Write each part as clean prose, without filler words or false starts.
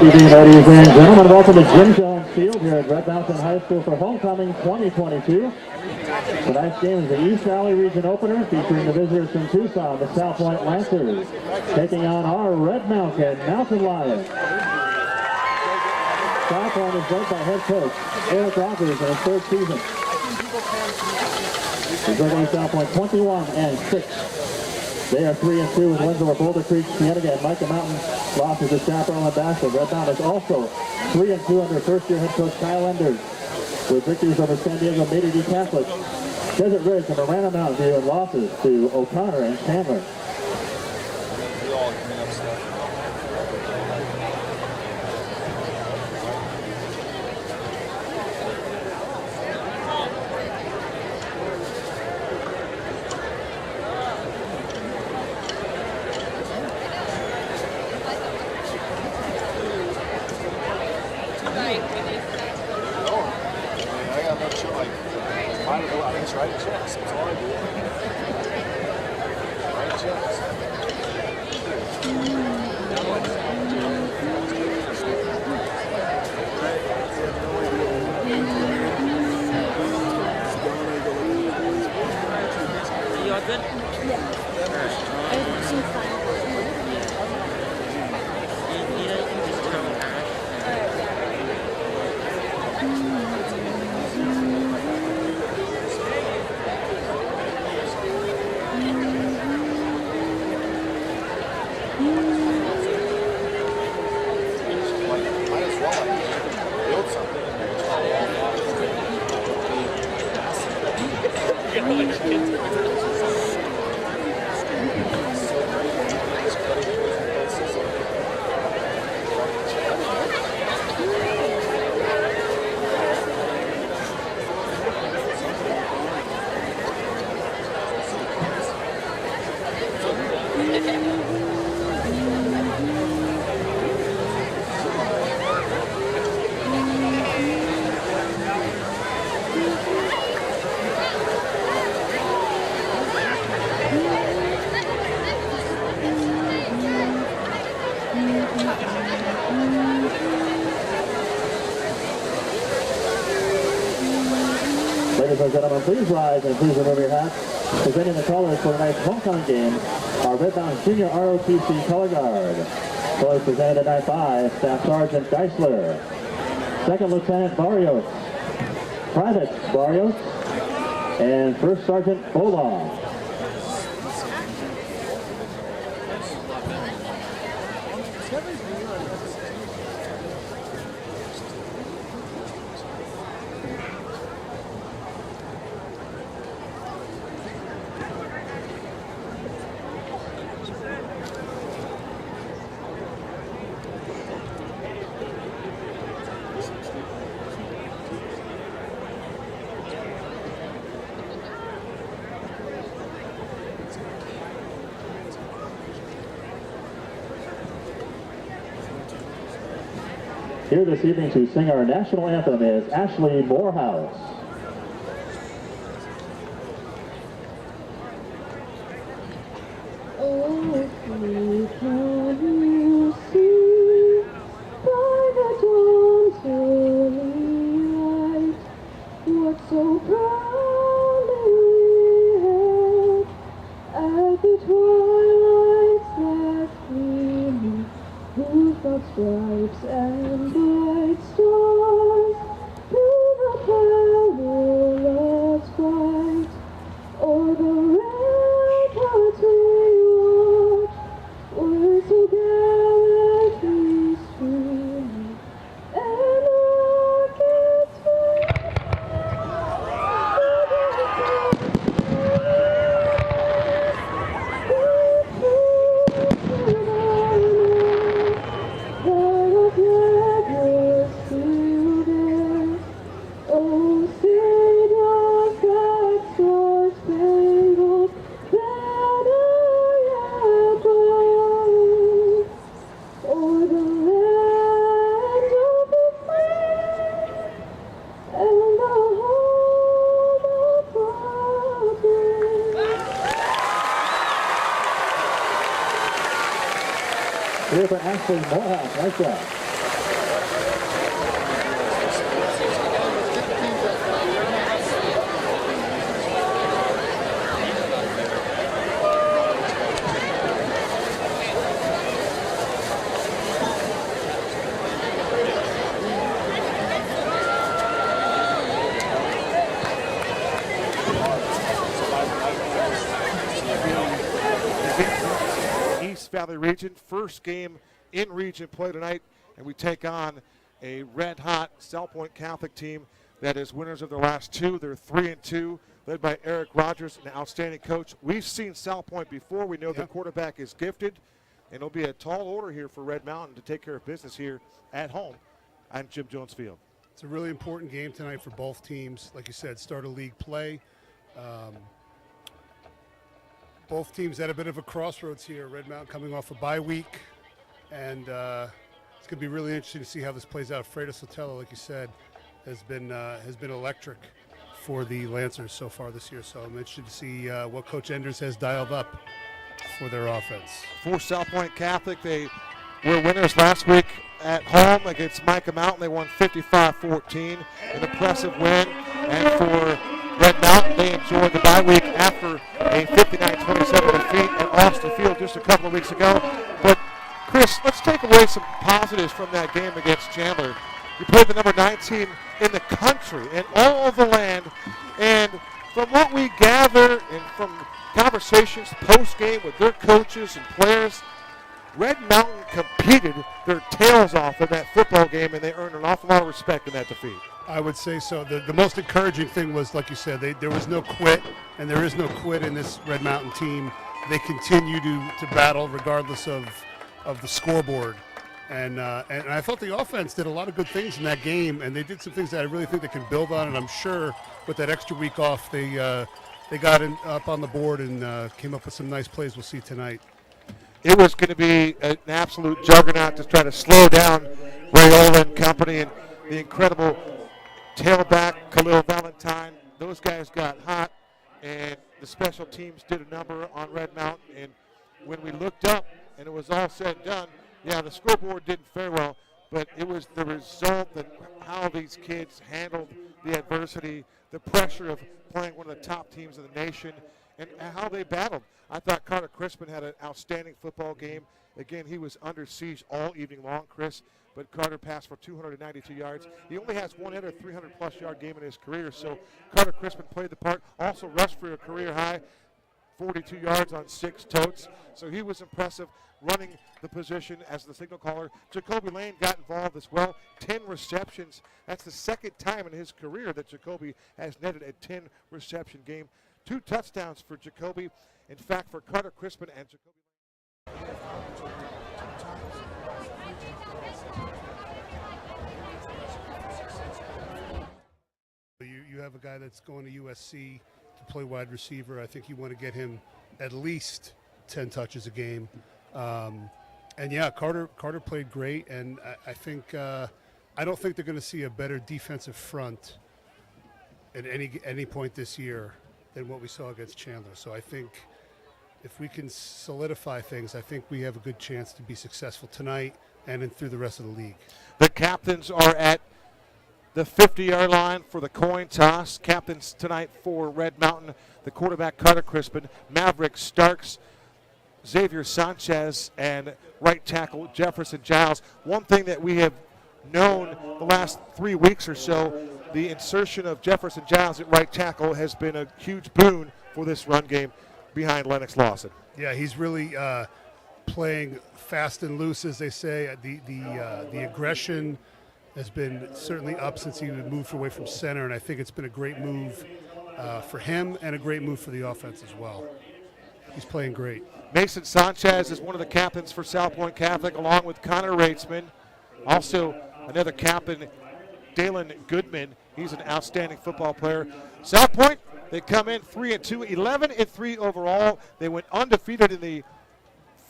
evening, ladies and gentlemen. Welcome to Jim Jones Field here at Red Mountain High School for Homecoming 2022. Tonight's game is the East Valley Region Opener featuring the visitors from Tucson, the Salpointe Lancers, taking on our Red Mountain Lions. Salpointe is led by head coach Eric Rogers in his third season. He's led Salpointe 21-6. They are 3-2 with wins over Boulder Creek, Sienega, and Micah Mountain. Losses to Chaparral and Bashford. Red Mountain is also 3-2 under first-year head coach Kyle Enders, with victories over San Diego Métis D Catholic, Desert Ridge, and Marana Mountain View, and losses to O'Connor and Chandler. Ladies and gentlemen, please rise and please remove your hats. Presenting the colors for tonight's homecoming game are Red Mountain Junior ROTC Color Guard. Colors presented tonight by Staff Sergeant Geisler, Second Lieutenant Barrios, Private Barrios, and First Sergeant Olaw. Here this evening to sing our national anthem is Ashley Morehouse. Oh, can you see by the dawn's early light what so proudly we hailed at the twilight's last gleaming, whose broad stripes and bright stars through the perilous fight o'er the ramparts we watched were so gallantly streaming, and rockets Here for Ashley Morehouse. Nice job. Valley region. First game in region play tonight, and we take on a red-hot Salpointe Catholic team that is winners of their last two. They're 3-2, led by Eric Rogers, an outstanding coach. We've seen Salpointe before. We know the quarterback is gifted, and it'll be a tall order here for Red Mountain to take care of business here at home on Jim Jones Field. It's a really important game tonight for both teams. Like you said, start of league play. Both teams at a bit of a crossroads here. Red Mountain coming off a bye week, and it's going to be really interesting to see how this plays out. Fredo Sotelo, like you said, has been electric for the Lancers so far this year. So I'm interested to see what Coach Enders has dialed up for their offense. For Salpointe Catholic, they were winners last week at home against Micah Mountain. They won 55-14, an impressive win. And for Red Mountain, they enjoyed the bye week after a 59-27 defeat at Austin Field just a couple of weeks ago. But Chris, let's take away some positives from that game against Chandler. You played the number 9 team in the country and all of the land. And from what we gather and from conversations post-game with their coaches and players, Red Mountain competed their tails off in that football game, and they earned an awful lot of respect in that defeat. I would say so. The most encouraging thing was, like you said, there was no quit, and there is no quit in this Red Mountain team. They continue to battle regardless of the scoreboard. And I thought the offense did a lot of good things in that game, and they did some things that I really think they can build on, and I'm sure with that extra week off, they got up on the board and came up with some nice plays we'll see tonight. It was going to be an absolute juggernaut to try to slow down Rayola and company, and the incredible tailback, Khalil Valentine. Those guys got hot, and the special teams did a number on Red Mountain. And when we looked up and it was all said and done, yeah, the scoreboard didn't fare well, but it was the result that how these kids handled the adversity, the pressure of playing one of the top teams in the nation, and how they battled. I thought Carter Crispin had an outstanding football game. Again, he was under siege all evening long, Chris, but Carter passed for 292 yards. He only has one other 300-plus yard game in his career, so Carter Crispin played the part. Also rushed for a career high, 42 yards on 6 totes, so he was impressive running the position as the signal caller. Jacoby Lane got involved as well, 10 receptions. That's the second time in his career that Jacoby has netted a 10-reception game. 2 touchdowns for Jacoby. In fact, for Carter Crispin and Jacoby. You have a guy that's going to USC to play wide receiver. I think you want to get him at least 10 touches a game. And yeah, Carter played great, and I think I don't think they're going to see a better defensive front at any point this year than what we saw against Chandler. So I think if we can solidify things, I think we have a good chance to be successful tonight and through the rest of the league. The captains are at the 50-yard line for the coin toss. Captains tonight for Red Mountain, the quarterback Carter Crispin, Maverick Starks, Xavier Sanchez, and right tackle Jefferson Giles. One thing that we have known the last 3 weeks or so, the insertion of Jefferson Giles at right tackle has been a huge boon for this run game behind Lennox Lawson. Yeah, he's really playing fast and loose, as they say. The aggression has been certainly up since he moved away from center, and I think it's been a great move for him and a great move for the offense as well. He's playing great. Mason Sanchez is one of the captains for Salpointe Catholic, along with Connor Reitzman. Also, another captain, Dalen Goodman. He's an outstanding football player. Salpointe, they come in 3-2, 11-3 overall. They went undefeated in the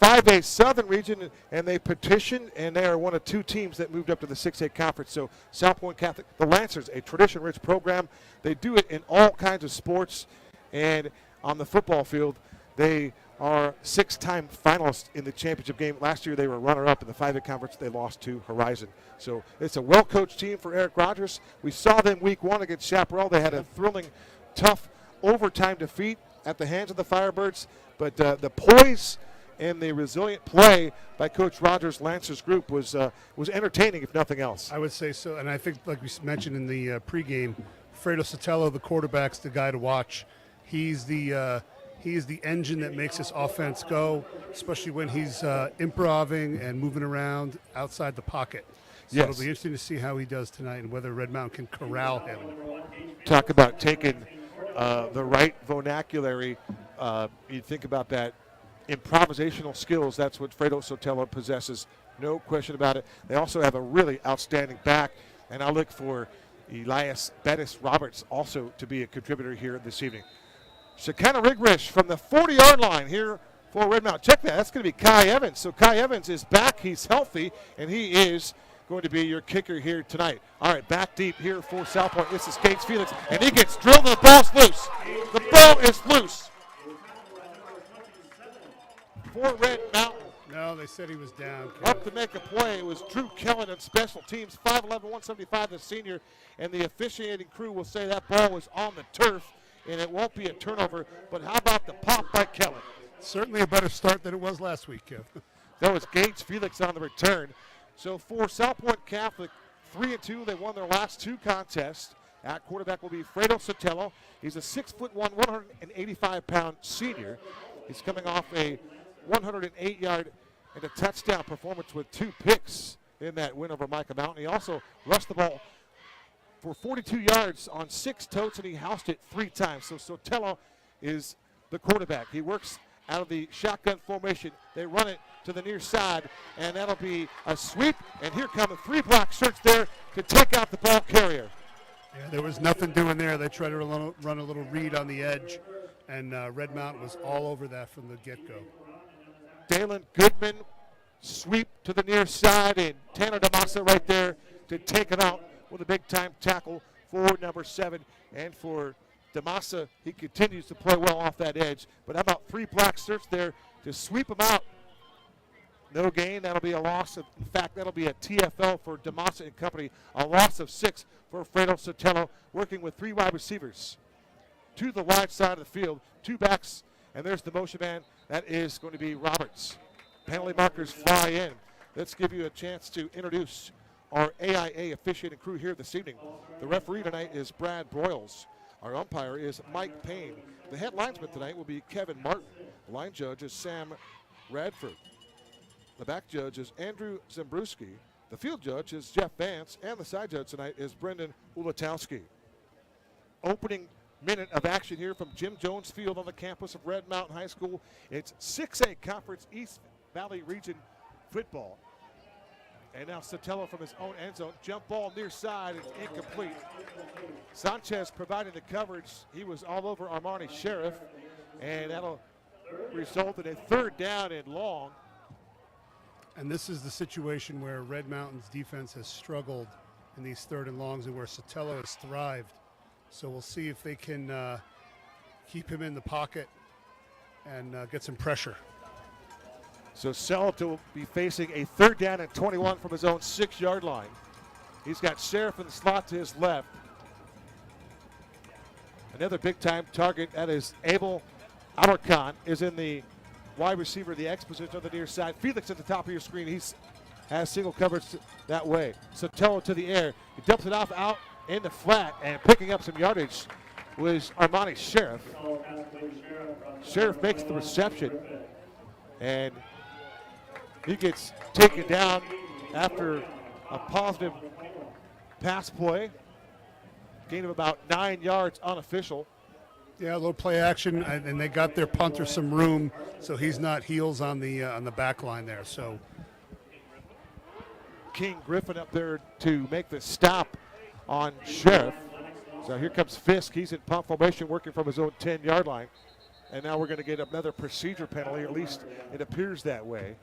5A Southern region, and they petitioned, and they are one of 2 teams that moved up to the 6A conference. So Salpointe Catholic, the Lancers, a tradition-rich program. They do it in all kinds of sports, and on the football field, they are 6-time finalists in the championship game. Last year they were runner-up in the 5A conference. They lost to Horizon. So it's a well-coached team for Eric Rogers. We saw them week 1 against Chaparral. They had a thrilling, tough overtime defeat at the hands of the Firebirds. But the poise and the resilient play by Coach Rogers' Lancers group was entertaining, if nothing else. I would say so, and I think, like we mentioned in the pregame, Fredo Sotelo, the quarterback's the guy to watch. He's the he is the engine that makes this offense go, especially when he's improvising and moving around outside the pocket. So Yes. it'll be interesting to see how he does tonight and whether Red Mountain can corral him. Talk about taking the right vernacular. You think about that improvisational skills. That's what Fredo Sotelo possesses. No question about it. They also have a really outstanding back, and I look for Elias Bettis Roberts also to be a contributor here this evening. Shekinah Rigrish from the 40-yard line here for Red Mountain. Check that. That's going to be Kai Evans. So Kai Evans is back. He's healthy, and he is going to be your kicker here tonight. All right, back deep here for Salpointe. This is Gates Felix, and he gets drilled, and the ball's loose. The ball is loose for Red Mountain. No, they said he was down. Up to make a play. It was Drew Kellen on special teams, 5'11", 175, the senior, and the officiating crew will say that ball was on the turf, and it won't be a turnover. But how about the pop by Kellen? Certainly a better start than it was last week, Kev. That was Gates Felix on the return. So for Salpointe Catholic, 3-2, they won their last 2 contests. At quarterback will be Fredo Sotelo. He's a 6'1", 185-pound senior. He's coming off a 108-yard and a touchdown performance with 2 picks in that win over Micah Mountain. He also rushed the ball for 42 yards on 6 totes, and he housed it 3 times. So Sotelo is the quarterback. He works out of the shotgun formation. They run it to the near side, and that'll be a sweep. And here come the 3 block search there to take out the ball carrier. Yeah, there was nothing doing there. They tried to run a little read on the edge, and Red Mountain was all over that from the get-go. Dalen Goodman sweep to the near side, and Tanner DeMassa right there to take it out with a big-time tackle for number 7. And for DeMassa, he continues to play well off that edge. But how about 3 block search there to sweep him out? No gain. That'll be a loss. In fact, that'll be a TFL for DeMassa and company. A loss of 6 for Fredo Sotelo, working with 3 wide receivers to the wide side of the field. 2 backs, and there's the motion man. That is going to be Roberts. Penalty markers fly in. Let's give you a chance to introduce our AIA officiating crew here this evening. The referee tonight is Brad Broyles. Our umpire is Mike Payne. The head linesman tonight will be Kevin Martin. The line judge is Sam Radford. The back judge is Andrew Zembruski. The field judge is Jeff Vance. And the side judge tonight is Brendan Ulatowski. Opening minute of action here from Jim Jones Field on the campus of Red Mountain High School. It's 6A Conference East Valley Region football. And now Sotelo from his own end zone. Jump ball near side. It's incomplete. Sanchez providing the coverage. He was all over Armani Sheriff. And that'll result in a 3rd down and long. And this is the situation where Red Mountain's defense has struggled in these 3rd and longs, and where Sotelo has thrived. So we'll see if they can keep him in the pocket and get some pressure. So Selt will be facing a 3rd down and 21 from his own 6-yard line. He's got Sheriff in the slot to his left. Another big-time target, that is Abel Alarcon, is in the wide receiver, the X position on the near side. Felix at the top of your screen. He has single coverage that way. Sotelo to the air. He dumps it off out in the flat, and picking up some yardage was Armani Sheriff. Sheriff makes the reception, and he gets taken down after a positive pass play. Gain of about 9 yards unofficial. Yeah, a little play action, and they got their punter some room, so he's not heels on the back line there. So King Griffin up there to make the stop on Sheriff. So here comes Fisk. He's in pump formation working from his own 10-yard line. And now we're going to get another procedure penalty, at least it appears that way.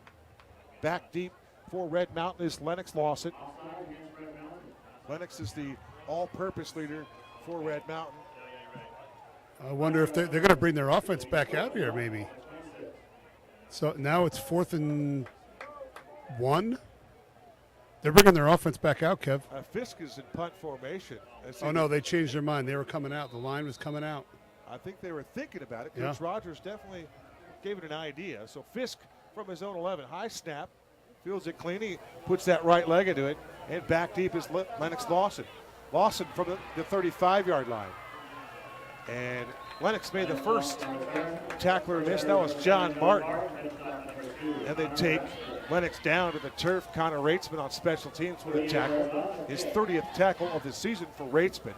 Back deep for Red Mountain is Lennox Lawson. Lennox is the all-purpose leader for Red Mountain. I wonder if they're going to bring their offense back out here maybe. So now it's 4th and 1. They're bringing their offense back out, Kev. Fisk is in punt formation. Oh, no, they changed their mind. They were coming out. The line was coming out. I think they were thinking about it. Coach Rogers definitely gave it an idea. So Fisk from his own 11. High snap. Fields it clean. He puts that right leg into it. And back deep is Lennox Lawson. Lawson from the 35-yard line. And Lennox made the first tackler miss. That was John Martin. And they take Lennox down to the turf. Connor Ratesman on special teams with a tackle. His 30th tackle of the season for Ratesman.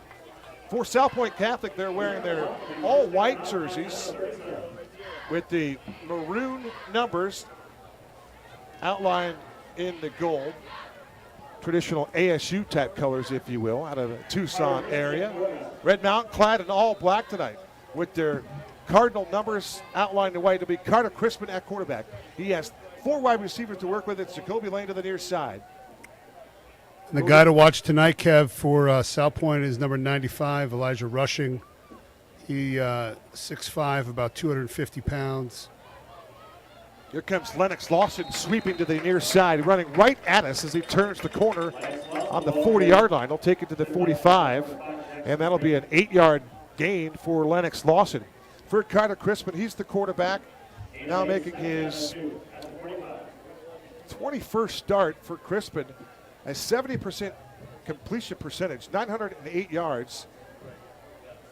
For Salpointe Catholic, they're wearing their all-white jerseys with the maroon numbers outlined in the gold. Traditional ASU type colors, if you will, out of the Tucson area. Red Mountain clad in all black tonight with their cardinal numbers outlined in white. It'll be Carter Crispin at quarterback. He has 4 wide receivers to work with. It's Jacoby Lane to the near side. And the guy to watch tonight, Kev, for Salpointe is number 95, Elijah Rushing. He 6'5", about 250 pounds. Here comes Lennox Lawson sweeping to the near side, running right at us as he turns the corner on the 40-yard line. He'll take it to the 45, and that'll be an 8-yard gain for Lennox Lawson. For Carter Crispin, he's the quarterback, now making his 21st start for Crispin, a 70% completion percentage, 908 yards,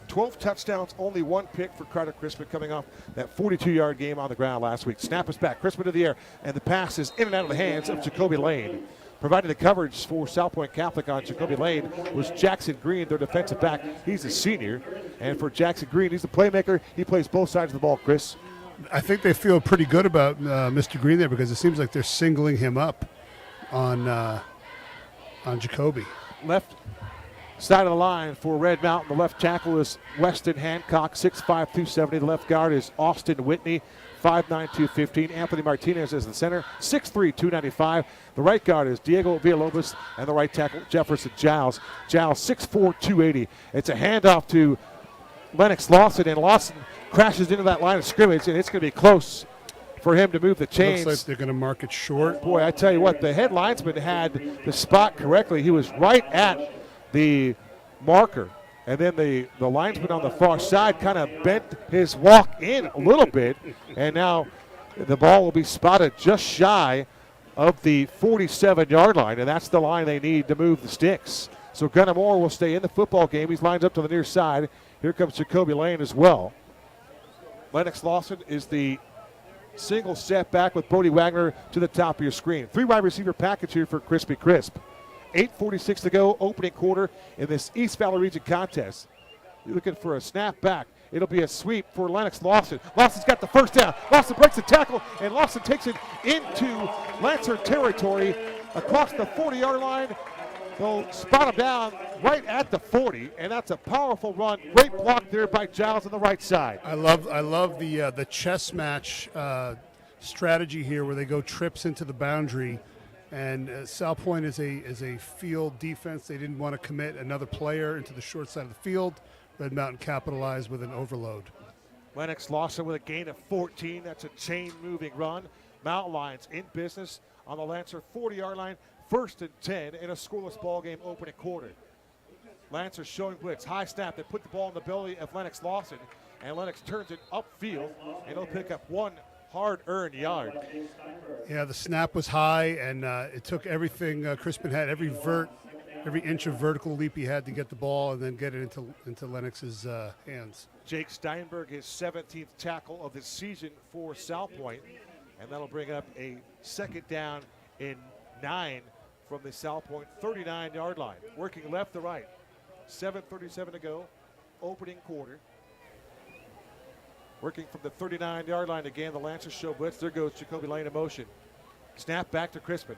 12 touchdowns, only 1 pick for Carter Crispin coming off that 42-yard game on the ground last week. Snap is back, Crispin to the air, and the pass is in and out of the hands of Jacoby Lane. Providing the coverage for Salpointe Catholic on Jacoby Lane was Jackson Green, their defensive back. He's a senior, and for Jackson Green, he's the playmaker. He plays both sides of the ball, Chris. I think they feel pretty good about Mr. Green there because it seems like they're singling him up on Jacoby. Left side of the line for Red Mountain. The left tackle is Weston Hancock, 6'5", 270. The left guard is Austin Whitney, 5'9", 215. Anthony Martinez is the center, 6'3", 295. The right guard is Diego Villalobos, and the right tackle, Jefferson Giles. Giles, 6'4", 280. It's a handoff to Lennox Lawson, and Lawson crashes into that line of scrimmage, and it's going to be close for him to move the chains. Looks like they're going to mark it short. Boy, I tell you what, the head linesman had the spot correctly. He was right at the marker, and then the linesman on the far side kind of bent his walk in a little bit, and now the ball will be spotted just shy of the 47-yard line, and that's the line they need to move the sticks. So Gunnar Moore will stay in the football game. He's lined up to the near side. Here comes Jacoby Lane as well. Lennox Lawson is the single step back with Brody Wagner to the top of your screen. 3 wide receiver package here for Crispy Crisp. 8:46 to go, opening quarter in this East Valley Region contest. You're looking for a snap back. It'll be a sweep for Lennox Lawson. Lawson's got the first down. Lawson breaks the tackle, and Lawson takes it into Lancer territory across the 40-yard line. They'll spot him down right at the 40, and that's a powerful run. Great block there by Giles on the right side. I love the chess match strategy here, where they go trips into the boundary, and Salpointe is a field defense. They didn't want to commit another player into the short side of the field. Red Mountain capitalized with an overload. Lennox Lawson with a gain of 14. That's a chain-moving run. Mountain Lions in business on the Lancer 40-yard line. 1st and 10 in a scoreless ball game opening quarter. Lancer showing blitz. High snap. They put the ball in the belly of Lennox Lawson, and Lennox turns it upfield, and he'll pick up 1 hard-earned yard. Yeah, the snap was high, and it took everything Crispin had, every inch of vertical leap he had to get the ball and then get it into Lennox's hands. Jake Steinberg, his 17th tackle of the season for Salpointe, and that'll bring up a 2nd down in 9 from the Salpointe 39-yard line. Working left to right. 7:37 to go, opening quarter. Working from the 39-yard line again, the Lancers show blitz. There goes Jacoby Lane in motion. Snap back to Crispin.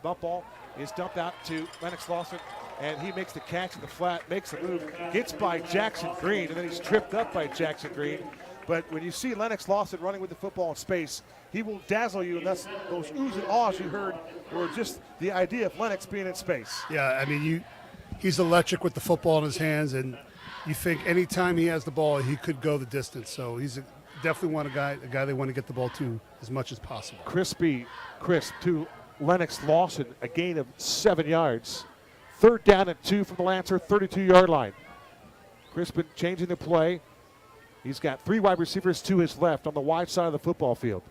Bump ball is dumped out to Lennox Lawson, and he makes the catch in the flat, makes the move, gets by Jackson Green, and then he's tripped up by Jackson Green. But when you see Lennox Lawson running with the football in space, he will dazzle you, and that's those oohs and ahs you heard were just the idea of Lennox being in space. Yeah, I mean, he's electric with the football in his hands, and you think anytime he has the ball, he could go the distance. So he's definitely a guy they want to get the ball to as much as possible. Crisp to Lennox Lawson, a gain of 7 yards. 3rd down and 2 from the Lancer 32-yard line. Crispin changing the play. He's got 3 wide receivers to his left on the wide side of the football field.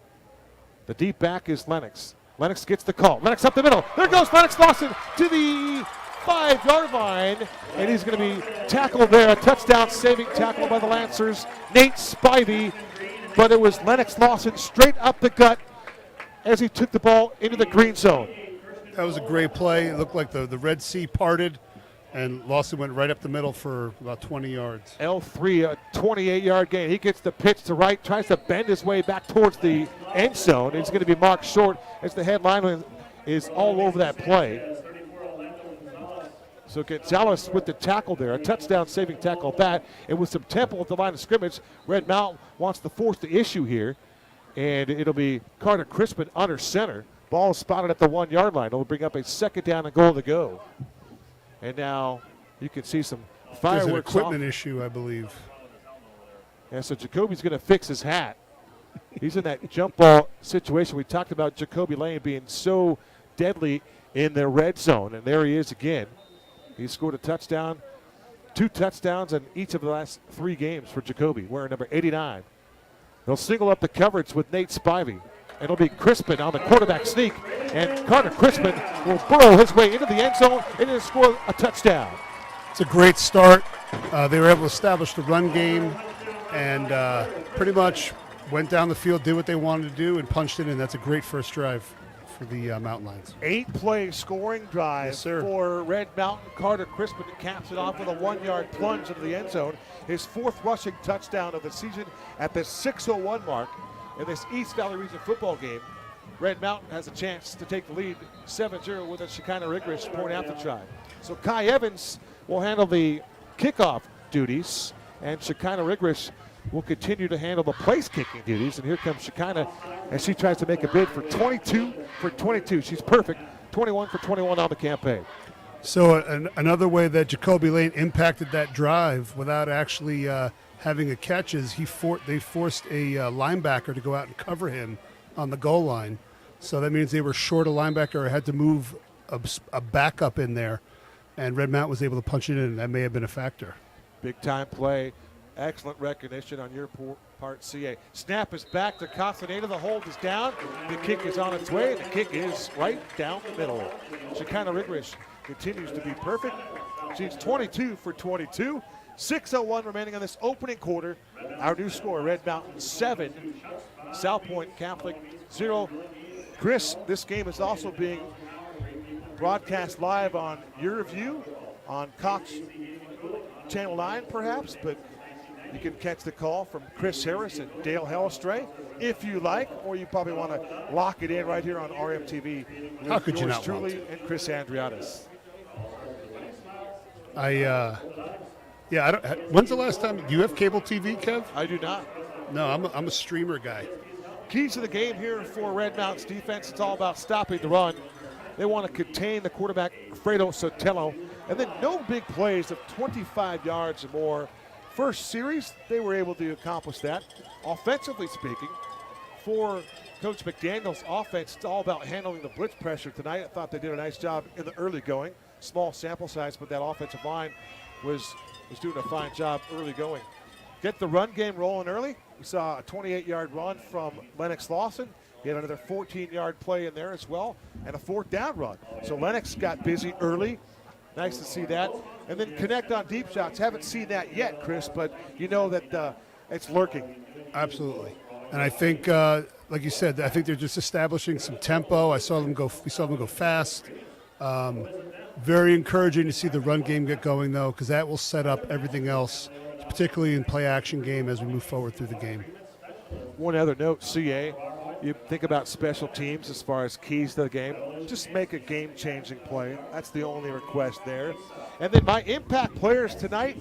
The deep back is Lennox. Lennox gets the call. Lennox up the middle. There goes Lennox Lawson to the 5-yard line, and he's going to be tackled there. A touchdown saving tackle by the Lancers, Nate Spivey, but it was Lennox Lawson straight up the gut as he took the ball into the green zone. That was a great play. It looked like the Red Sea parted, and Lawson went right up the middle for about 20 yards. L3, a 28-yard gain. He gets the pitch to right, tries to bend his way back towards the end zone. It's going to be marked short as the headline is all over that play. So Gonzalez with the tackle there, a touchdown saving tackle at that. And with some tempo at the line of scrimmage, Red Mountain wants to force the issue here. And it'll be Carter Crispin under center. Ball spotted at the 1-yard line. It'll bring up a second down and goal to go. And now you can see some fireworks. There's an equipment issue, I believe. Yeah, so Jacoby's going to fix his hat. He's in that jump ball situation. We talked about Jacoby Lane being so deadly in the red zone, and there he is again. He scored a touchdown, 2 touchdowns in each of the last 3 games for Jacoby, wearing number 89. They'll single up the coverage with Nate Spivey. And it'll be Crispin on the quarterback sneak, and Carter Crispin will burrow his way into the end zone and he'll score a touchdown. It's a great start. They were able to establish the run game and pretty much went down the field, did what they wanted to do, and punched it in. That's a great first drive for the Mountain Lions. 8-play scoring drive Yes, sir. for Red Mountain. Carter Crispin caps it off with a 1-yard plunge into the end zone. His 4th rushing touchdown of the season at the 6:01 mark. In this East Valley Region football game, Red Mountain has a chance to take the lead 7-0 with a Shekinah Rigorish point out the try. So Kai Evans will handle the kickoff duties, and Shekinah Rigorish will continue to handle the place kicking duties. And here comes Shekinah as she tries to make a bid for 22 for 22. She's perfect, 21 for 21 on the campaign. So another way that Jacoby Lane impacted that drive without actually having a catch is they forced a linebacker to go out and cover him on the goal line. So that means they were short a linebacker or had to move a backup in there, and Red Mountain was able to punch it in, and that may have been a factor. Big time play. Excellent recognition on your part, CA. Snap is back to Castaneda. The hold is down. The kick is on its way, and the kick is right down the middle. Shekinah Rigorish continues to be perfect. She's 22 for 22. 6:01 remaining on this opening quarter. Our new score, Red Mountain 7, Salpointe Catholic 0. Chris, this game is also being broadcast live on your view on Cox Channel 9 perhaps, but you can catch the call from Chris Harris and Dale Hellestray if you like, or you probably want to lock it in right here on RMTV with How could you yours not truly want to? and Chris Andriatis. Yeah, I don't. When's the last time you have cable TV, Kev? I do not. No, I'm a streamer guy. Keys to the game here for Red Mountain's defense. It's all about stopping the run. They want to contain the quarterback, Fredo Sotelo, and then no big plays of 25 yards or more. First series, they were able to accomplish that. Offensively speaking, for Coach McDaniel's offense, it's all about handling the blitz pressure tonight. I thought they did a nice job in the early going. Small sample size, but that offensive line was doing a fine job early going. Get the run game rolling early. We saw a 28-yard run from Lennox Lawson. He had another 14-yard play in there as well, and a 4th down run. So Lennox got busy early. Nice to see that. And then connect on deep shots. Haven't seen that yet, Chris, but you know that it's lurking. Absolutely. And I think, like you said, I think they're just establishing some tempo. We saw them go fast. Very encouraging to see the run game get going, though, because that will set up everything else, particularly in play-action game as we move forward through the game. One other note, CA, you think about special teams as far as keys to the game. Just make a game-changing play. That's the only request there. And then my impact players tonight,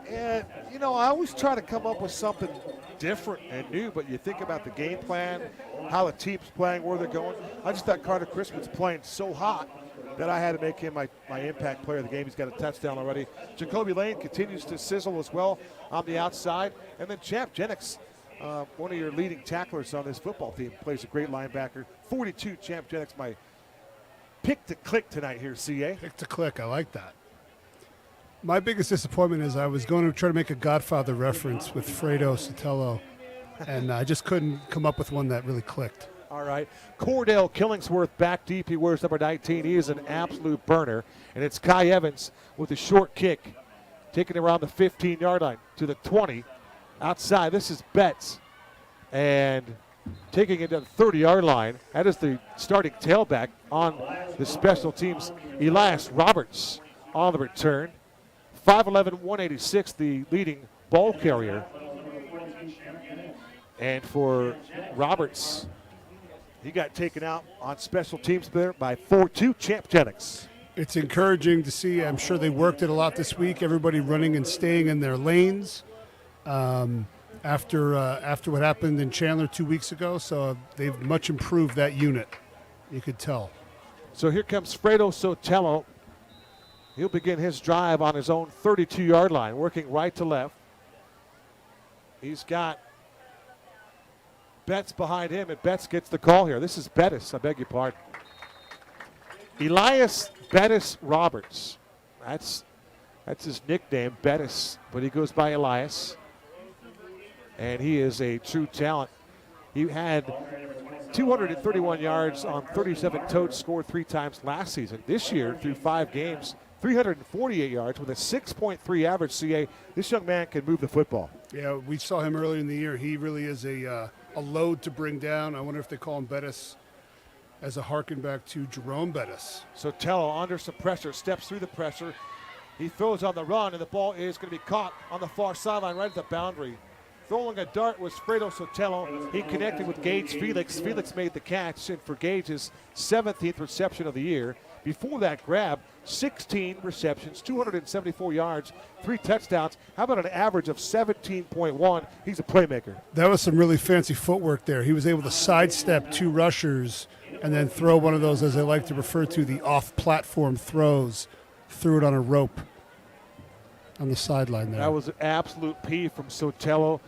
and, you know, I always try to come up with something different and new, but you think about the game plan, how the team's playing, where they're going. I just thought Carter Crispin's playing so hot that I had to make him my impact player of the game. He's got a touchdown already. Jacoby Lane continues to sizzle as well on the outside. And then Champ Jennings, one of your leading tacklers on this football team, plays a great linebacker. 42, Champ Jennings, my pick to click tonight here, CA. Pick to click, I like that. My biggest disappointment is I was going to try to make a Godfather reference with Fredo Sotelo, and I just couldn't come up with one that really clicked. All right. Cordell Killingsworth back deep. He wears number 19. He is an absolute burner. And it's Kai Evans with a short kick, taking it around the 15-yard line to the 20. Outside, this is Betts. And taking it to the 30-yard line. That is the starting tailback on the special teams. Elias Roberts on the return. 5'11", 186, the leading ball carrier. And for Roberts, he got taken out on special teams there by 4-2 Champ Jennings. It's encouraging to see. I'm sure they worked it a lot this week. Everybody running and staying in their lanes after what happened in Chandler 2 weeks ago. So they've much improved that unit. You could tell. So here comes Fredo Sotelo. He'll begin his drive on his own 32-yard line, working right to left. He's got Betts behind him, and Betts gets the call here. This is Bettis, I beg your pardon. Elias Bettis Roberts. That's his nickname, Bettis, but he goes by Elias. And he is a true talent. He had 231 yards on 37 totes, scored 3 times last season. This year, through 5 games, 348 yards with a 6.3 average CA. This young man can move the football. Yeah, we saw him earlier in the year. He really is a load to bring down. I wonder if they call him Bettis as a harken back to Jerome Bettis. Sotelo under some pressure, steps through the pressure. He throws on the run, and the ball is going to be caught on the far sideline right at the boundary. Throwing a dart was Fredo Sotelo. He connected with Gage Felix. Felix made the catch, and for Gage's 17th reception of the year. Before that grab, 16 receptions, 274 yards, 3 touchdowns. How about an average of 17.1? He's a playmaker. That was some really fancy footwork there. He was able to sidestep 2 rushers and then throw one of those, as they like to refer to, the off-platform throws. Threw it on a rope on the sideline there. That was an absolute P from Sotelo.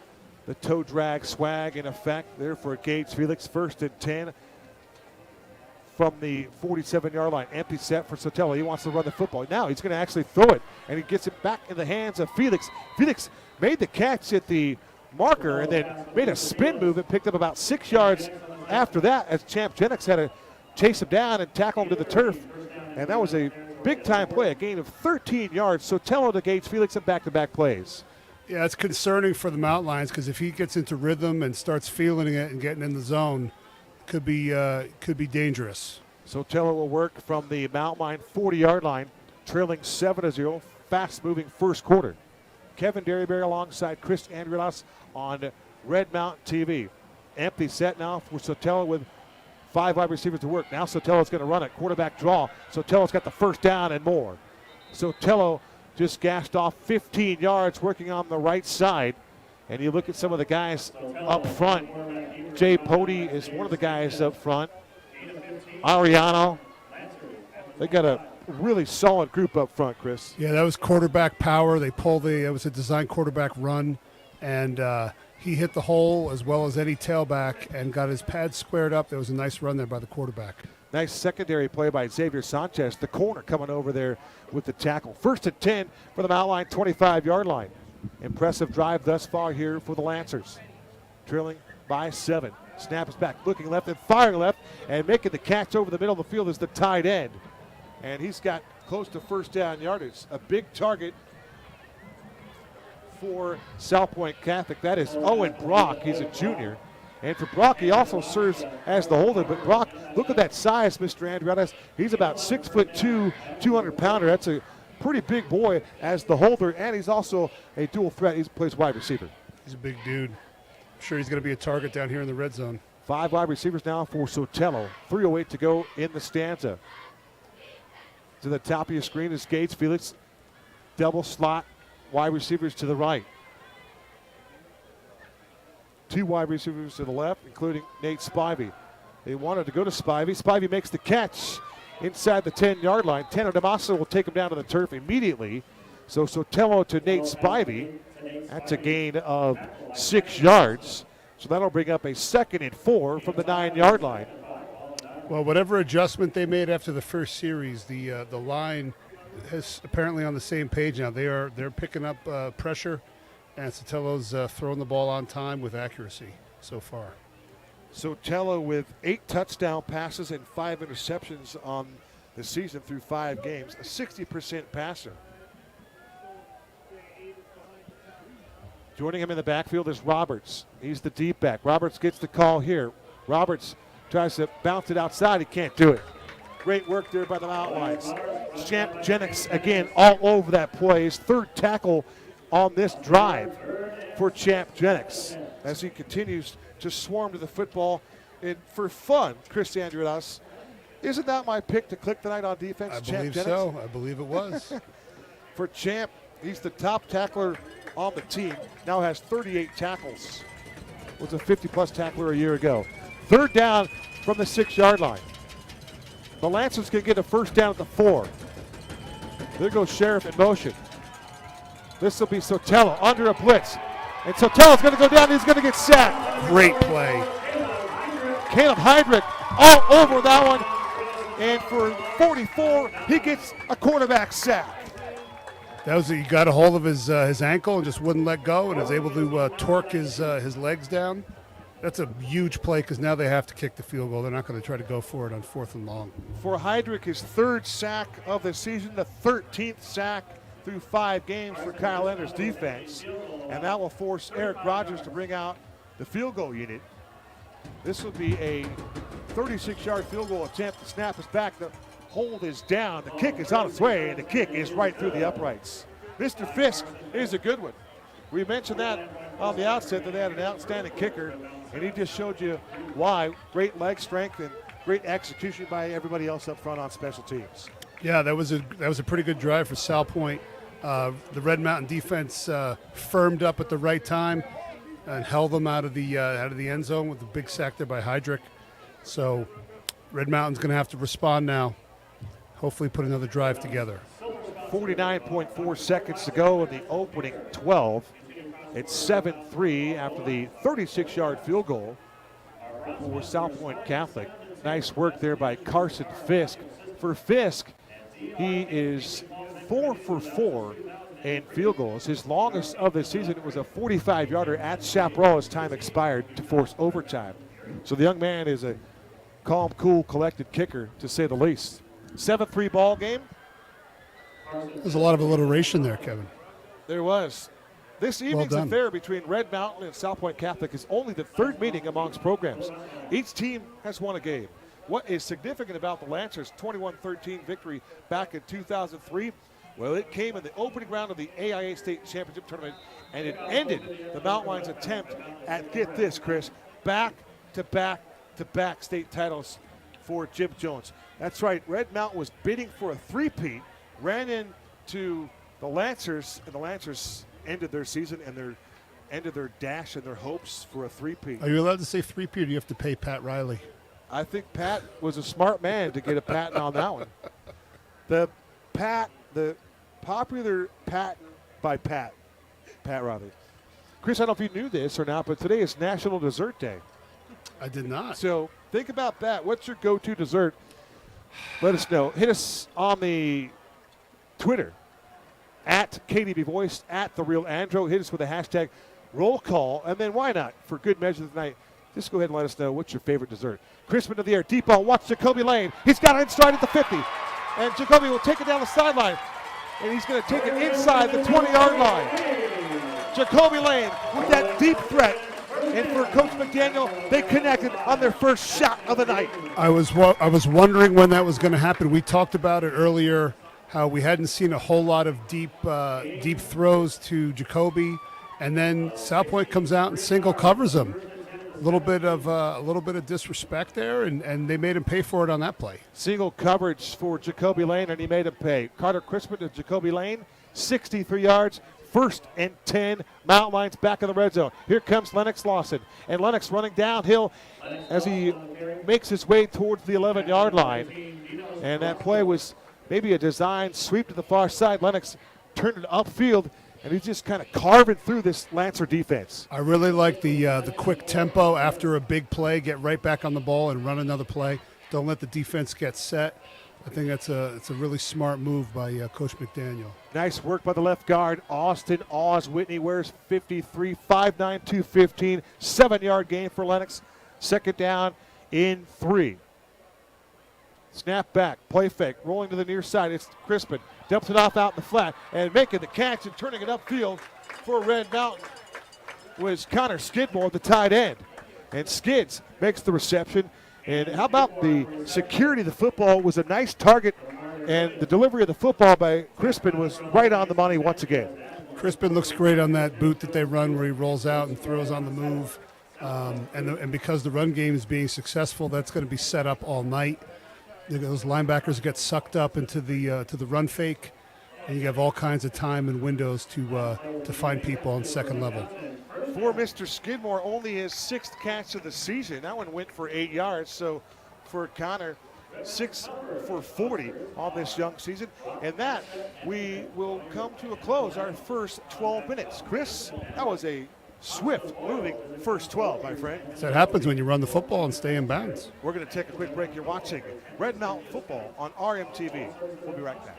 The toe drag swag in effect there for Gage Felix. 1st and 10 from the 47-yard line. Empty set for Sotelo. He wants to run the football. Now he's going to actually throw it, and he gets it back in the hands of Felix. Felix made the catch at the marker and then made a spin move and picked up about 6 yards after that as Champ Jennings had to chase him down and tackle him to the turf. And that was a big-time play, a gain of 13 yards. Sotelo to Gage Felix and back-to-back plays. Yeah, it's concerning for the Mountain Lions because if he gets into rhythm and starts feeling it and getting in the zone, could be dangerous. Sotelo will work from the Mountain Lion 40-yard line, trailing 7-0, fast-moving first quarter. Kevin Derryberry alongside Chris Andrulas on Red Mountain TV. Empty set now for Sotelo with 5 wide receivers to work. Now Sotelo's going to run it. Quarterback draw. Sotelo's got the first down and more. Sotelo just gashed off 15 yards working on the right side. And you look at some of the guys up front. Jay Pody is one of the guys up front. Ariano. They got a really solid group up front, Chris. Yeah, that was quarterback power. It was a design quarterback run. And he hit the hole as well as any tailback and got his pads squared up. There was a nice run there by the quarterback. Nice secondary play by Xavier Sanchez, the corner coming over there with the tackle. 1st and 10 for the Mountain Lion 25-yard line. Impressive drive thus far here for the Lancers. Trailing by 7. Snap is back, looking left and firing left, and making the catch over the middle of the field is the tight end. And he's got close to first down yardage. A big target for Salpointe Catholic. That is Owen Brock. He's a junior. And for Brock, he also serves as the holder. But Brock, look at that size, Mr. Andreas. He's about 6'2", 200-pounder. That's a pretty big boy as the holder, and he's also a dual threat. He plays wide receiver. He's a big dude. I'm sure he's going to be a target down here in the red zone. 5 wide receivers now for Sotelo. 3:08 to go in the stanza. To the top of your screen is Gage Felix. Double slot wide receivers to the right. 2 wide receivers to the left, including Nate Spivey. They wanted to go to Spivey. Spivey makes the catch inside the 10-yard line. Tanner DeMassa will take him down to the turf immediately. So Sotelo to Nate Spivey. That's a gain of 6 yards. So that'll bring up a 2nd and 4 from the 9-yard line. Well, whatever adjustment they made after the first series, the line is apparently on the same page now. They're picking up pressure, and Sotelo's throwing the ball on time with accuracy so far. Sotelo with 8 touchdown passes and 5 interceptions on the season through 5 games, a 60% passer. Joining him in the backfield is Roberts. He's the deep back. Roberts gets the call here. Roberts tries to bounce it outside. He can't do it. Great work there by the Mountain Lions. Champ Jennings again all over that play. His 3rd tackle on this drive for Champ Jennings as he continues to swarm to the football. And for fun, Chris Andriadas, isn't that my pick to click tonight on defense? I Champ believe Jennings? so. I believe it was. For Champ, he's the top tackler on the team. Now has 38 tackles. Was a 50-plus tackler a year ago. 3rd down from the 6-yard line. The Lancers can get a 1st down at the 4. There goes Sheriff in motion. This will be Sotelo under a blitz. And Sotelo's going to go down. He's going to get sacked. Great play. Caleb Heydrich all over that one. And for 44, he gets a quarterback sack. That was he got a hold of his ankle and just wouldn't let go, and is able to torque his legs down. That's a huge play because now they have to kick the field goal. They're not going to try to go for it on 4th and long. For Heydrich, his 3rd sack of the season, the 13th sack through 5 games for Kyle Ender's defense. And that will force Eric Rogers to bring out the field goal unit. This will be a 36-yard field goal attempt. The snap is back. The hold is down. The kick is on its way, and the kick is right through the uprights. Mr. Fisk is a good one. We mentioned that on the outset that they had an outstanding kicker, and he just showed you why. Great leg strength and great execution by everybody else up front on special teams. Yeah, that was a pretty good drive for Salpointe. The Red Mountain defense firmed up at the right time and held them out of the end zone with the big sack there by Heydrich. So Red Mountain's going to have to respond now. Hopefully put another drive together. 49.4 seconds to go in the opening 12. It's 7-3 after the 36-yard field goal for Salpointe Catholic. Nice work there by Carson Fisk. For Fisk, he is 4 for 4 in field goals. His longest of the season was a 45-yarder at Chaparral as time expired to force overtime. So the young man is a calm, cool, collected kicker, to say the least. 7-3 ball game. There's a lot of alliteration there, Kevin. There was. This evening's done. affair between Red Mountain and Salpointe Catholic is only the 3rd meeting amongst programs. Each team has won a game. What is significant about the Lancers' 21-13 victory back in 2003? Well, it came in the opening round of the AIA State Championship Tournament, and it ended the Mountain Lions' attempt at, get this, Chris, back-to-back state titles for Jim Jones. That's right, Red Mountain was bidding for a 3-peat, ran into the Lancers, and the Lancers ended their season and ended their dash and their hopes for a 3-peat. Are you allowed to say 3-peat, or do you have to pay Pat Riley? I think Pat was a smart man to get a patent on that one. The popular patent by Pat Riley. Chris, I don't know if you knew this or not, but today is National Dessert Day. I did not. So think about that. What's your go-to dessert? Let us know. Hit us on the Twitter at KDB Voice, at The Real Andro. Hit us with the hashtag roll call. And then why not, for good measure tonight, just go ahead and let us know what's your favorite dessert. Crispin to the air, deep ball, watch Jacoby Lane. He's got it in stride at the 50. And Jacoby will take it down the sideline. And he's going to take it inside the 20-yard line. Jacoby Lane with that deep threat. And for Coach McDaniel, they connected on their first shot of the night. I was wondering when that was going to happen. We talked about it earlier, how we hadn't seen a whole lot of deep throws to Jacoby, and then Salpointe comes out and single covers him. A little bit of disrespect there, and they made him pay for it on that play. Single coverage for Jacoby Lane, and he made him pay. Carter Crispin to Jacoby Lane, 63 yards. 1st and 10, Mountain Lions back in the red zone. Here comes Lennox Lawson, and Lennox running downhill as he makes his way towards the 11-yard line. And that play was maybe a design sweep to the far side. Lennox turned it upfield, and he's just kind of carving through this Lancer defense. I really like the quick tempo after a big play, get right back on the ball and run another play. Don't let the defense get set. I think it's a really smart move by Coach McDaniel. Nice work by the left guard, Austin Whitney wears 53, 5'9", 215, 7-yard gain for Lennox. Second down in 3. Snap back, play fake, rolling to the near side. It's Crispin. Dumps it off out in the flat and making the catch and turning it upfield for Red Mountain was Connor Skidmore, the tight end. And Skids makes the reception. And how about the security of the football? Was a nice target, and the delivery of the football by Crispin was right on the money once again. Crispin looks great on that boot that they run where he rolls out and throws on the move. And because the run game is being successful, that's going to be set up all night. Those linebackers get sucked up into the run fake, and you have all kinds of time and windows to find people on second level. For Mr. Skidmore, only his 6th catch of the season. That one went for 8 yards. So for Connor, 6 for 40 on this young season. And that we will come to a close, our first 12 minutes. Chris, that was a swift moving first 12, my friend. So it happens when you run the football and stay in bounds. We're going to take a quick break. You're watching Red Mountain Football on RMTV. We'll be right back.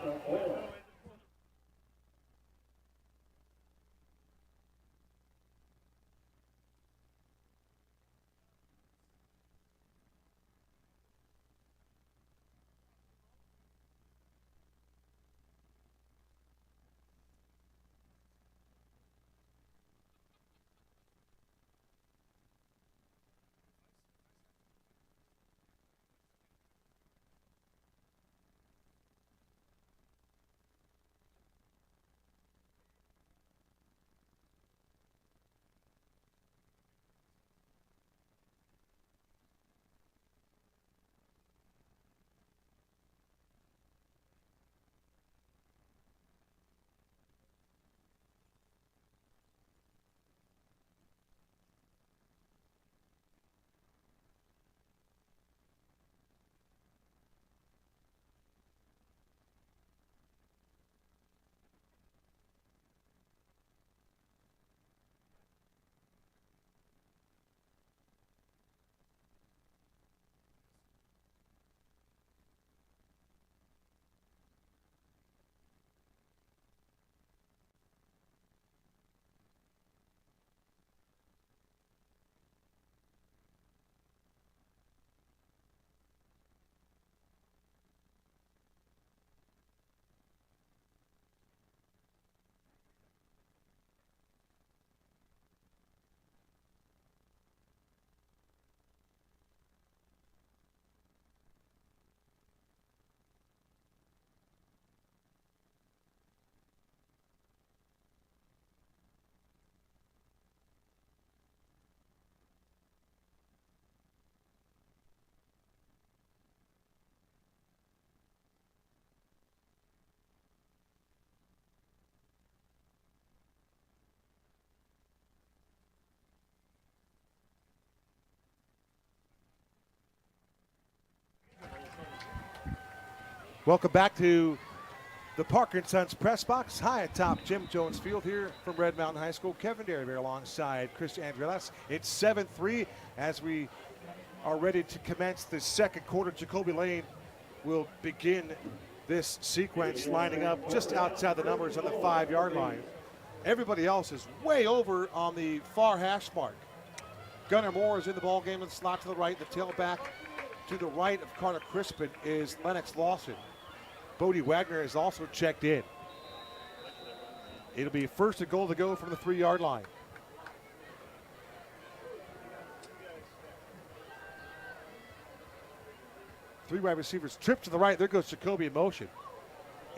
Welcome back to the Parker & Sons press box, high atop Jim Jones Field here from Red Mountain High School. Kevin Derryberry alongside Chris Andrelas. It's 7-3 as we are ready to commence the second quarter. Jacoby Lane will begin this sequence, lining up just outside the numbers on the 5-yard line. Everybody else is way over on the far hash mark. Gunnar Moore is in the ball game in the slot to the right. The tailback to the right of Carter Crispin is Lennox Lawson. Bodie Wagner is also checked in. It'll be first and goal to go from the 3-yard line. Three wide receivers trip to the right. There goes Jacoby in motion.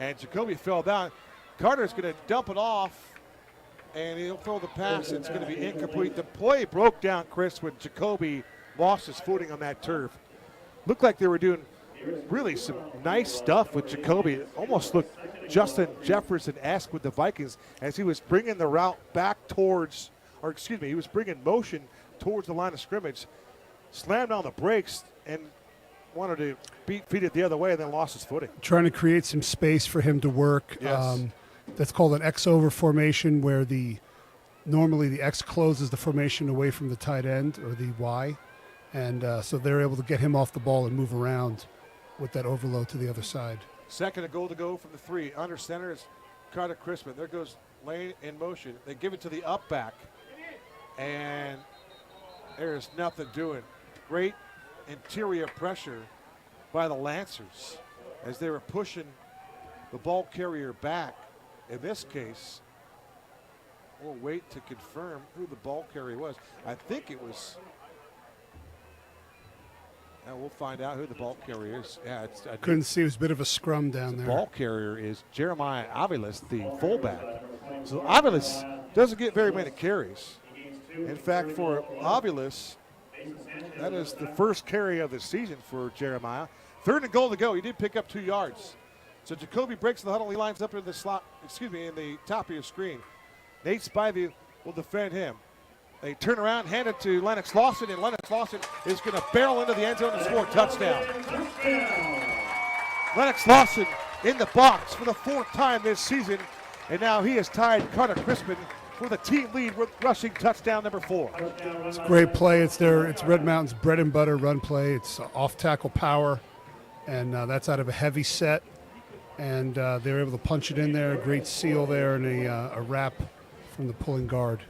And Jacoby fell down. Carter's going to dump it off, and he'll throw the pass. It's going to be incomplete. The play broke down, Chris, when Jacoby lost his footing on that turf. Looked like they were doing really some nice stuff with Jacoby. It almost looked Justin Jefferson-esque with the Vikings as he was bringing the route back towards, or excuse me, he was bringing motion towards the line of scrimmage, slammed on the brakes, and wanted to feed it the other way and then lost his footing. Trying to create some space for him to work. Yes. That's called an X-over formation, where normally the X closes the formation away from the tight end, or the Y. And so they're able to get him off the ball and move around with that overload to the other side. Second and goal to go from the 3. Under center is Carter Crispin. There goes Lane in motion. They give it to the up back, and there's nothing doing. great interior pressure by the Lancers as they were pushing the ball carrier back. In this case, we'll wait to confirm who the ball carrier was. I think it was. We'll find out who the ball carrier is. Yeah, Couldn't see. It was a bit of a scrum down there. The ball carrier is Jeremiah Aviles, the fullback. So Aviles doesn't get very many carries. In fact, for Aviles, that is the first carry of the season for Jeremiah. 3rd and goal to go. He did pick up 2 yards. So Jacoby breaks the huddle. He lines up in the slot, in the top of your screen. Nate Spivey will defend him. They turn around, hand it to Lennox Lawson, and Lennox Lawson is going to barrel into the end zone and score a touchdown. Lennox Lawson in the box for the 4th time this season, and now he has tied Carter Crispin for the team lead with rushing touchdown number 4. It's a great play. It's Red Mountain's bread and butter run play. It's off-tackle power, and that's out of a heavy set. And they're able to punch it in there. A great seal there and a wrap from the pulling guard.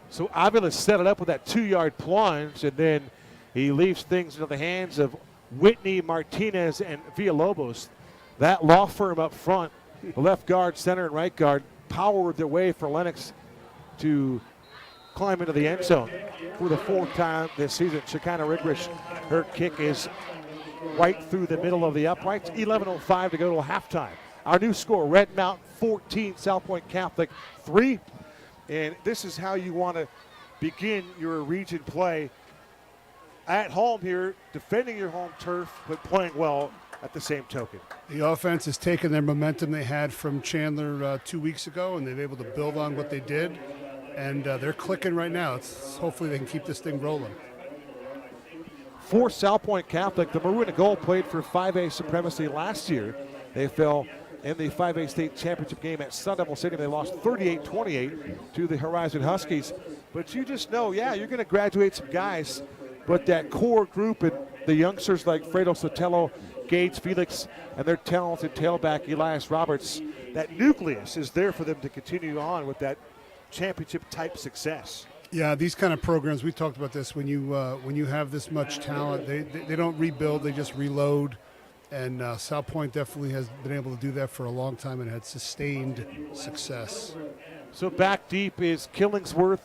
So Aviles set it up with that 2-yard plunge, and then he leaves things into the hands of Whitney, Martinez, and Villalobos. That law firm up front, the left guard, center, and right guard, powered their way for Lennox to climb into the end zone for the 4th time this season. Shekinah Rigrish, her kick is right through the middle of the uprights. 11:05 to go to halftime. Our new score, Red Mountain 14, Salpointe Catholic 3. And this is how you want to begin your region play. At home here, defending your home turf, but playing well at the same token. The offense has taken their momentum they had from Chandler 2 weeks ago, and they've been able to build on what they did. And they're clicking right now. Hopefully they can keep this thing rolling. For Salpointe Catholic, the Maroon and Gold played for 5A supremacy last year. They fell in the 5A state championship game at Sun Devil Stadium. They lost 38-28 to the Horizon Huskies. But you just know, yeah, you're going to graduate some guys, but that core group and the youngsters like Fredo Sotelo, Gage Felix, and their talented tailback Elias Roberts, that nucleus is there for them to continue on with that championship-type success. Yeah, these kind of programs, we talked about this, when you have this much talent, they don't rebuild, they just reload. And Salpointe definitely has been able to do that for a long time and had sustained success. So back deep is Killingsworth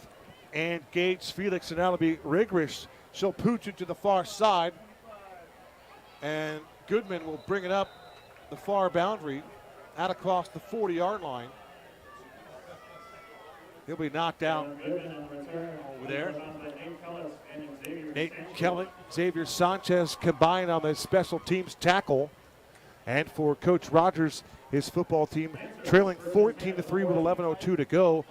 and Gage Felix, and that'll be Rigrish. She'll pooch it to the far side, and Goodman will bring it up the far boundary out across the 40-yard line. He'll be knocked out over there. Nate Kelly, Xavier Sanchez combined on the special teams tackle. And for Coach Rogers, his football team trailing 14-3 with 11:02 to go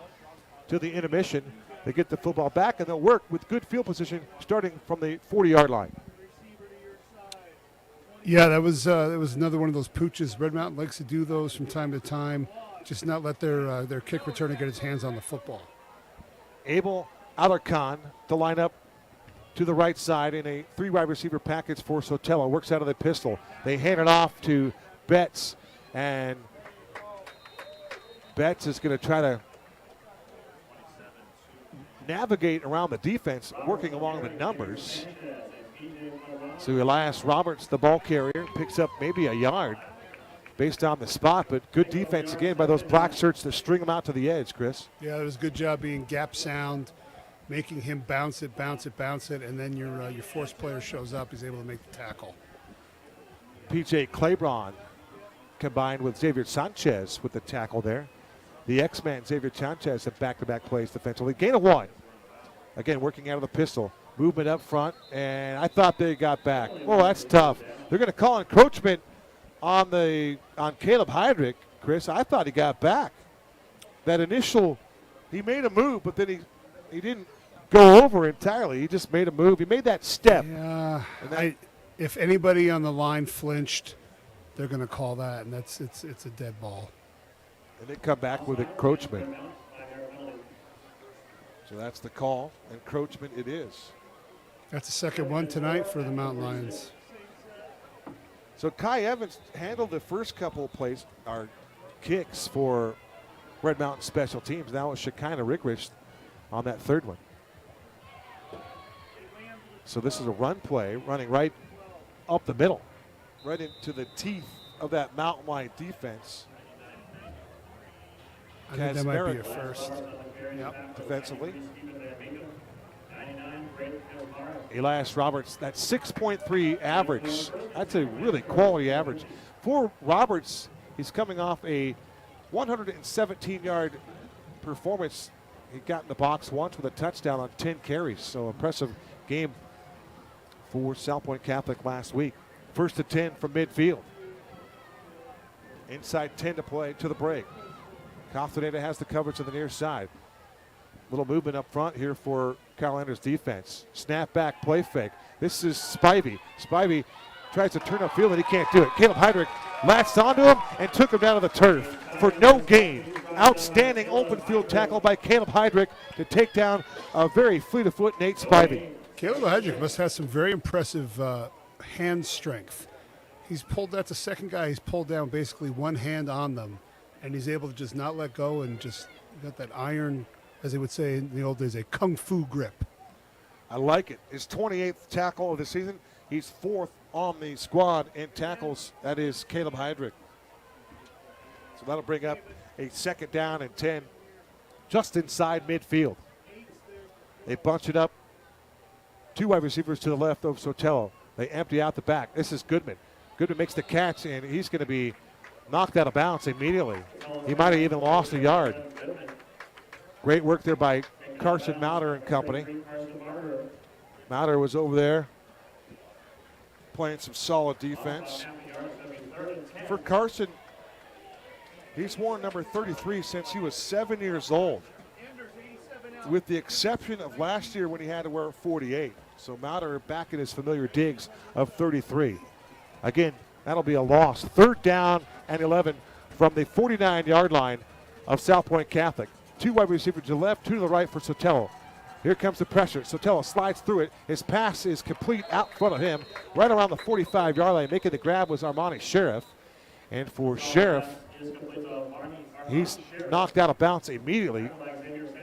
to the intermission. They get the football back, and they'll work with good field position starting from the 40-yard line. Yeah, that was another one of those pooches. Red Mountain likes to do those from time to time, just not let their kick returner get his hands on the football. Abel Alarcon to line up to the right side in a 3-wide receiver package for Sotelo. Works out of the pistol. They hand it off to Betts, and Betts is going to try to navigate around the defense, working along the numbers. So Elias Roberts, the ball carrier, picks up maybe a yard based on the spot, but good defense again by those black shirts to string them out to the edge, Chris. Yeah, it was a good job being gap sound, making him bounce it, and then your force player shows up. He's able to make the tackle. P.J. Claybron combined with Xavier Sanchez with the tackle there. The X-Man, Xavier Sanchez, have back-to-back plays defensively. Gain of 1. Again, working out of the pistol. Movement up front, and I thought they got back. Oh, that's tough. They're going to call encroachment on Caleb Heydrich, Chris. I thought he got back. That initial, he made a move, but then he didn't go over entirely. He just made a move. He made that step. Yeah. If anybody on the line flinched, they're going to call that, and it's a dead ball. And they come back with encroachment. So that's the call. Encroachment it is. That's the second one tonight for the Mountain Lions. So Kai Evans handled the first couple of plays, or kicks for Red Mountain Special Teams. Now it's Shekinah Rigrish on that third one. So this is a run play running right up the middle, right into the teeth of that Mountain Lion defense. I think that might be a first. Yep. Defensively. Elias Roberts, that 6.3 average. That's a really quality average. For Roberts, he's coming off a 117-yard performance. He got in the box once with a touchdown on 10 carries. So impressive game for Salpointe Catholic last week. First to 10 from midfield. Inside 10 to play to the break. Castaneda has the coverage on the near side. Little movement up front here for Carolina's defense. Snap back, play fake. This is Spivey. Spivey tries to turn upfield and he can't do it. Caleb Heydrich latched onto him and took him down to the turf for no gain. Outstanding open field tackle by Caleb Heydrich to take down a very fleet of foot Nate Spivey. Caleb Heydrich must have some very impressive hand strength. He's pulled, that's the second guy he's pulled down basically one hand on them, and he's able to just not let go and just got that iron, as they would say in the old days, a kung fu grip. I like it. His 28th tackle of the season. He's fourth on the squad in tackles. That is Caleb Heydrich. So that'll bring up a second down and 10 just inside midfield. They bunch it up. Two wide receivers to the left of Sotelo. They empty out the back. This is Goodman. Goodman makes the catch, and he's going to be knocked out of bounds immediately. He might have even lost a yard. Great work there by Carson Mauder and company. Mauder was over there playing some solid defense. For Carson, he's worn number 33 since he was 7 years old, with the exception of last year when he had to wear 48. So Mauder back in his familiar digs of 33. Again, that'll be a loss. Third down and 11 from the 49-yard line of Salpointe Catholic. Two wide receivers to the left, two to the right for Sotelo. Here comes the pressure. Sotelo slides through it. His pass is complete out front of him, right around the 45-yard line. Making the grab was Armani Sheriff. And for Sheriff, he's knocked out of bounds immediately.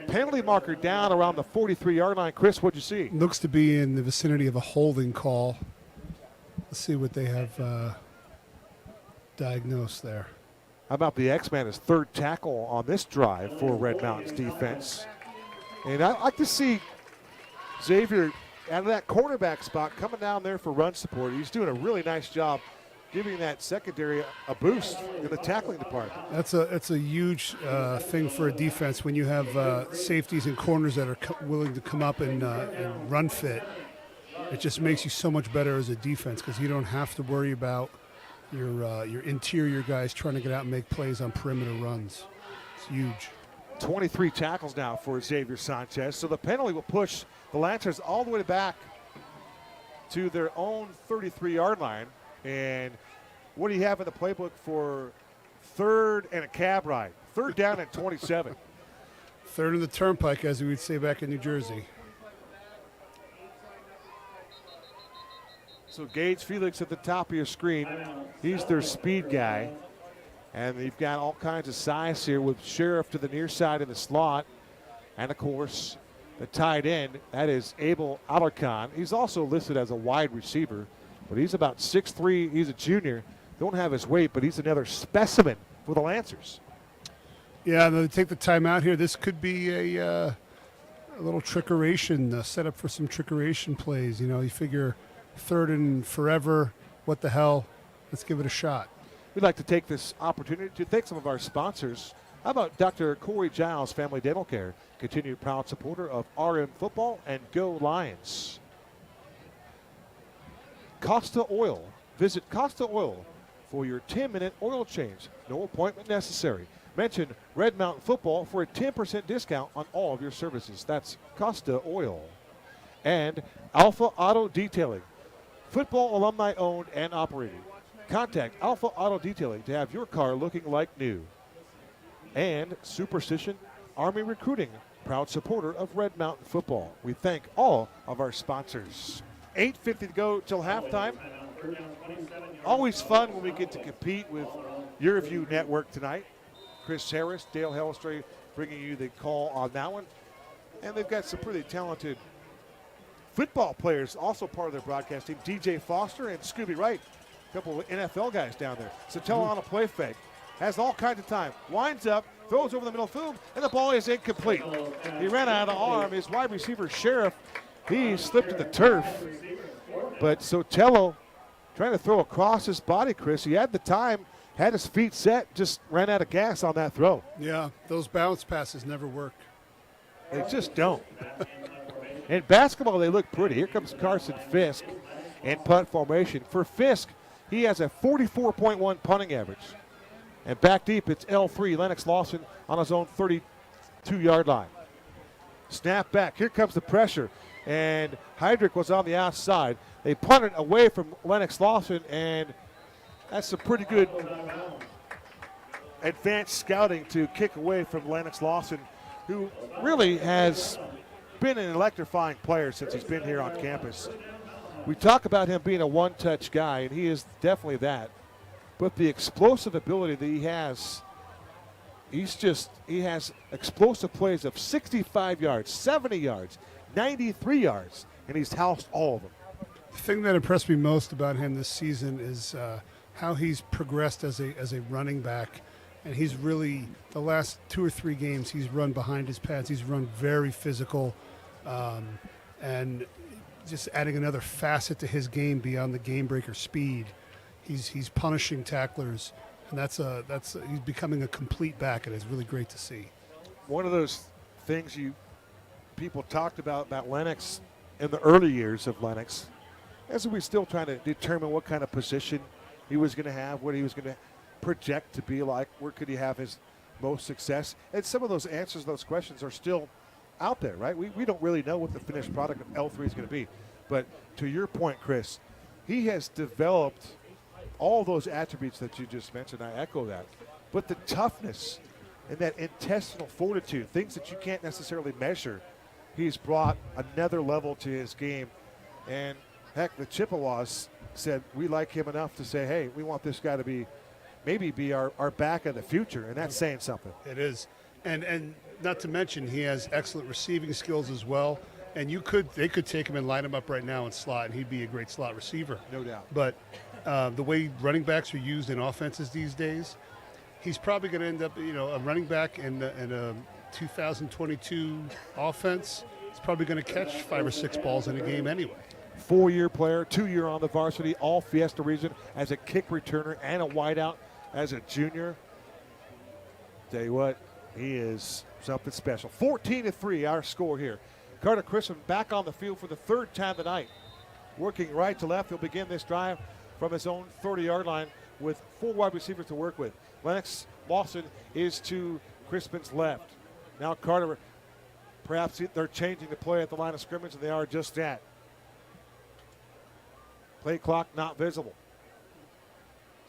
Penalty marker down around the 43-yard line. Chris, what'd you see? Looks to be in the vicinity of a holding call. Let's see what they have diagnosed there. How about the X-Man, his third tackle on this drive for Red Mountains defense. And I'd like to see Xavier out of that cornerback spot coming down there for run support. He's doing a really nice job giving that secondary a boost in the tackling department. It's a huge thing for a defense when you have safeties and corners that are willing to come up and run fit. It just makes you so much better as a defense because you don't have to worry about your interior guys trying to get out and make plays on perimeter runs. It's huge. 23 tackles now for Xavier Sanchez. So the penalty will push the Lancers all the way back to their own 33-yard line. And what do you have in the playbook for third and a cab ride? Third down and 27. Third in the turnpike, as we would say back in New Jersey. So Gage Felix at the top of your screen. He's their speed guy. And they've got all kinds of size here with Sheriff to the near side in the slot. And, of course, the tight end, that is Abel Alarcon. He's also listed as a wide receiver, but he's about 6'3". He's a junior. Don't have his weight, but he's another specimen for the Lancers. Yeah, they take the timeout here. This could be a little trickeration, set up for some trickeration plays. You know, you figure third and forever, what the hell, let's give it a shot. We'd like to take this opportunity to thank some of our sponsors. How about Dr. Corey Giles Family Dental Care, continued proud supporter of RM Football and Go Lions. Costa Oil. Visit Costa Oil for your 10-minute oil change. No appointment necessary. Mention Red Mountain Football for a 10% discount on all of your services. That's Costa Oil. And Alpha Auto Detailing. Football alumni owned and operated. Contact Alpha Auto Detailing to have your car looking like new. And Superstition Army Recruiting, proud supporter of Red Mountain Football. We thank all of our sponsors. 8:50 to go till halftime. Always fun when we get to compete with Your View Network tonight. Chris Harris, Dale Hellstray bringing you the call on that one. And they've got some pretty talented football players also part of their broadcast team. DJ Foster and Scooby Wright, a couple of NFL guys down there. Sotelo on a play fake. Has all kinds of time. Winds up, throws over the middle field, and the ball is incomplete. He ran out of arm. His wide receiver, Sheriff, he slipped to the turf. But Sotelo trying to throw across his body, Chris. He had the time, had his feet set, just ran out of gas on that throw. Yeah, those bounce passes never work. They just don't. In basketball, they look pretty. Here comes Carson Fisk in punt formation. For Fisk, he has a 44.1 punting average. And back deep, it's L3, Lennox Lawson on his own 32-yard line. Snap back. Here comes the pressure. And Heydrich was on the outside. They punted away from Lennox Lawson, and that's some pretty good advanced scouting to kick away from Lennox Lawson, who really has been an electrifying player since he's been here on campus. We talk about him being a one-touch guy, and he is definitely that. But the explosive ability that he has, he has explosive plays of 65 yards, 70 yards, 93 yards, and he's housed all of them. The thing that impressed me most about him this season is how he's progressed as a running back. And he's really, the last 2 or 3 games, he's run behind his pads. He's run very physical, and just adding another facet to his game beyond the game breaker speed. He's punishing tacklers, and he's becoming a complete back, and it's really great to see. One of those things people talked about Lennox in the early years of Lennox, as we still trying to determine what kind of position he was going to have, what he was going to project to be like, where could he have his most success, and some of those answers, those questions are still out there, right? We don't really know what the finished product of L3 is going to be, but to your point, Chris, he has developed all those attributes that you just mentioned. I echo that, but the toughness and that intestinal fortitude, things that you can't necessarily measure, he's brought another level to his game. And heck, the Chippewas said we like him enough to say, hey, we want this guy to maybe be our back of the future, and that's saying something. It is. And not to mention, he has excellent receiving skills as well. And they could take him and line him up right now in slot, and he'd be a great slot receiver. No doubt. But the way running backs are used in offenses these days, he's probably going to end up, a running back in a 2022 offense. He's probably going to catch 5 or 6 balls in a game anyway. 4-year player, 2-year on the varsity, all Fiesta region as a kick returner and a wideout as a junior. Tell you what, he is something special. 14-3, our score here. Carter Chrisman back on the field for the 3rd time tonight. Working right to left, he'll begin this drive from his own 30-yard line with 4 wide receivers to work with. Lennox Lawson is to Crispin's left. Now Carter, perhaps they're changing the play at the line of scrimmage, and they are just that. Play clock not visible.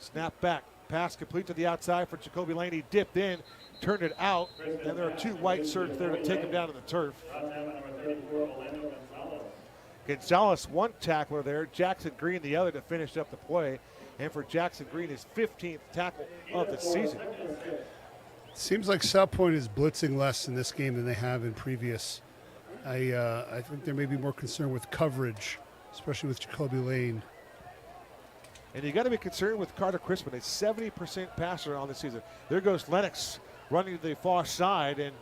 Snap back. Pass complete to the outside for Jacoby Lane. He dipped in, turned it out, and there are 2 white shirts there to take him down to the turf. Gonzalez, 1 tackler there. Jackson Green, the other, to finish up the play. And for Jackson Green, his 15th tackle of the season. Seems like Salpointe is blitzing less in this game than they have in previous. I think they may be more concerned with coverage, especially with Jacoby Lane. And you got to be concerned with Carter Crispin, a 70% passer on the season. There goes Lennox running to the far side, and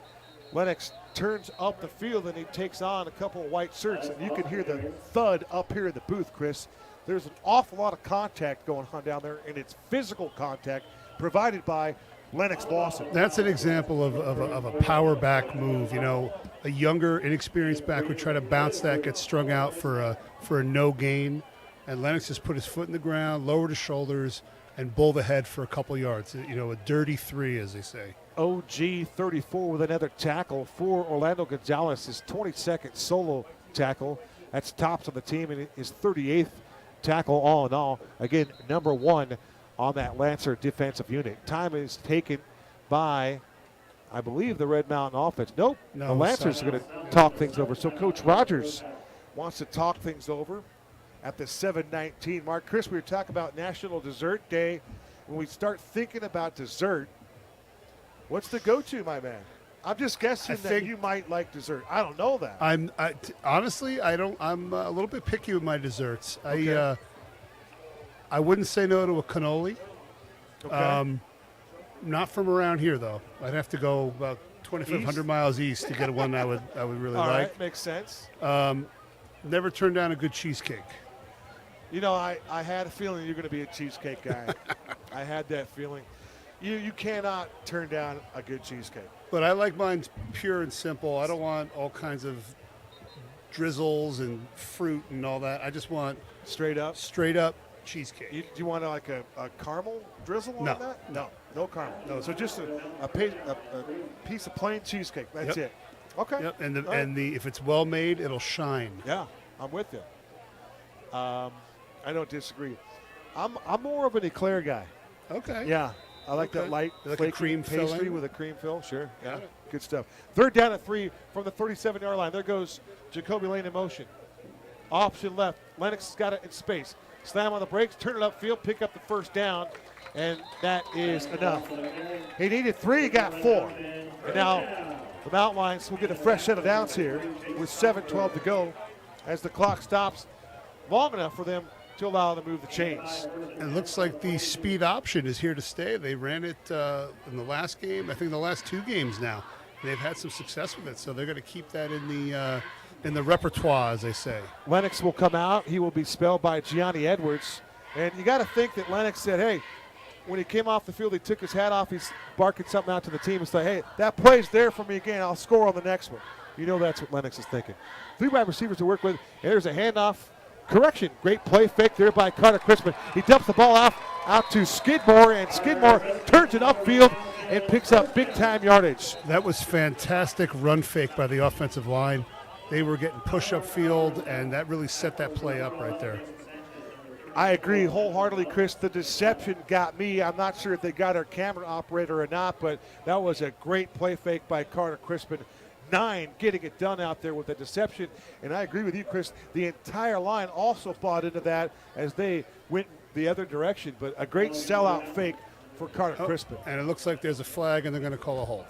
Lennox turns up the field, and he takes on a couple of white shirts, and you can hear the thud up here in the booth, Chris. There's an awful lot of contact going on down there, and it's physical contact provided by Lennox Lawson. That's an example of a power back move. A younger, inexperienced back would try to bounce that, get strung out for a no gain. And Lennox just put his foot in the ground, lowered his shoulders, and bulled ahead for a couple yards. A dirty 3, as they say. OG 34 with another tackle for Orlando Gonzalez, his 22nd solo tackle. That's tops on the team, and his 38th tackle all in all. Again, number 1 on that Lancer defensive unit. Time is taken by, I believe, the Red Mountain offense. Nope, the Lancers are going to talk things over. So Coach Rogers wants to talk things over at the 7:19 mark. Chris, we were talking about National Dessert Day. When we start thinking about dessert, what's the go-to, my man? I'm just guessing that you might like dessert. I don't know that. Honestly, I don't. I'm a little bit picky with my desserts. Okay. I wouldn't say no to a cannoli. Okay. Not from around here though. I'd have to go about 2,500 miles east to get one I would really All like. right, makes sense. Never turned down a good cheesecake. You know, I had a feeling you're going to be a cheesecake guy. I had that feeling. You cannot turn down a good cheesecake. But I like mine pure and simple. I don't want all kinds of drizzles and fruit and all that. I just want Straight up? straight up cheesecake. Do you want like a caramel drizzle No, on that? no. No caramel. No. So just a piece of plain cheesecake. That's Yep. it. Okay. Yep, and All right. if it's well made, it'll shine. Yeah, I'm with you. I don't disagree. I'm more of an eclair guy. Okay. Yeah, I like that Okay. light You like a flaky cream pastry filling? with a cream fill. Sure. Yeah, Got it. good stuff. Third down at 3 from the 37-yard line. There goes Jacoby Lane in motion. Option left. Lennox has got it in space. Slam on the brakes, turn it upfield, pick up the first down, and that is enough. He needed 3, he got 4. And now the Mountain Lions will get a fresh set of downs here with 7:12 to go as the clock stops long enough for them to allow them to move the chains. It looks like the speed option is here to stay. They ran it in the last game. I think the last 2 games now. They've had some success with it, so they're going to keep that in the repertoire, as they say. Lennox will come out. He will be spelled by Gianni Edwards. And you got to think that Lennox said, hey, when he came off the field, he took his hat off. He's barking something out to the team. It's like, hey, that play's there for me again. I'll score on the next one. You know that's what Lennox is thinking. 3 wide receivers to work with. There's a handoff. Correction. Great play fake there by Carter Crispin. He dumps the ball out to Skidmore, and Skidmore turns it upfield and picks up big-time yardage. That was fantastic run fake by the offensive line. They were getting push up field, and that really set that play up right there. I agree wholeheartedly, Chris. The deception got me. I'm not sure if they got our camera operator or not, but that was a great play fake by Carter Crispin. 9 getting it done out there with the deception. And I agree with you, Chris. The entire line also bought into that as they went the other direction. But a great sellout fake for Carter Crispin. And it looks like there's a flag, and they're going to call a hold.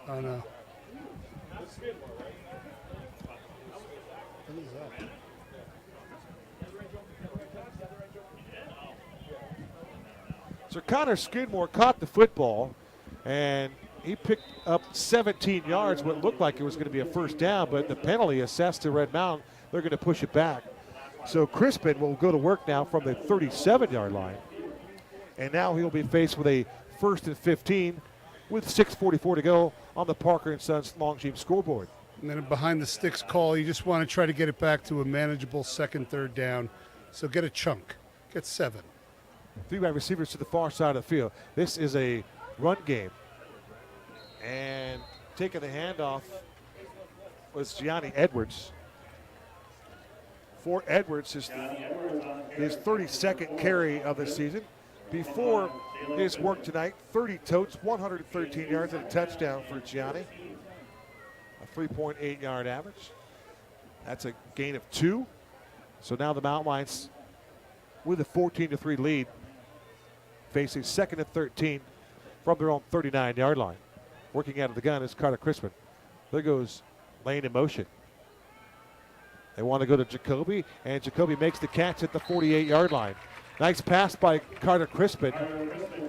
Oh, no. What is that? So Connor Skidmore caught the football, and he picked up 17 yards, what looked like it was going to be a first down, but the penalty assessed to Red Mountain, they're going to push it back. So Crispin will go to work now from the 37-yard line, and now he'll be faced with a 1st and 15 with 6:44 to go on the Parker & Sons Longines scoreboard. And then a behind the sticks call. You just want to try to get it back to a manageable 2nd, 3rd down. So get a chunk. Get 7. 3 wide receivers to the far side of the field. This is a run game. And taking the handoff was Gianni Edwards. For Edwards, his 32nd carry of the season. Before his work tonight, 30 totes, 113 yards, and a touchdown for Gianni. A 3.8-yard average. That's a gain of 2. So now the Mountain Lions with a 14-3 lead, facing 2nd and 13 from their own 39-yard line. Working out of the gun is Carter Crispin. There goes Lane in motion. They want to go to Jacoby, and Jacoby makes the catch at the 48-yard line. Nice pass by Carter Crispin.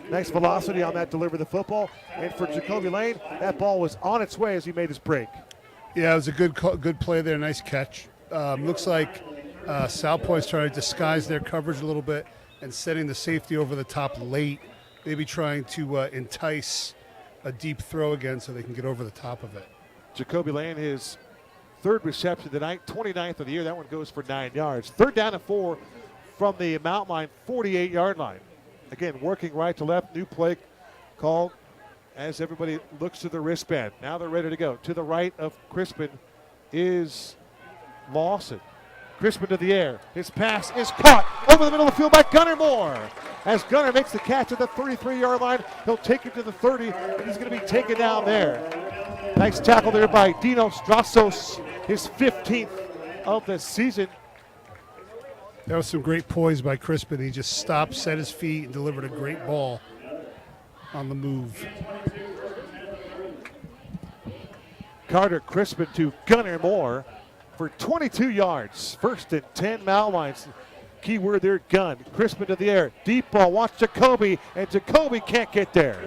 Nice velocity on that delivery of the football. And for Jacoby Lane, that ball was on its way as he made his break. Yeah, it was a good play there. Nice catch. Looks like Salpointe's trying to disguise their coverage a little bit and setting the safety over the top late, maybe trying to entice a deep throw again so they can get over the top of it. Jacoby Lane, his 3rd reception tonight, 29th of the year. That one goes for 9 yards. 3rd down and 4 from the Mountain Line, 48-yard line. Again, working right to left. New play called as everybody looks to the wristband. Now they're ready to go. To the right of Crispin is Lawson. Crispin to the air. His pass is caught over the middle of the field by Gunnar Moore. As Gunnar makes the catch at the 33-yard line, he'll take it to the 30, and he's going to be taken down there. Nice tackle there by Dino Strassos, his 15th of the season. That was some great poise by Crispin. He just stopped, set his feet, and delivered a great ball on the move. Carter Crispin to Gunnar Moore for 22 yards. First and 10 Mountain Lions. Key word there, gun. Crispin to the air. Deep ball. Watch Jacoby, and Jacoby can't get there.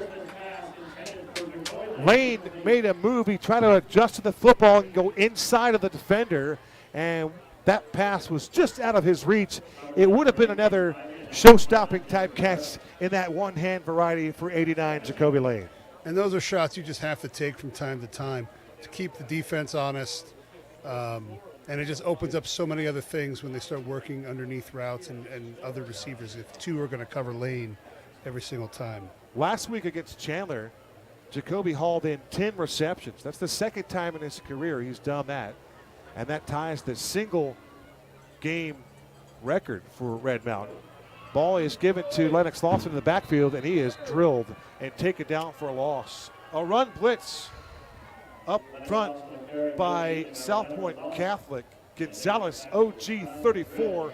Lane made a move. He tried to adjust to the football and go inside of the defender, and that pass was just out of his reach. It would have been another show-stopping type catch in that one-hand variety for 89 Jacoby Lane. And those are shots you just have to take from time to time to keep the defense honest. And it just opens up so many other things when they start working underneath routes and other receivers if two are going to cover Lane every single time. Last week against Chandler, Jacoby hauled in 10 receptions. That's the second time in his career he's done that. And that ties the single game record for Red Mountain. Ball is given to Lennox Lawson in the backfield, and he is drilled and taken down for a loss. A run blitz up front by Salpointe Catholic. Gonzalez, OG 34,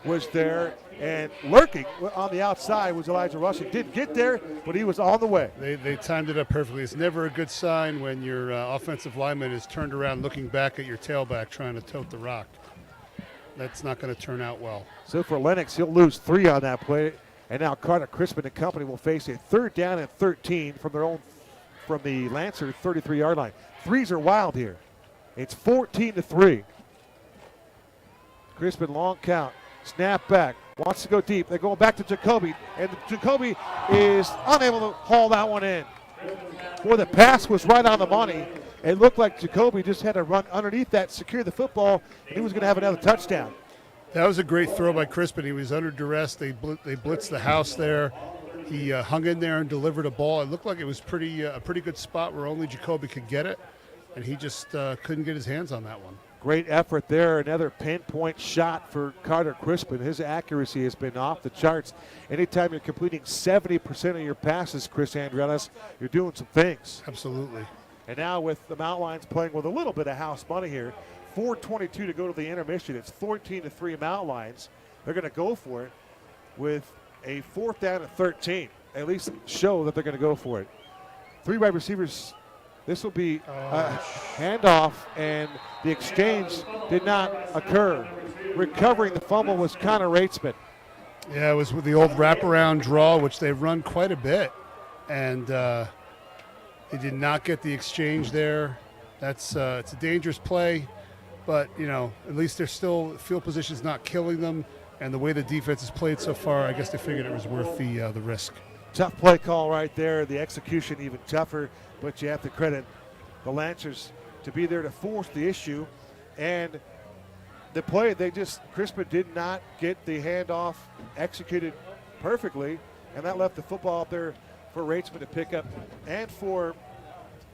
was there, and lurking on the outside was Elijah Rushing. Didn't get there, but he was on the way. They timed it up perfectly. It's never a good sign when your offensive lineman is turned around looking back at your tailback trying to tote the rock. That's not going to turn out well. So for Lennox, he'll lose 3 on that play, and now Carter Crispin and company will face a 3rd down and 13 from the Lancer 33-yard line. Threes are wild here. It's 14-3. Crispin, long count. Snap back. Wants to go deep. They're going back to Jacoby. And Jacoby is unable to haul that one in. Boy, the pass was right on the money. It looked like Jacoby just had to run underneath that, secure the football, and he was going to have another touchdown. That was a great throw by Crispin. He was under duress. They blitzed the house there. He hung in there and delivered a ball. It looked like it was a pretty good spot where only Jacoby could get it, and he just couldn't get his hands on that one. Great effort there. Another pinpoint shot for Carter Crispin. His accuracy has been off the charts. Anytime you're completing 70% of your passes, Chris Andrelis, you're doing some things. Absolutely. And now with the Mountain Lions playing with a little bit of house money here, 4:22 to go to the intermission. It's 14-3 Mountain Lions. They're going to go for it with a 4th down and 13. At least show that they're going to go for it. 3 wide receivers. This will be a handoff, and the exchange did not occur. Recovering the fumble was Connor Ratesman. Yeah, it was with the old wraparound draw, which they've run quite a bit, and they did not get the exchange there. It's a dangerous play, but at least they're still field position's not killing them, and the way the defense has played so far, I guess they figured it was worth the risk. Tough play call right there. The execution even tougher, but you have to credit the Lancers to be there to force the issue. And the play, Crispin did not get the handoff executed perfectly, and that left the football up there for Ratesman to pick up. And for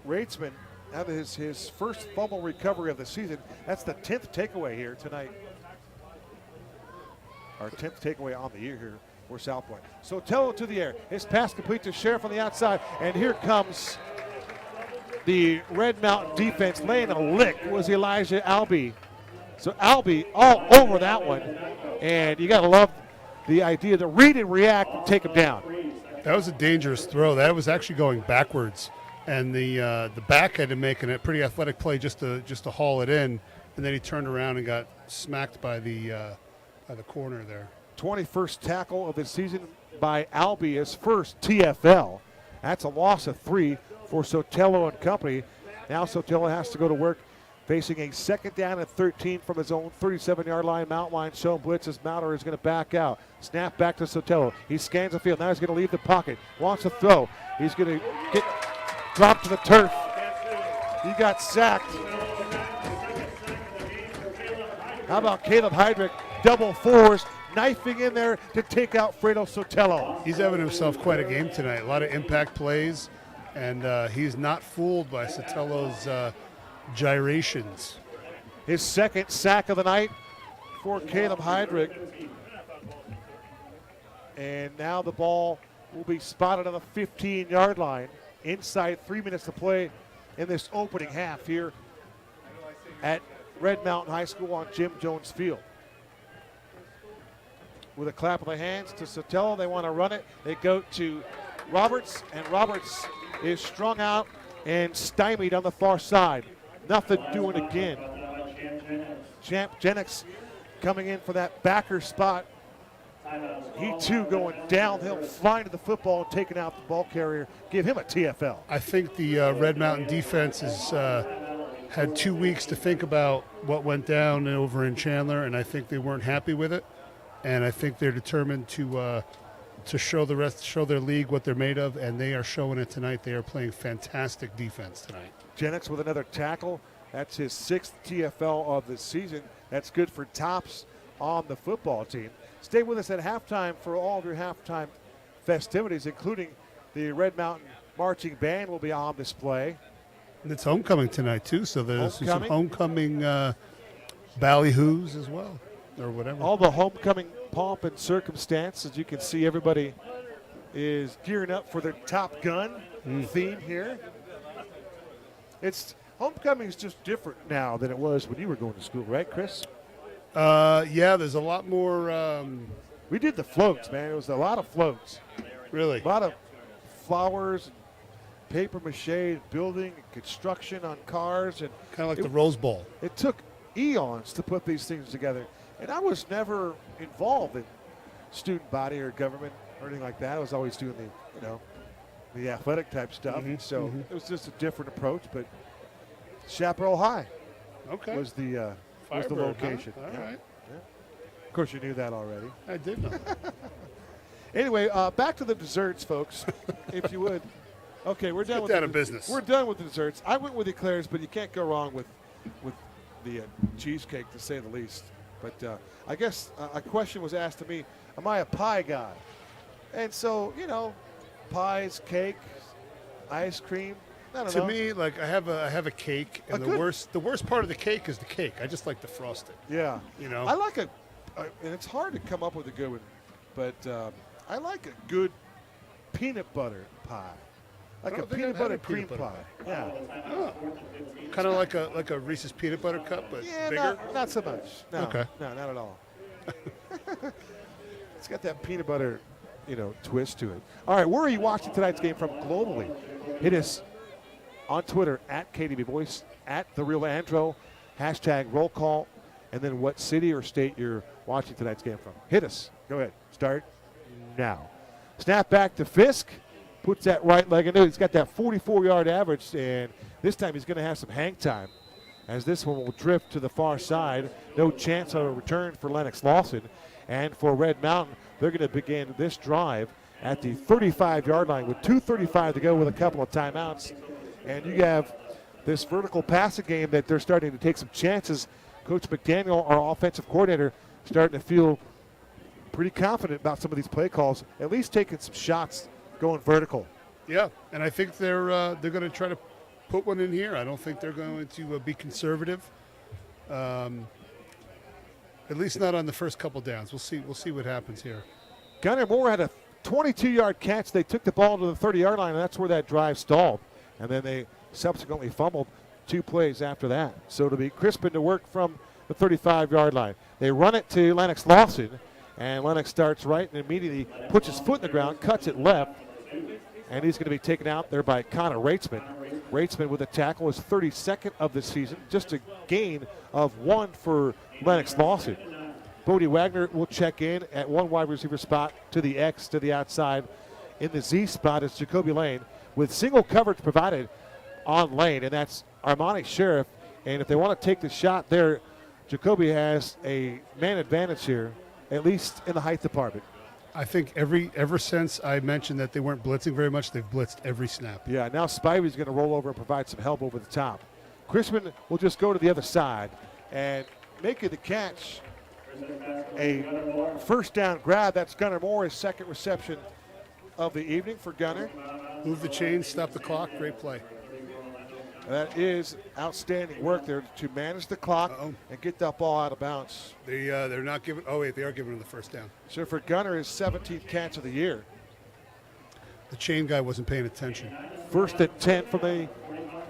Ratesman, that is his first fumble recovery of the season. That's the 10th takeaway here tonight. Our 10th takeaway on the year here for Salpointe. Sotelo to the air. His pass complete to Sheriff on the outside. And here comes the Red Mountain defense. Laying a lick was Elijah Albee. So Albee all over that one. And you got to love the idea to read and react and take him down. That was a dangerous throw. That was actually going backwards. And the back had to make a pretty athletic play just to haul it in. And then he turned around and got smacked by the corner there. 21st tackle of the season by Albee, his first TFL. That's a loss of 3 for Sotelo and company. Now Sotelo has to go to work facing a 2nd down and 13 from his own 37-yard line. Mountain Lions show blitz as Mauter is going to back out. Snap back to Sotelo. He scans the field. Now he's going to leave the pocket. Wants to throw. He's going to get dropped to the turf. He got sacked. How about Caleb Heydrich? Double 4s, knifing in there to take out Fredo Sotelo. He's having himself quite a game tonight. A lot of impact plays, and he's not fooled by Sotelo's gyrations. His 2nd sack of the night for Caleb Heydrich. And now the ball will be spotted on the 15-yard line. Inside 3 minutes to play in this opening half here at Red Mountain High School on Jim Jones Field. with a clap of the hands to Sotelo. They want to run it. They go to Roberts, and Roberts is strung out and stymied on the far side. Nothing doing again. Champ Jennings coming in for that backer spot. He too going downhill, flying to the football and taking out the ball carrier. Give him a TFL. I think the Red Mountain defense has had 2 weeks to think about what went down over in Chandler, and I think they weren't happy with it. And I think they're determined to show their league what they're made of, and they are showing it tonight. They are playing fantastic defense tonight. Jennings with another tackle. That's his 6th TFL of the season. That's good for tops on the football team. Stay with us at halftime for all of your halftime festivities, including the Red Mountain Marching Band will be on display. And it's homecoming tonight, too, so there's some homecoming ballyhoos as well, or whatever. All the homecoming pomp and circumstance. As you can see, everybody is gearing up for their Top Gun theme here. Homecoming is just different now than it was when you were going to school, right, Chris? Yeah, there's a lot more. We did the floats, man. It was a lot of floats. Really? A lot of flowers, and paper mache, building, and construction on cars. And kind of like the Rose Bowl. It took eons to put these things together. And I was never involved in student body or government or anything like that. I was always doing the athletic type stuff. So it was just a different approach. But Chaparral High was the location. Huh? All right. Yeah. Of course, you knew that already. I did know that. Anyway, back to the desserts, folks, if you would. Okay, we're done. Get down to business. We're done with the desserts. I went with eclairs, but you can't go wrong with the cheesecake, to say the least. But I guess a question was asked to me: am I a pie guy? And so, pies, cake, ice cream. I don't know. To me, like I have a cake, and the worst part of the cake is the cake. I just like to frost it. Yeah. I like and it's hard to come up with a good one, but I like a good peanut butter pie, like a peanut butter cream pie. Yeah. Oh. Kind of like a Reese's peanut butter cup, but bigger. Not so much. No. Okay. No, not at all. It's got that peanut butter, twist to it. All right, where are you watching tonight's game from globally? Hit us on Twitter at KDB Voice, at The Real Andro, hashtag roll call, and then what city or state you're watching tonight's game from. Hit us. Go ahead. Start now. Snap back to Fisk. Puts that right leg into it. He's got that 44-yard average, and this time he's going to have some hang time, as this one will drift to the far side. No chance of a return for Lennox Lawson. And for Red Mountain, they're going to begin this drive at the 35-yard line with 2:35 to go with a couple of timeouts. And you have this vertical passing game that they're starting to take some chances. Coach McDaniel, our offensive coordinator, starting to feel pretty confident about some of these play calls, at least taking some shots going vertical. Yeah, and I think they're going to try to put one in here. I don't think they're going to be conservative, at least not on the first couple downs. We'll see what happens here. Gunnar Moore had a 22-yard catch. They took the ball to the 30-yard line, and that's where that drive stalled. And then they subsequently fumbled 2 plays after that. So it'll be Crispin to work from the 35-yard line. They run it to Lennox Lawson, and Lennox starts right and immediately puts his foot in the ground, cuts it left, and he's going to be taken out there by Connor Reitzman. Reitzman with a tackle, his 32nd of the season, just a gain of 1 for Lennox Lawson. Bodie Wagner will check in at one wide receiver spot to the X to the outside. In the Z spot is Jacoby Lane, with single coverage provided on Lane, and that's Armani Sheriff. And if they want to take the shot there, Jacoby has a man advantage here, at least in the height department. I think ever since I mentioned that they weren't blitzing very much, they've blitzed every snap. Yeah, now Spivey's going to roll over and provide some help over the top. Crispin will just go to the other side and making the catch. A first down grab. That's Gunnar Moore, his second reception of the evening for Gunnar. Move the chains, stop the clock. Great play. That is outstanding work there to manage the clock and get that ball out of bounds. They're not giving. Oh wait, they are giving him the first down. So for Gunnar, his 17th catch of the year. The chain guy wasn't paying attention. First and 10 from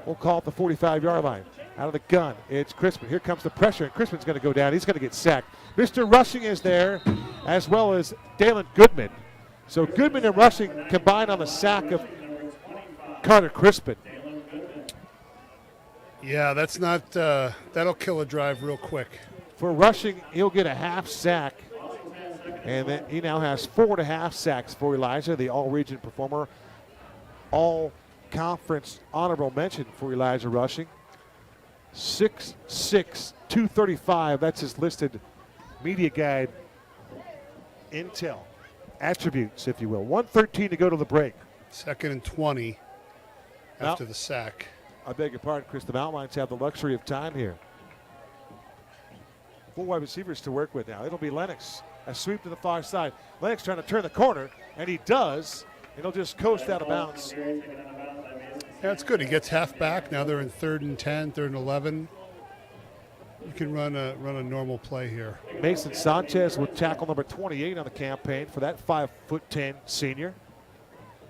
we'll call it the 45-yard line. Out of the gun, it's Crispin. Here comes the pressure, and Crispin's going to go down. He's going to get sacked. Mr. Rushing is there, as well as Dalen Goodman. So Goodman and rushing combined on the sack of Carter Crispin. Yeah, that's not, that'll kill a drive real quick. For rushing, he'll get a half sack. And then he now has 4.5 sacks for Elijah, the all-region performer. All-conference honorable mention for Elijah rushing. 6'6", 235. That's his listed media guide intel. Attributes, if you will. 1:13 to go to the break. 2nd and 20 after the sack. I beg your pardon, Chris. The Mountain Lions have the luxury of time here. 4 wide receivers to work with now. It'll be Lennox. A sweep to the far side. Lennox trying to turn the corner, and he does. And he'll just coast out of bounds. Yeah, it's good. He gets half back. Now they're in 3rd and 10, 3rd and 11. You can run a normal play here. Mason Sanchez with tackle number 28 on the campaign for that 5'10" senior.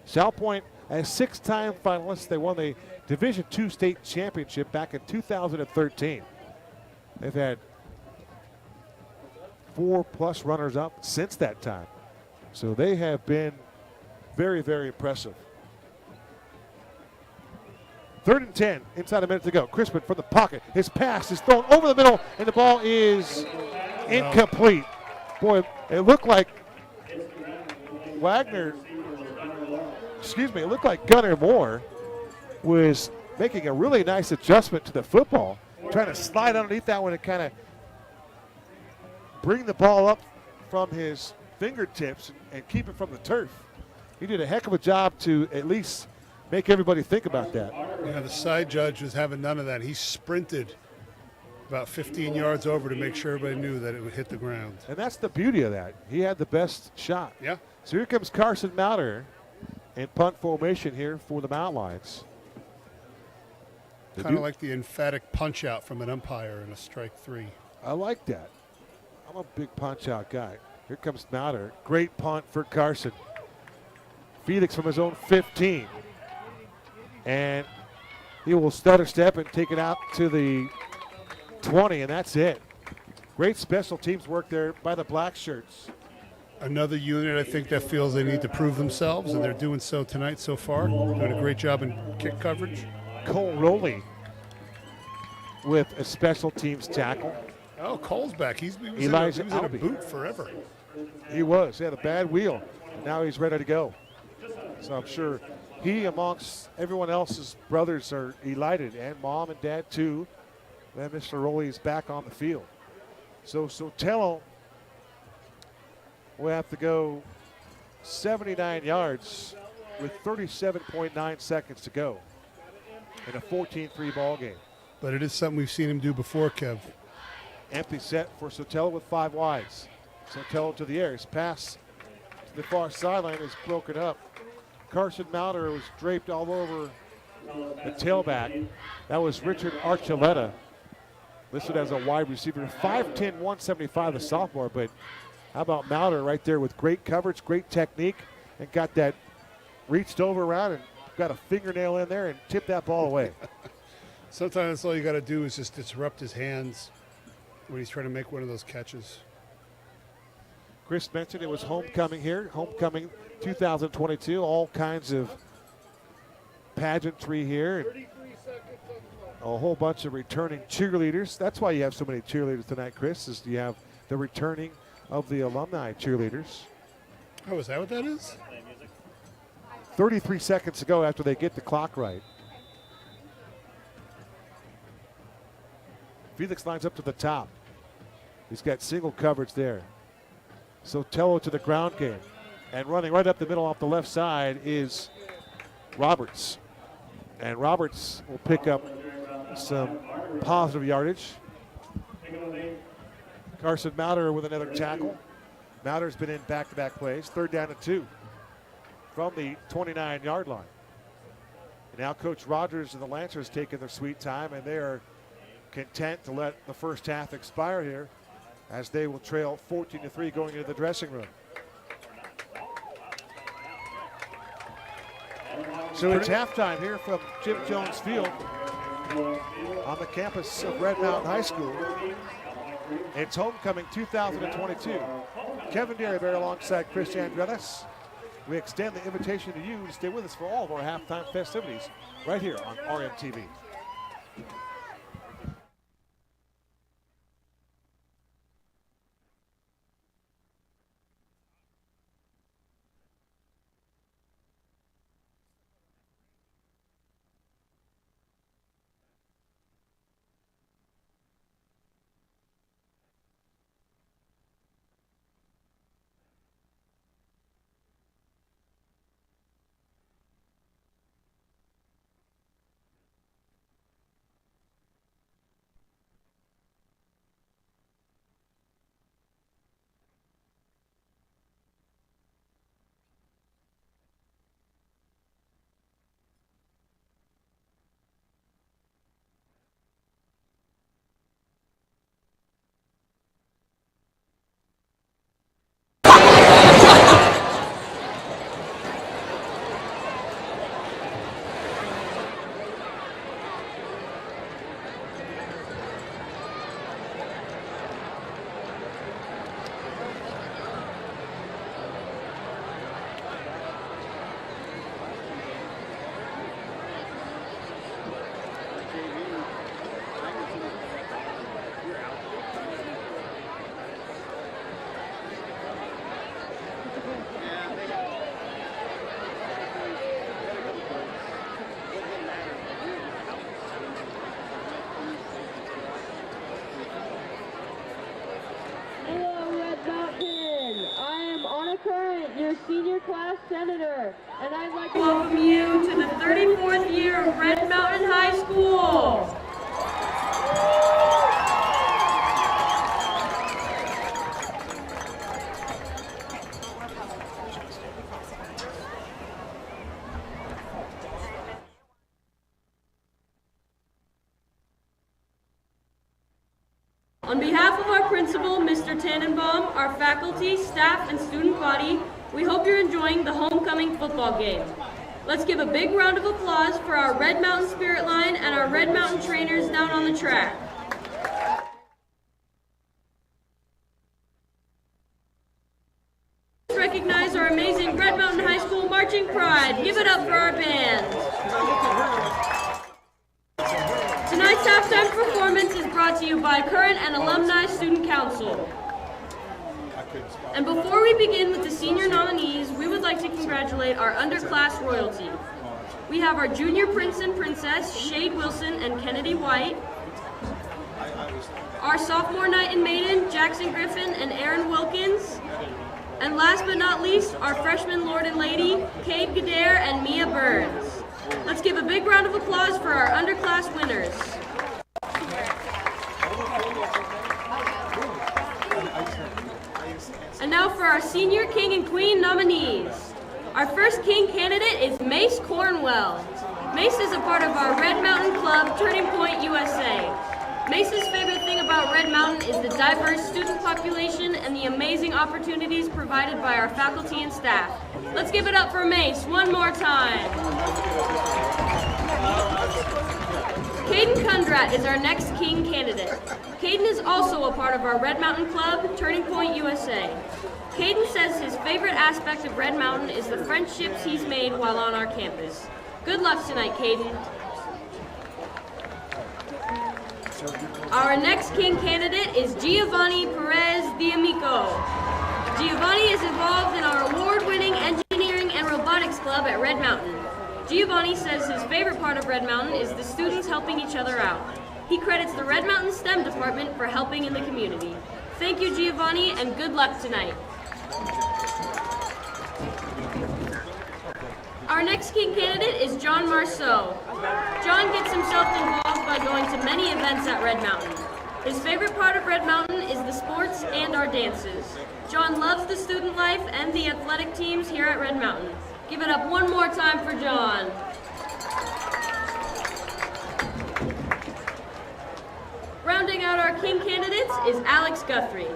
Salpointe, a 6-time finalist. They won the Division II state championship back in 2013. They've had 4+ runners-up since that time. So they have been very, very impressive. 3rd and 10, inside a minute to go. Crispin from the pocket. His pass is thrown over the middle, and the ball is incomplete. Boy, it looked like it looked like Gunnar Moore was making a really nice adjustment to the football, trying to slide underneath that one and kind of bring the ball up from his fingertips and keep it from the turf. He did a heck of a job to at least make everybody think about that. Yeah, the side judge was having none of that. He sprinted about 15 yards over to make sure everybody knew that it would hit the ground. And that's the beauty of that. He had the best shot. Yeah. So here comes Carson Mouter in punt formation here for the Mountain Lions. Kind of like the emphatic punch out from an umpire in a strike 3. I like that. I'm a big punch out guy. Here comes Mouter. Great punt for Carson. Felix from his own 15. And he will stutter step and take it out to the 20, and that's it. Great special teams work there by the black shirts. Another unit, I think, that feels they need to prove themselves, and they're doing so tonight so far. Doing a great job in kick coverage. Cole Rowley with a special teams tackle. Oh, Cole's back. He was Elijah in a boot forever. He was. He had a bad wheel. Now he's ready to go. So I'm sure he, amongst everyone else's brothers, are elated, and mom and dad too. Then Mr. Rowley is back on the field. So Sotelo will have to go 79 yards with 37.9 seconds to go in a 14-3 ball game. But it is something we've seen him do before, Kev. Empty set for Sotelo with 5 wides. Sotelo to the air. His pass to the far sideline is broken up. Carson Mouter was draped all over the tailback. That was Richard Archuleta, listed as a wide receiver. 5'10", 175, the sophomore, but how about Mouter right there with great coverage, great technique, and got that reached over around and got a fingernail in there and tipped that ball away. Sometimes that's all you got to do is just disrupt his hands when he's trying to make one of those catches. Chris mentioned it was homecoming here, homecoming 2022, all kinds of pageantry here. And a whole bunch of returning cheerleaders. That's why you have so many cheerleaders tonight, Chris, is you have the returning of the alumni cheerleaders. Oh, is that what that is? 33 seconds to go after they get the clock right. Felix lines up to the top. He's got single coverage there. Sotelo to the ground game. And running right up the middle off the left side is Roberts. And Roberts will pick up some positive yardage. Carson Mouter with another tackle. Mouter's been in back-to-back plays. 3rd down and 2 from the 29-yard line. And now Coach Rogers and the Lancers taking their sweet time, and they are content to let the first half expire here as they will trail 14-3 going into the dressing room. So it's halftime here from Jim Jones Field on the campus of Red Mountain High School. It's homecoming 2022. Kevin Derryberry alongside Chris Andrelis. We extend the invitation to you to stay with us for all of our halftime festivities right here on RMTV. Your senior class senator, and I'd like to welcome you to the 34th year of Red Mountain High School. On behalf of our principal, Mr. Tannenbaum, our faculty, staff, and student body, we hope you're enjoying the homecoming football game. Let's give a big round of applause for our Red Mountain Spirit Line and our Red Mountain trainers down on the track. Let's recognize our amazing Red Mountain High School marching pride. Give it up for our band. Tonight's halftime performance is brought to you by Current and Alumni Student Council. And before we begin with the senior nominees, we would like to congratulate our underclass royalty. We have our junior prince and princess, Shade Wilson and Kennedy White, our sophomore knight and maiden, Jackson Griffin and Aaron Wilkins, and last but not least, our freshman lord and lady, Cade Gadare and Mia Burns. Let's give a big round of applause for our underclass winners. And now for our senior king and queen nominees. Our first king candidate is Mace Cornwell. Mace is a part of our Red Mountain Club, Turning Point USA. Mace's favorite thing about Red Mountain is the diverse student population and the amazing opportunities provided by our faculty and staff. Let's give it up for Mace one more time. Caden Kundrat is our next king candidate. Caden is also a part of our Red Mountain Club, Turning Point USA. Caden says his favorite aspect of Red Mountain is the friendships he's made while on our campus. Good luck tonight, Caden. Our next king candidate is Giovanni Perez D'Amico. Giovanni is involved in our award-winning engineering and robotics club at Red Mountain. Giovanni says his favorite part of Red Mountain is the students helping each other out. He credits the Red Mountain STEM department for helping in the community. Thank you, Giovanni, and good luck tonight. Our next king candidate is John Marceau. John gets himself involved by going to many events at Red Mountain. His favorite part of Red Mountain is the sports and our dances. John loves the student life and the athletic teams here at Red Mountain. Give it up one more time for John. Rounding out our king candidates is Alex Guthrie.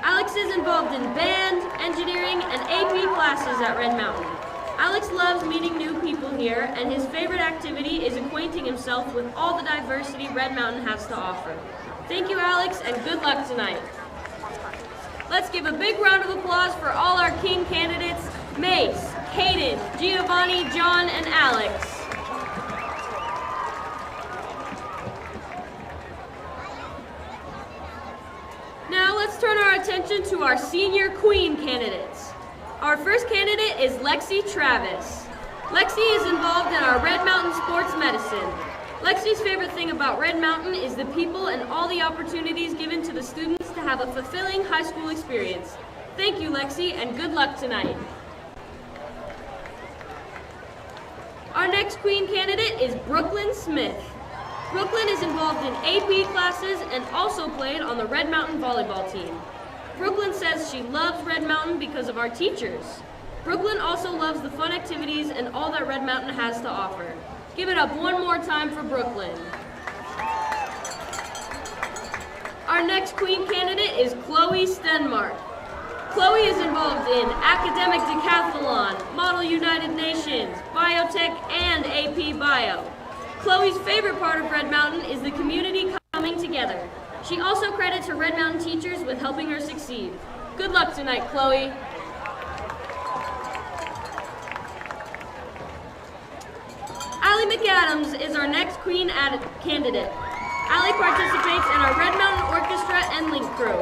Alex is involved in band, engineering, and AP classes at Red Mountain. Alex loves meeting new people here, and his favorite activity is acquainting himself with all the diversity Red Mountain has to offer. Thank you, Alex, and good luck tonight. Let's give a big round of applause for all our King candidates, Mace, Hayden, Giovanni, John, and Alex. Now let's turn our attention to our senior Queen candidates. Our first candidate is Lexi Travis. Lexi is involved in our Red Mountain Sports Medicine. Lexi's favorite thing about Red Mountain is the people and all the opportunities given to the students to have a fulfilling high school experience. Thank you, Lexi, and good luck tonight. Our next Queen candidate is Brooklyn Smith. Brooklyn is involved in AP classes and also played on the Red Mountain volleyball team. Brooklyn says she loves Red Mountain because of our teachers. Brooklyn also loves the fun activities and all that Red Mountain has to offer. Give it up one more time for Brooklyn. Our next Queen candidate is Chloe Stenmark. Chloe is involved in academic decathlon, Model United Nations, biotech, and AP Bio. Chloe's favorite part of Red Mountain is the community coming together. She also credits her Red Mountain teachers with helping her succeed. Good luck tonight, Chloe. Allie McAdams is our next Queen candidate. Allie participates in our Red Mountain Orchestra and Link Crew.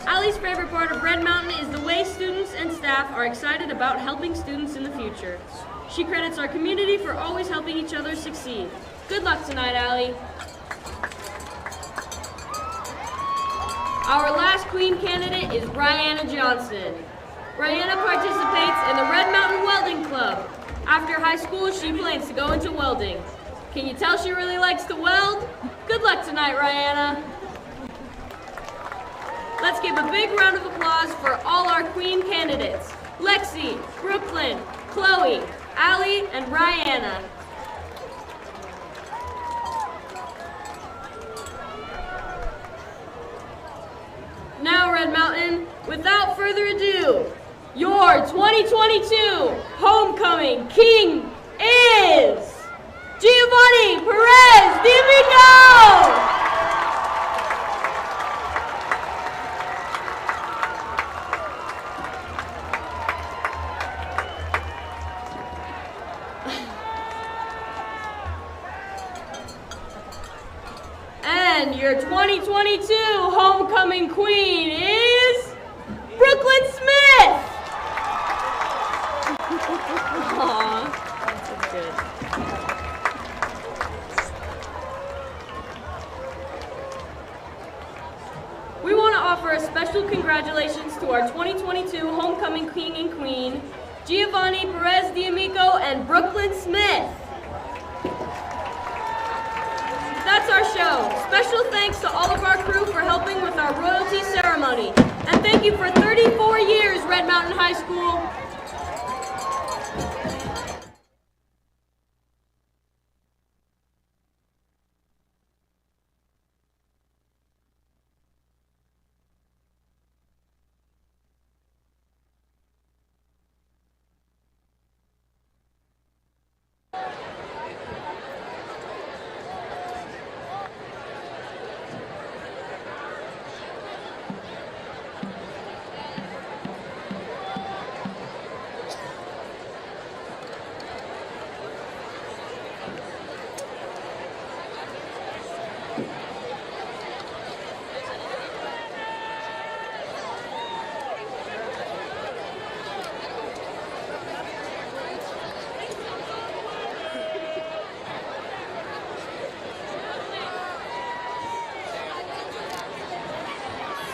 Allie's favorite part of Red Mountain is the way students and staff are excited about helping students in the future. She credits our community for always helping each other succeed. Good luck tonight, Allie. Our last Queen candidate is Brianna Johnson. Brianna participates in the Red Mountain Welding Club. After high school, she plans to go into welding. Can you tell she really likes to weld? Good luck tonight, Brianna. Let's give a big round of applause for all our Queen candidates: Lexi, Brooklyn, Chloe, Allie, and Brianna. Now, Red Mountain, without further ado, your 2022 Homecoming King is Giovanni Perez D'Amico! And your 2022 Homecoming Queen is Brooklyn Smith! Aww, that's good. We want to offer a special congratulations to our 2022 Homecoming King and Queen, Giovanni Perez D'Amico and Brooklyn Smith. That's our show. Special thanks to all of our crew for helping with our royalty ceremony. And thank you for 34 years, Red Mountain High School.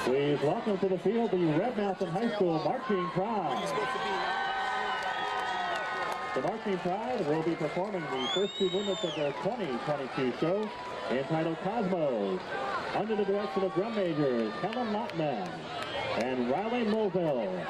Please welcome to the field the Red Mountain High School Marching Pride. The Marching Pride will be performing the first 2 movements of their 2022 show entitled Cosmos, under the direction of drum majors Helen Lottman and Riley Mulville.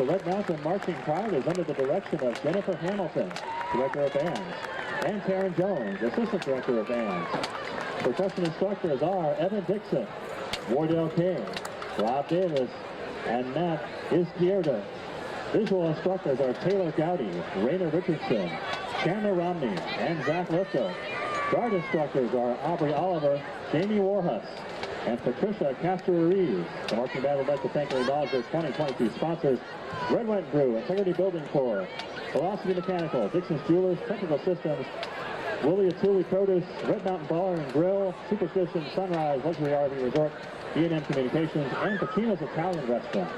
The Red Mountain Marching Choir is under the direction of Jennifer Hamilton, Director of Bands, and Karen Jones, Assistant Director of Bands. Percussion instructors are Evan Dixon, Wardell King, Rob Davis, and Matt Izquierda. Visual instructors are Taylor Gowdy, Rainer Richardson, Chandler Romney, and Zach Lifto. Guard instructors are Aubrey Oliver, Jamie Warhus, and Patricia Castro-Ruiz. The marching band would like to thank and acknowledge their 2022 sponsors, Red White Brew, Integrity Building Corps, Velocity Mechanical, Dixon's Jewelers, Technical Systems, Willie Atuli Produce, Red Mountain Bar and Grill, Superstition, Sunrise, Luxury RV Resort, B&M Communications, and Pacino's Italian Restaurant.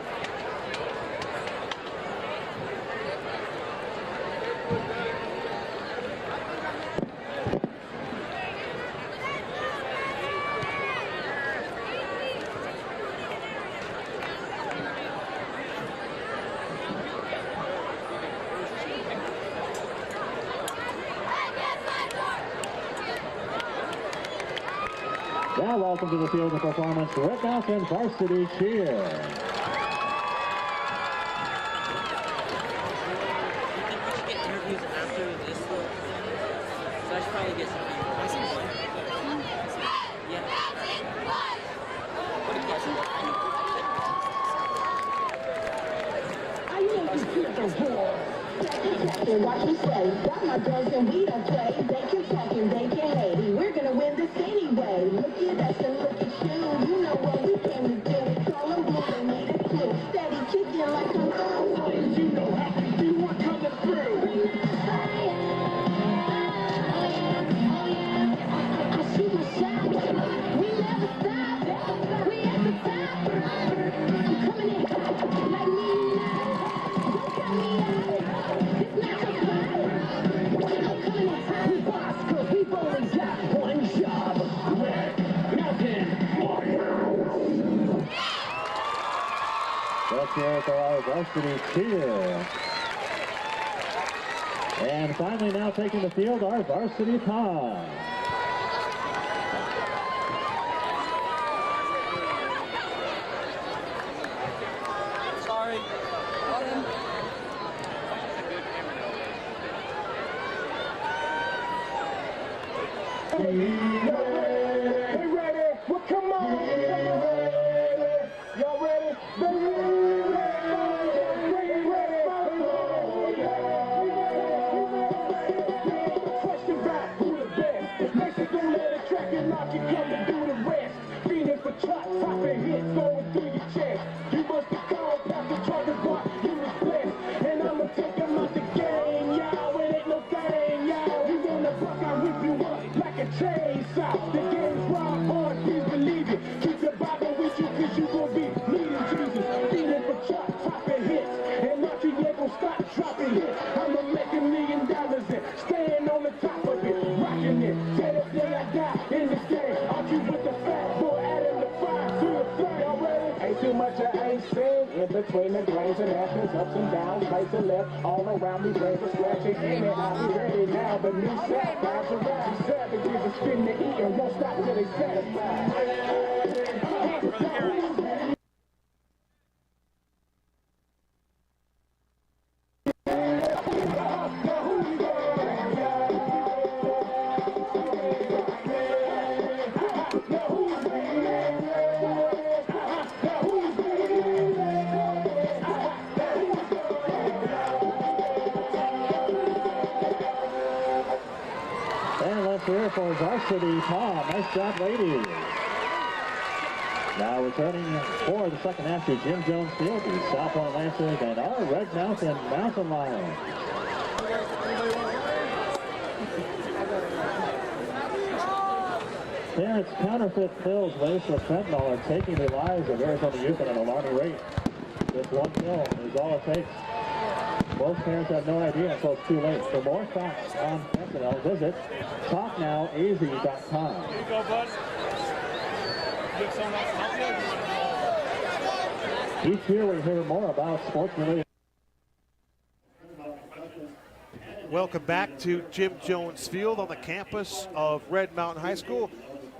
Now welcome to the field of performance, Red Mountain Varsity Cheer. You think we should get interviews after this though? So I should probably get some people. Yeah. What do you guys think? Watch me say, got my girls and we don't play. They can talk and they can hate. We're gonna win this anyway. Look at us and look at you. You know what we came to do. Call them blue, they need a clue. Steady kicking like I'm through. You know how to do what coming through. I see my shine. We never stop. We at the top. I'm coming in like me now. Don't cut me out. It's not your fight. I'm coming in high. We boss, cause we've only got one job. Red Mountain Warriors. Let's hear it for our varsity cheer. And finally now taking the field, our varsity pond. Sorry. Hey, ready? Well, come on. Y'all ready? Question back, who the best? Nation don't let a track and knock you come to do the rest. Feeding for chops, popping hits, going through your chest. You must be called past the target block, you was blessed. And I'ma take him out the game, y'all. It ain't no thing, y'all. You wanna buck, I rip you up like a chainsaw. The game's raw, hard, please believe it. Keep the Bible with you, cause you gon' be needing Jesus. Feeding for chops, popping hits. And Marty ain't gon' stop dropping hits. I'ma make $1 million and stand on the top of it. Rocking it, till the day I die in this game. Archie with the fat boy, adding the fire to the flame. Y'all ready? Ain't too much I ain't seen. In between the grains and ashes, ups and downs, right to left, all around me, brains are scratching. Ain't it? I'll be ready now, but new set, bounce around. Savages are spin to eat and won't stop till they satisfied. And let's hear it for varsity Tom. Nice job, ladies. Now returning for the second half to Jim Jones Field, the Salpointe Lancers and our Red Mountain Mountain Lions. Parents, counterfeit pills laced with fentanyl are taking the lives of Arizona youth at an alarming rate. This one pill is all it takes. Most parents have no idea until it's too late. For more facts on fentanyl, visit talknowaz.com. Here you go, bud. Each year we hear more about sports-related. Welcome back to Jim Jones Field on the campus of Red Mountain High School.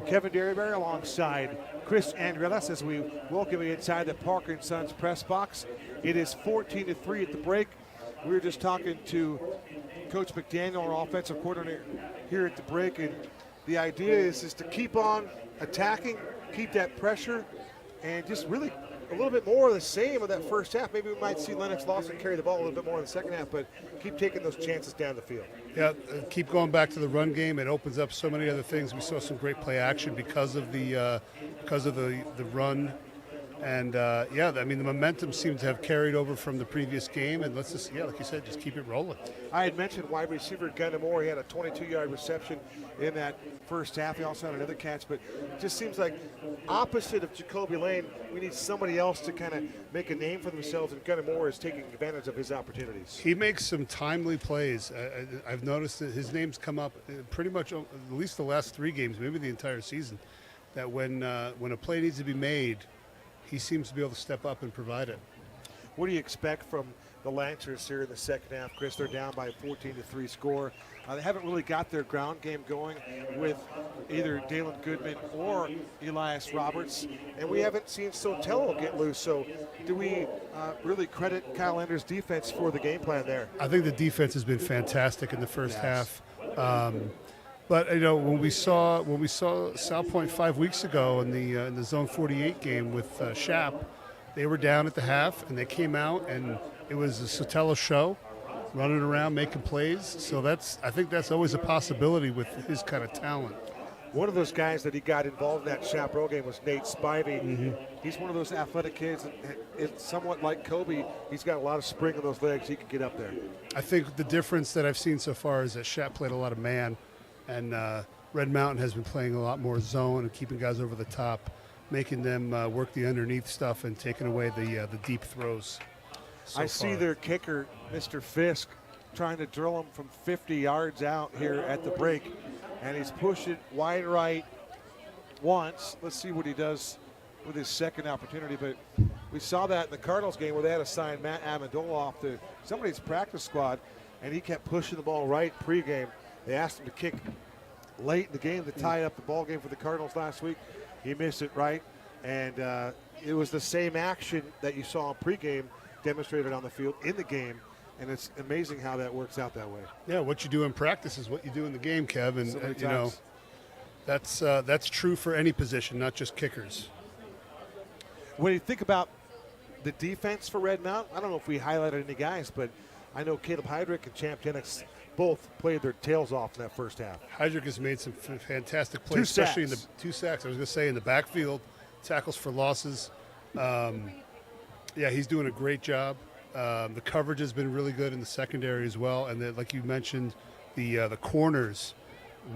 Kevin Derryberry alongside Chris Andrelas as we welcome you inside the Parker & Sons press box. It is 14-3 at the break. We were just talking to Coach McDaniel, our offensive coordinator, here at the break, and the idea is to keep on attacking, keep that pressure, and just really a little bit more of the same of that first half. Maybe we might see Lennox Lawson carry the ball a little bit more in the second half, but keep taking those chances down the field. Yeah, keep going back to the run game. It opens up so many other things. We saw some great play action because of the run. And, yeah, I mean, the momentum seems to have carried over from the previous game. And let's just, like you said, just keep it rolling. I had mentioned wide receiver Gunnar Moore. He had a 22-yard reception in that first half. He also had another catch. But it just seems like opposite of Jacoby Lane, we need somebody else to kind of make a name for themselves. And Gunnar Moore is taking advantage of his opportunities. He makes some timely plays. I've noticed that his name's come up pretty much at least the last 3 games, maybe the entire season, that when a play needs to be made, he seems to be able to step up and provide it. What do you expect from the Lancers here in the second half, Chris? They're down by a 14-3 score. They haven't really got their ground game going with either Dalen Goodman or Elias Roberts, and we haven't seen Sotelo get loose. So do we really credit Kyle Ender's defense for the game plan there? I think the defense has been fantastic in the first half. But you know, when we saw Salpointe 5 weeks ago in the Zone 48 game with Shap, they were down at the half and they came out and it was a Sotelo show, running around making plays. So I think that's always a possibility with his kind of talent. One of those guys that he got involved in that Chaparral game was Nate Spivey. Mm-hmm. He's one of those athletic kids. It's somewhat like Kobe. He's got a lot of spring in those legs. He can get up there. I think the difference that I've seen so far is that Shap played a lot of man. And Red Mountain has been playing a lot more zone and keeping guys over the top, making them work the underneath stuff and taking away the deep throws. I see their kicker, Mr. Fisk, trying to drill him from 50 yards out here at the break. And he's pushed it wide right once. Let's see what he does with his second opportunity. But we saw that in the Cardinals game where they had assigned Matt Amendola off to somebody's practice squad, and he kept pushing the ball right pregame. They asked him to kick late in the game to tie up the ball game for the Cardinals last week. He missed it right, and it was the same action that you saw in pregame demonstrated on the field in the game, and it's amazing how that works out that way. Yeah, what you do in practice is what you do in the game, Kev, and you know that's true for any position, not just kickers. When you think about the defense for Red Mountain, I don't know if we highlighted any guys, but I know Caleb Heydrich and Champ Dennis both played their tails off in that first half. Heydrich has made some fantastic plays, especially in the 2 sacks. I was going to say in the backfield, tackles for losses. Yeah, he's doing a great job. The coverage has been really good in the secondary as well, and like you mentioned, the corners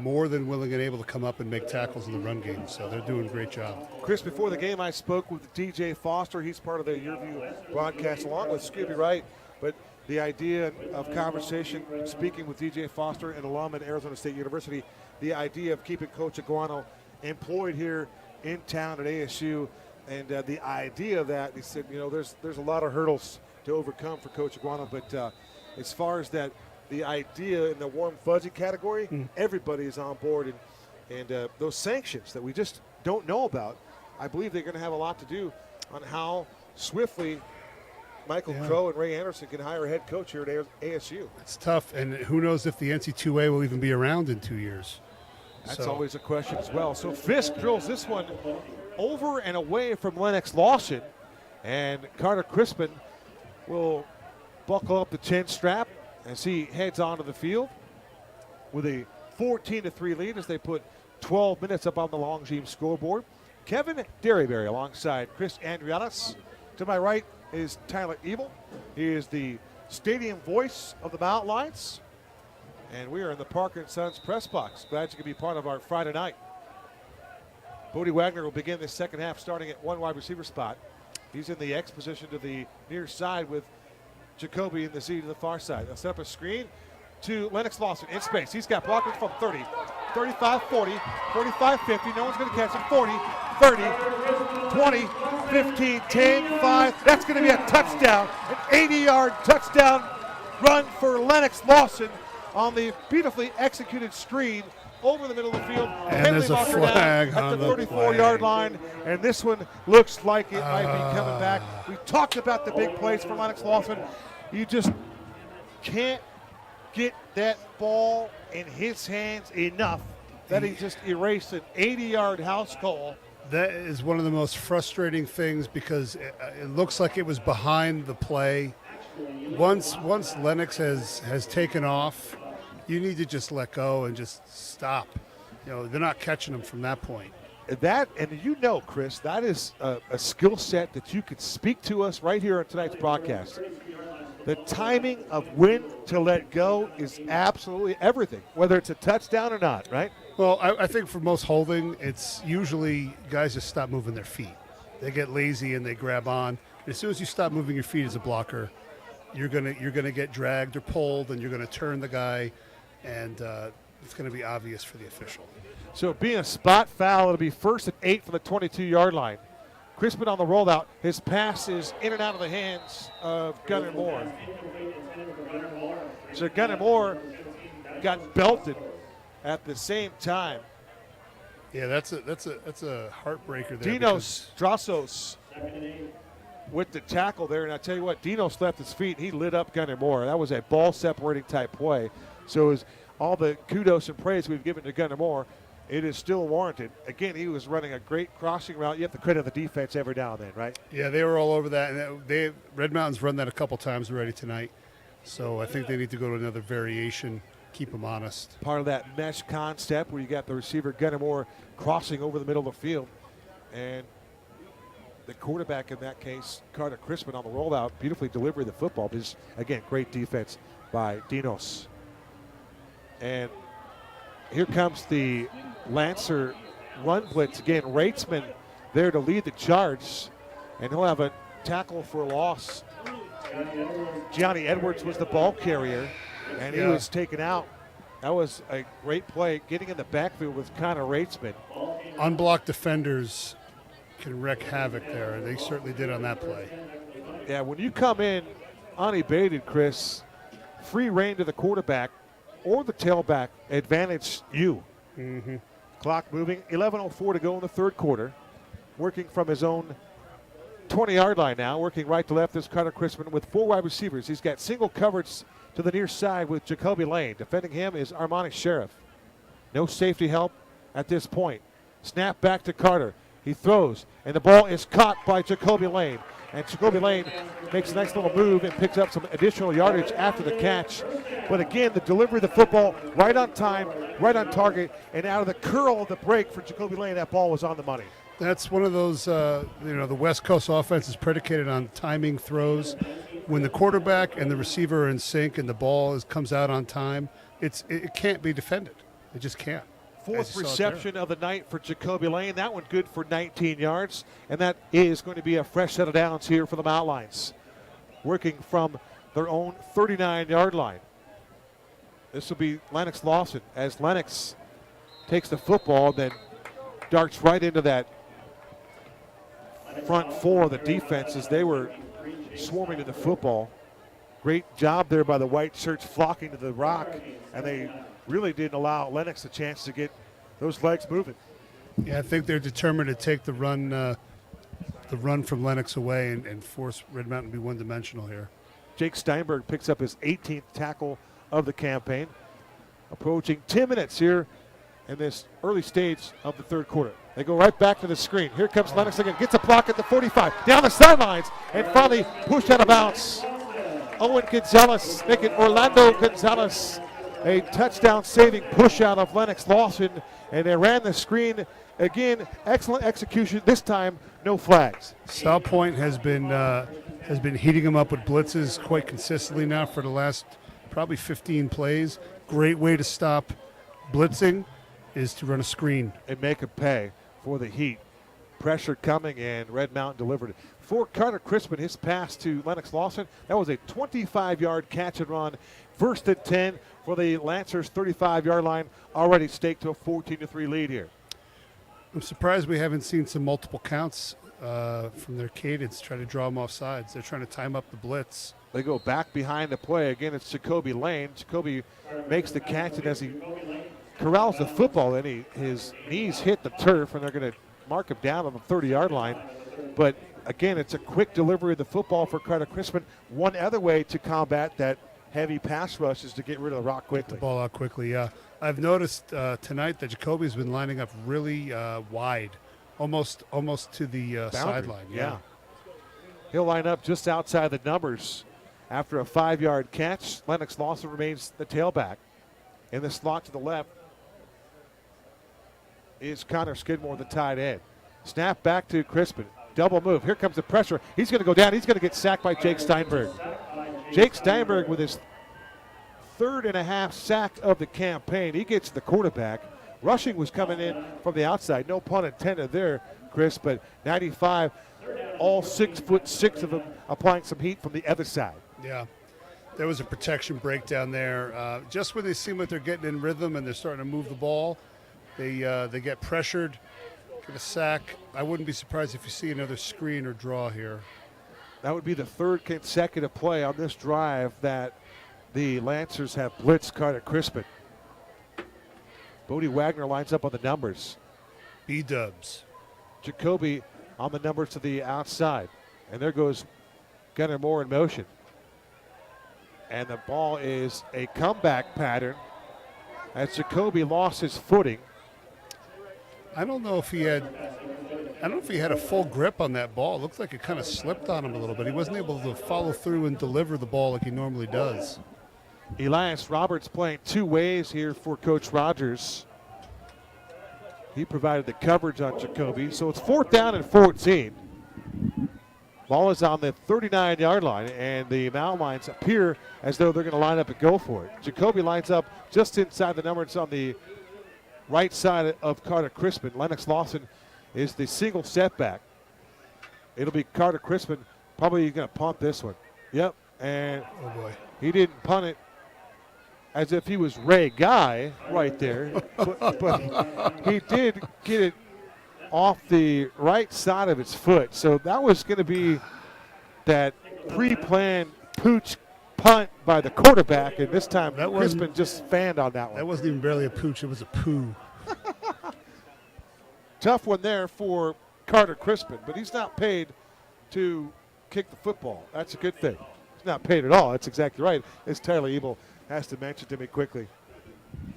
more than willing and able to come up and make tackles in the run game. So they're doing a great job. Chris, before the game, I spoke with DJ Foster. He's part of the Yearview broadcast along with Scooby Wright, but the idea of conversation, speaking with DJ Foster, an alum at Arizona State University, the idea of keeping Coach Aguano employed here in town at ASU, and the idea of that, he said, you know, there's a lot of hurdles to overcome for Coach Aguano, but as far as that, the idea in the warm fuzzy category, everybody is on board, and those sanctions that we just don't know about, I believe they're going to have a lot to do on how swiftly Michael Crow and Ray Anderson can hire a head coach here at ASU. It's tough, and who knows if the NC2A will even be around in 2 years. That's always a question as well. So Fisk drills this one over and away from Lennox Lawson, and Carter Crispin will buckle up the chin strap as he heads onto the field with a 14-3 lead as they put 12 minutes up on the Longines scoreboard. Kevin Derryberry alongside Chris Andrianis. To my right is Tyler Evil. He is the stadium voice of the Mountain Lions. And we are in the Parker & Sons press box. Glad you could be part of our Friday night. Bodie Wagner will begin the second half starting at one wide receiver spot. He's in the X position to the near side with Jacoby in the Z to the far side. They'll set up a screen to Lennox Lawson in space. He's got blockers from 30, 35, 40, 45, 50. No one's going to catch him. 40, 30, 20, 15, 10, 5. That's going to be a touchdown, an 80-yard touchdown run for Lennox Lawson on the beautifully executed screen over the middle of the field. And there's a Henley Walker flag down on at the the 34-yard flag. line, and this one looks like it might be coming back. We talked about the big plays for Lennox Lawson. You just can't get that ball in his hands enough that he just erased an 80-yard house call. That is one of the most frustrating things because it looks like it was behind the play. Once Lennox has taken off, you need to just let go and just stop. You know, they're not catching them from that point. That, and you know, Chris, that is a skill set that you could speak to us right here on tonight's broadcast. The timing of when to let go is absolutely everything, whether it's a touchdown or not, right? Well, I think for most holding, it's usually guys just stop moving their feet. They get lazy and they grab on. As soon as you stop moving your feet as a blocker, you're gonna get dragged or pulled, and you're gonna turn the guy, and it's gonna be obvious for the official. So being a spot foul, it'll be 1st and 8 from the 22-yard line. Crispin on the rollout. His pass is in and out of the hands of Gunnar Moore. So Gunnar Moore got belted at the same time. Yeah, that's a heartbreaker there. Dinos Drassos with the tackle there, and I tell you what, Dinos left his feet. He lit up Gunnar Moore. That was a ball-separating type play. So as all the kudos and praise we've given to Gunnar Moore, it is still warranted. Again, he was running a great crossing route. You have to credit the defense every now and then, right? Yeah, they were all over that, and Red Mountain's run that a couple times already tonight. So I think they need to go to another variation, keep them honest. Part of that mesh concept where you got the receiver Gunnar Moore crossing over the middle of the field, and the quarterback in that case, Carter Crispin, on the rollout, beautifully delivered the football. But again, great defense by Dinos. And here comes the Lancer run blitz again. Reitzman there to lead the charge, and he'll have a tackle for a loss. Gianni Edwards was the ball carrier, and he was taken out. That was a great play, getting in the backfield with Connor Reitzman. Unblocked defenders can wreak havoc there, and they certainly did on that play. Yeah, when you come in unabated, Chris, free reign to the quarterback or the tailback, advantage you. Mm-hmm. Clock moving, 11:04 to go in the third quarter. Working from his own 20-yard line now, working right to left is Carter Crispin with 4 wide receivers. He's got single coverage to the near side with Jacoby Lane. Defending him is Armani Sheriff. No safety help at this point. Snap back to Carter. He throws, and the ball is caught by Jacoby Lane. And Jacoby Lane makes a nice little move and picks up some additional yardage after the catch. But again, the delivery of the football right on time, right on target, and out of the curl of the break for Jacoby Lane, that ball was on the money. That's one of those, the West Coast offense is predicated on timing throws. When the quarterback and the receiver are in sync and the ball comes out on time, it can't be defended. It just can't. Fourth reception of the night for Jacoby Lane. That one good for 19 yards. And that is going to be a fresh set of downs here for the Mountain Lions. Working from their own 39-yard line. This will be Lennox Lawson as Lennox takes the football, then darts right into that front four of the defense as they were swarming to the football. Great job there by the white shirts flocking to the rock, and they really didn't allow Lennox a chance to get those legs moving. Yeah, I think they're determined to take the run from Lennox away and force Red Mountain to be one-dimensional here. Jake Steinberg picks up his 18th tackle of the campaign. Approaching 10 minutes here in this early stage of the third quarter. They go right back to the screen. Here comes Lennox again. Gets a block at the 45. Down the sidelines and finally pushed out of bounds. Owen Gonzalez making Orlando Gonzalez a touchdown saving push out of Lennox Lawson. And they ran the screen again. Excellent execution. This time, no flags. Salpointe has been heating them up with blitzes quite consistently now for the last probably 15 plays. Great way to stop blitzing is to run a screen. And make it pay for the heat. Pressure coming, and Red Mountain delivered it. For Carter Crispin, his pass to Lennox Lawson, that was a 25-yard catch and run. 1st and 10 for the Lancers' 35-yard line, already staked to a 14-3 lead here. I'm surprised we haven't seen some multiple counts from their cadence, try to draw them off sides. They're trying to time up the blitz. They go back behind the play. Again, it's Jacoby Lane. Jacoby makes the catch, and as he corrals the football, and his knees hit the turf, and they're going to mark him down on the 30-yard line. But again, it's a quick delivery of the football for Carter Crispin. One other way to combat that heavy pass rush is to get rid of the rock quickly. The ball out quickly, yeah. I've noticed tonight that Jacoby's been lining up really wide, almost to the sideline. Yeah. He'll line up just outside the numbers after a 5-yard catch. Lennox Lawson remains the tailback. In the slot to the left is Connor Skidmore, the tight end. Snap back to Crispin. Double move. Here comes the pressure. He's going to go down. He's going to get sacked by Jake Steinberg. Jake Steinberg with his 3.5 sack of the campaign. He gets the quarterback. Rushing was coming in from the outside. No pun intended there, Chris, but 95, all 6'6" of them applying some heat from the other side. Yeah. There was a protection breakdown there. Just when they seem like they're getting in rhythm and they're starting to move the ball, they get pressured, get a sack. I wouldn't be surprised if you see another screen or draw here. That would be the third consecutive play on this drive that the Lancers have blitzed Carter Crispin. Bodie Wagner lines up on the numbers. B-dubs. Jacoby on the numbers to the outside. And there goes Gunnar Moore in motion. And the ball is a comeback pattern as Jacoby lost his footing. I don't know if he had a full grip on that ball. It looked like it kind of slipped on him a little bit. He wasn't able to follow through and deliver the ball like he normally does. Elias Roberts playing two ways here for Coach Rogers. He provided the coverage on Jacoby. So it's 4th down and 14. Ball is on the 39-yard line, and the Mountain Lions appear as though they're going to line up and go for it. Jacoby lines up just inside the numbers on the right side of Carter Crispin. Lennox Lawson is the single setback. It'll be Carter Crispin probably going to punt this one. Yep, and oh boy, he didn't punt it as if he was Ray Guy right there, but he did get it off the right side of his foot. So that was going to be that pre-planned pooch punt by the quarterback, and this time Crispin just fanned on that one. That wasn't even barely a pooch, it was a poo. Tough one there for Carter Crispin, but he's not paid to kick the football. That's a good thing. He's not paid at all. That's exactly right. As Tyler Ebel has to mention to me quickly.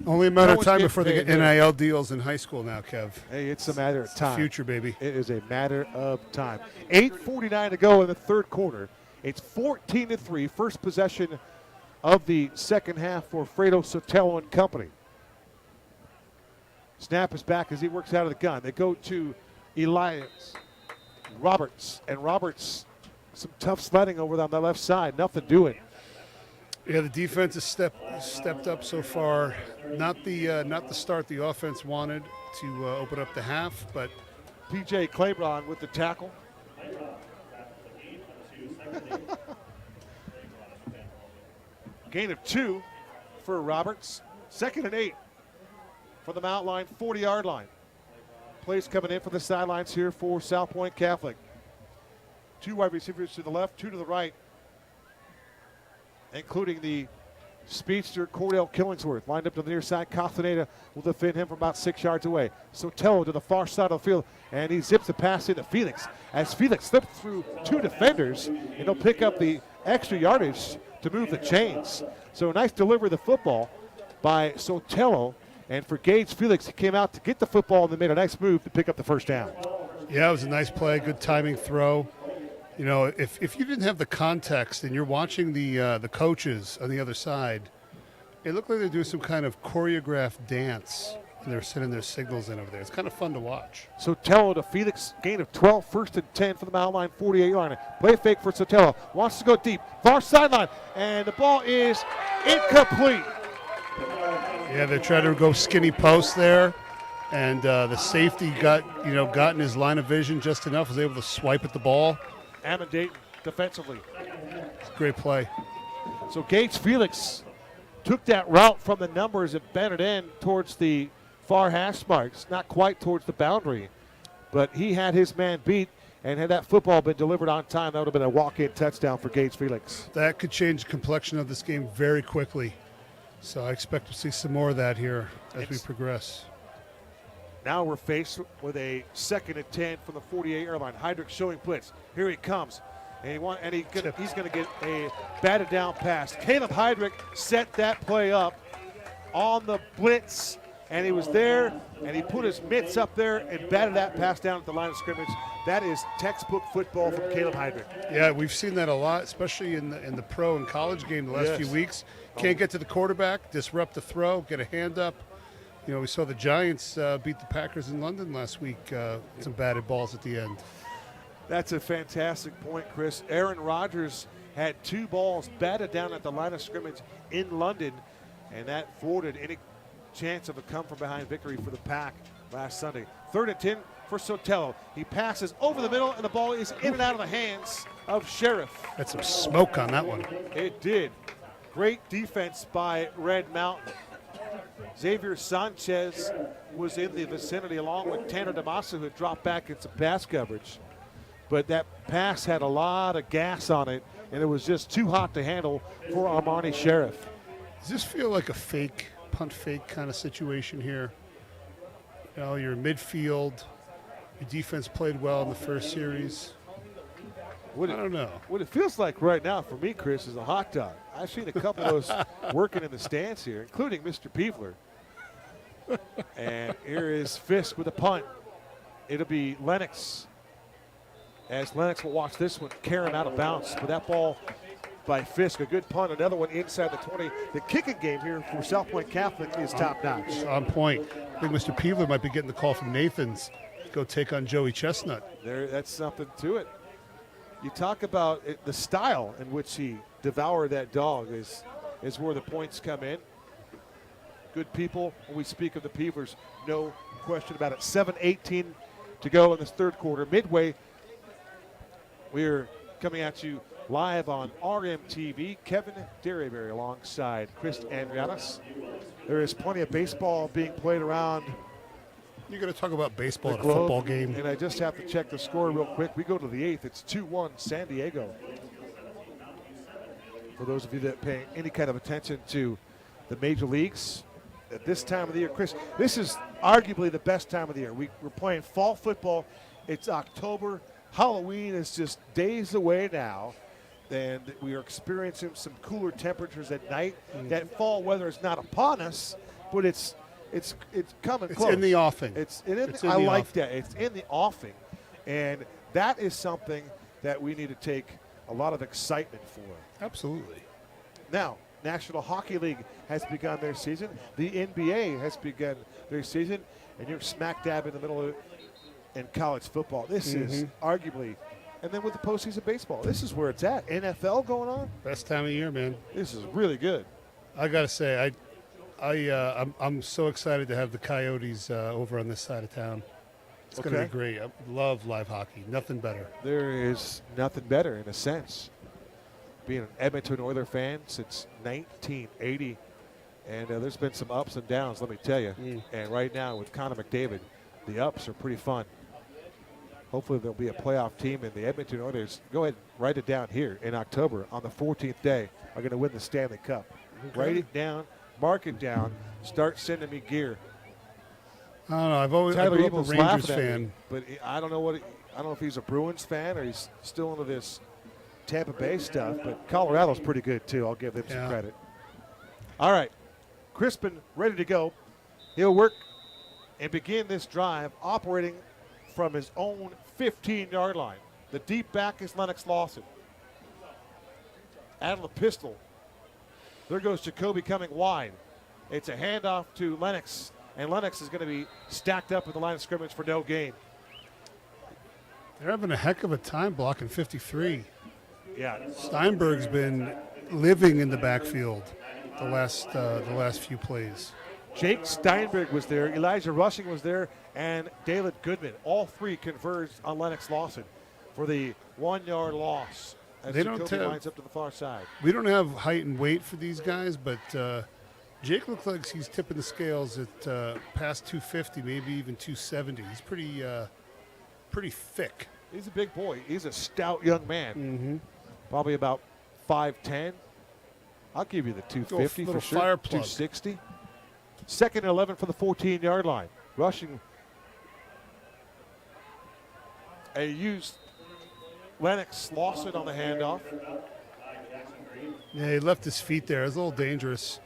Only a matter of time before they get NIL deals in high school now, Kev. Hey, it's a matter of time. Future, baby. It is a matter of time. 8:49 to go in the third quarter. It's 14-3. First possession of the second half for Fredo Sotelo and company. Snap is back as he works out of the gun. They go to Elias Roberts. And Roberts, some tough sledding over on the left side. Nothing doing. Yeah, the defense has stepped up so far. Not the start the offense wanted to open up the half, but P.J. Claybron with the tackle. Gain of 2 for Roberts. 2nd and 8 for the Mount Line 40-yard line. Plays coming in for the sidelines here for Salpointe Catholic. 2 wide receivers to the left, 2 to the right, including the speedster Cordell Killingsworth. Lined up to the near side. Castaneda will defend him from about 6 yards away. Sotelo to the far side of the field, and he zips the pass into Felix. As Felix slips through 2 defenders, and he'll pick up the extra yardage to move the chains. So a nice delivery of the football by Sotelo. And for Gage Felix, he came out to get the football and then made a nice move to pick up the first down. Yeah, it was a nice play, good timing throw. You know, if you didn't have the context and you're watching the coaches on the other side, it looked like they're doing some kind of choreographed dance, and they're sending their signals in over there. It's kind of fun to watch. Sotelo to Felix, gain of 12, 1st and 10 for the Mount Line 48-yard line. Play fake for Sotelo, wants to go deep, far sideline, and the ball is incomplete. Yeah, they tried to go skinny post there, and the safety got in his line of vision just enough, was able to swipe at the ball. Ammon Dayton defensively. It's a great play. So Gates Felix took that route from the numbers and bent it in towards the far hash marks, not quite towards the boundary. But he had his man beat, and had that football been delivered on time, that would have been a walk-in touchdown for Gates Felix. That could change the complexion of this game very quickly. So I expect to see some more of that here as we progress. Now we're faced with a 2nd and 10 from the 48-yard line. Heydrich showing blitz. Here he comes. And he's going to get a batted down pass. Caleb Heydrich set that play up on the blitz, and he was there, and he put his mitts up there and batted that pass down at the line of scrimmage. That is textbook football from Caleb Heydrich. Yeah, we've seen that a lot, especially in the pro and college game the last few weeks. Can't get to the quarterback, disrupt the throw, get a hand up. You know, we saw the Giants beat the Packers in London last week. Some batted balls at the end. That's a fantastic point, Chris. Aaron Rodgers had 2 balls batted down at the line of scrimmage in London, and that thwarted any chance of a come-from-behind victory for the Pack last Sunday. 3rd and 10 for Sotelo. He passes over the middle, and the ball is in and out of the hands of Sheriff. That's some smoke on that one. It did. Great defense by Red Mountain. Xavier Sanchez was in the vicinity along with Tanner DeMassa, who had dropped back in some pass coverage. But that pass had a lot of gas on it, and it was just too hot to handle for Armani Sheriff. Does this feel like a punt fake kind of situation here? You know, you're midfield. Your defense played well in the first series. I don't know. What it feels like right now for me, Chris, is a hot dog. I've seen a couple of those working in the stands here, including Mr. Peevler. And here is Fisk with a punt. It'll be Lennox, as Lennox will watch this one carry him out of bounds. But that ball by Fisk, a good punt, another one inside the 20. The kicking game here for Salpointe Catholic is top-notch. On point. I think Mr. Peevler might be getting the call from Nathan's to go take on Joey Chestnut. That's something to it. You talk about the style in which he devoured that dog is where the points come in. Good people, when we speak of the Peevlers, no question about it. 7:18 to go in this 3rd quarter. Midway, we're coming at you live on RMTV. Kevin Derryberry alongside Chris Andrianis. There is plenty of baseball being played around. You're going to talk about baseball at a football game. And I just have to check the score real quick. We go to the 8th. It's 2-1 San Diego. For those of you that pay any kind of attention to the major leagues at this time of the year, Chris, this is arguably the best time of the year. We're playing fall football. It's October. Halloween is just days away now. And we are experiencing some cooler temperatures at night. That fall weather is not upon us, but it's coming close. It's in the offing. I like that. It's in the offing. And that is something that we need to take a lot of excitement for. Absolutely. Now, National Hockey League has begun their season. The NBA has begun their season. And you're smack dab in the middle of it in college football. This is arguably, and then with the postseason baseball, this is where it's at. NFL going on. Best time of year, man. This is really good. I got to say, I'm so excited to have the Coyotes over on this side of town. It's going to be great. I love live hockey. Nothing better. There is nothing better, in a sense. Being an Edmonton Oilers fan since 1980, and there's been some ups and downs, let me tell you. And right now with Connor McDavid, the ups are pretty fun. Hopefully there'll be a playoff team, and the Edmonton Oilers, go ahead and write it down here, in October on the 14th day, are going to win the Stanley Cup. Write it down. Mark it down. Start sending me gear. I don't know. I've always Tyler been a Eagles Rangers laughing at fan. me, but I don't know if he's a Bruins fan or he's still into this Tampa Bay stuff. But Colorado's pretty good too. I'll give them some credit. All right, Crispin ready to go. He'll work and begin this drive operating from his own 15-yard line. The deep back is Lennox Lawson. Out of the pistol. There goes Jacoby coming wide. It's a handoff to Lennox, and Lennox is going to be stacked up at the line of scrimmage for no gain. They're having a heck of a time blocking 53. Yeah. Steinberg's been living in the backfield the last few plays. Jake Steinberg was there, Elijah Rushing was there, and David Goodman. All three converged on Lennox Lawson for the 1-yard loss. As They Jacoby don't lines up to the far side. We don't have height and weight for these guys, but Jake looks like he's tipping the scales at past 250, maybe even 270. He's pretty thick. He's a big boy. He's a stout young man. Probably about 5'10", I'll give you the 250 little for sure. fire plug. 260. Second and 11 for the 14-yard line. Rushing. A used Lennox Lawson on the handoff. Yeah, he left his feet there. It was a little dangerous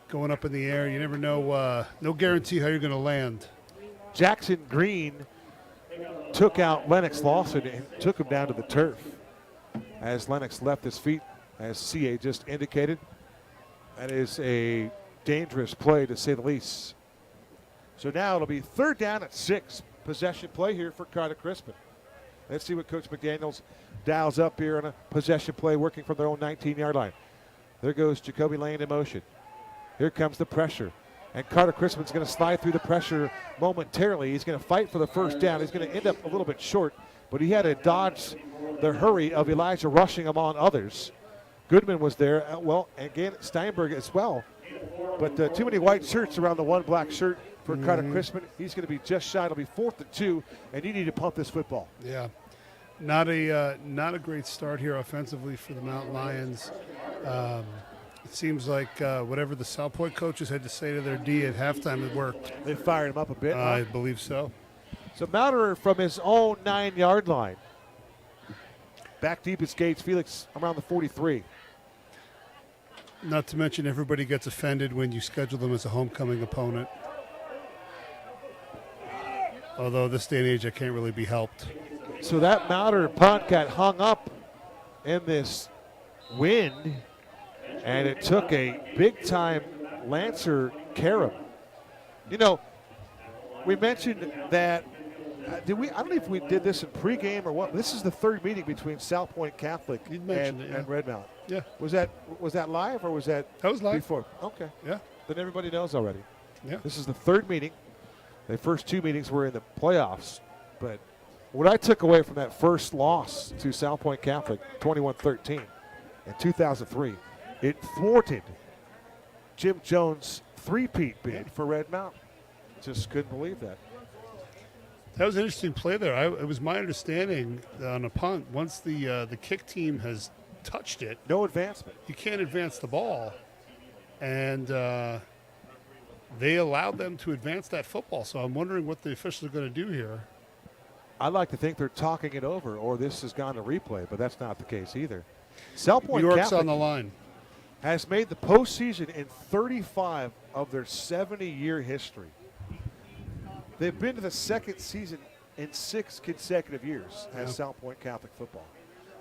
going up in the air. You never know. No guarantee how you're going to land. Jackson Green took out Lennox Lawson and took him down to the turf as Lennox left his feet, as CA just indicated. That is a dangerous play, to say the least. So now it'll be third down at 6. Possession play here for Carter Crispin. Let's see what Coach McDaniels dials up here on a possession play working from their own 19-yard line. There goes Jacoby Lane in motion. Here comes the pressure. And Carter Crispin's going to slide through the pressure momentarily. He's going to fight for the first down. He's going to end up a little bit short, but he had to dodge the hurry of Elijah rushing among others. Goodman was there. Well, again, Steinberg as well. But too many white shirts around the one black shirt for Carter Crispin. He's going to be just shy. It'll be 4th and 2, and you need to pump this football. Yeah, not a great start here offensively for the Mountain Lions. It seems like whatever the Salpointe coaches had to say to their D at halftime, it worked. They fired him up a bit. I believe so. So Maurer from his own 9-yard line. Back deep is Gage Felix around the 43. Not to mention everybody gets offended when you schedule them as a homecoming opponent. Although this day and age, that can't really be helped. So that Maurer punt got hung up in this wind, and it took a big-time Lancer carom. You know, we mentioned that, I don't know if we did this in pregame or what. This is the third meeting between Salpointe Catholic and Red Mountain. Yeah. Was that live or was that was live. before? Okay. Yeah. Then everybody knows already. Yeah. This is the third meeting. The first 2 meetings were in the playoffs. But what I took away from that first loss to Salpointe Catholic, 21-13, in 2003, it thwarted Jim Jones' three-peat bid for Red Mountain. Just couldn't believe that. That was an interesting play there. It was my understanding that on a punt, once the kick team has touched it, no advancement. You can't advance the ball. And they allowed them to advance that football. So I'm wondering what the officials are going to do here. I'd like to think they're talking it over, or this has gone to replay, but that's not the case either. Salpointe New York's Catholic on the line. Has made the postseason in 35 of their 70-year history. They've been to the second season in 6 consecutive years as Salpointe Catholic football.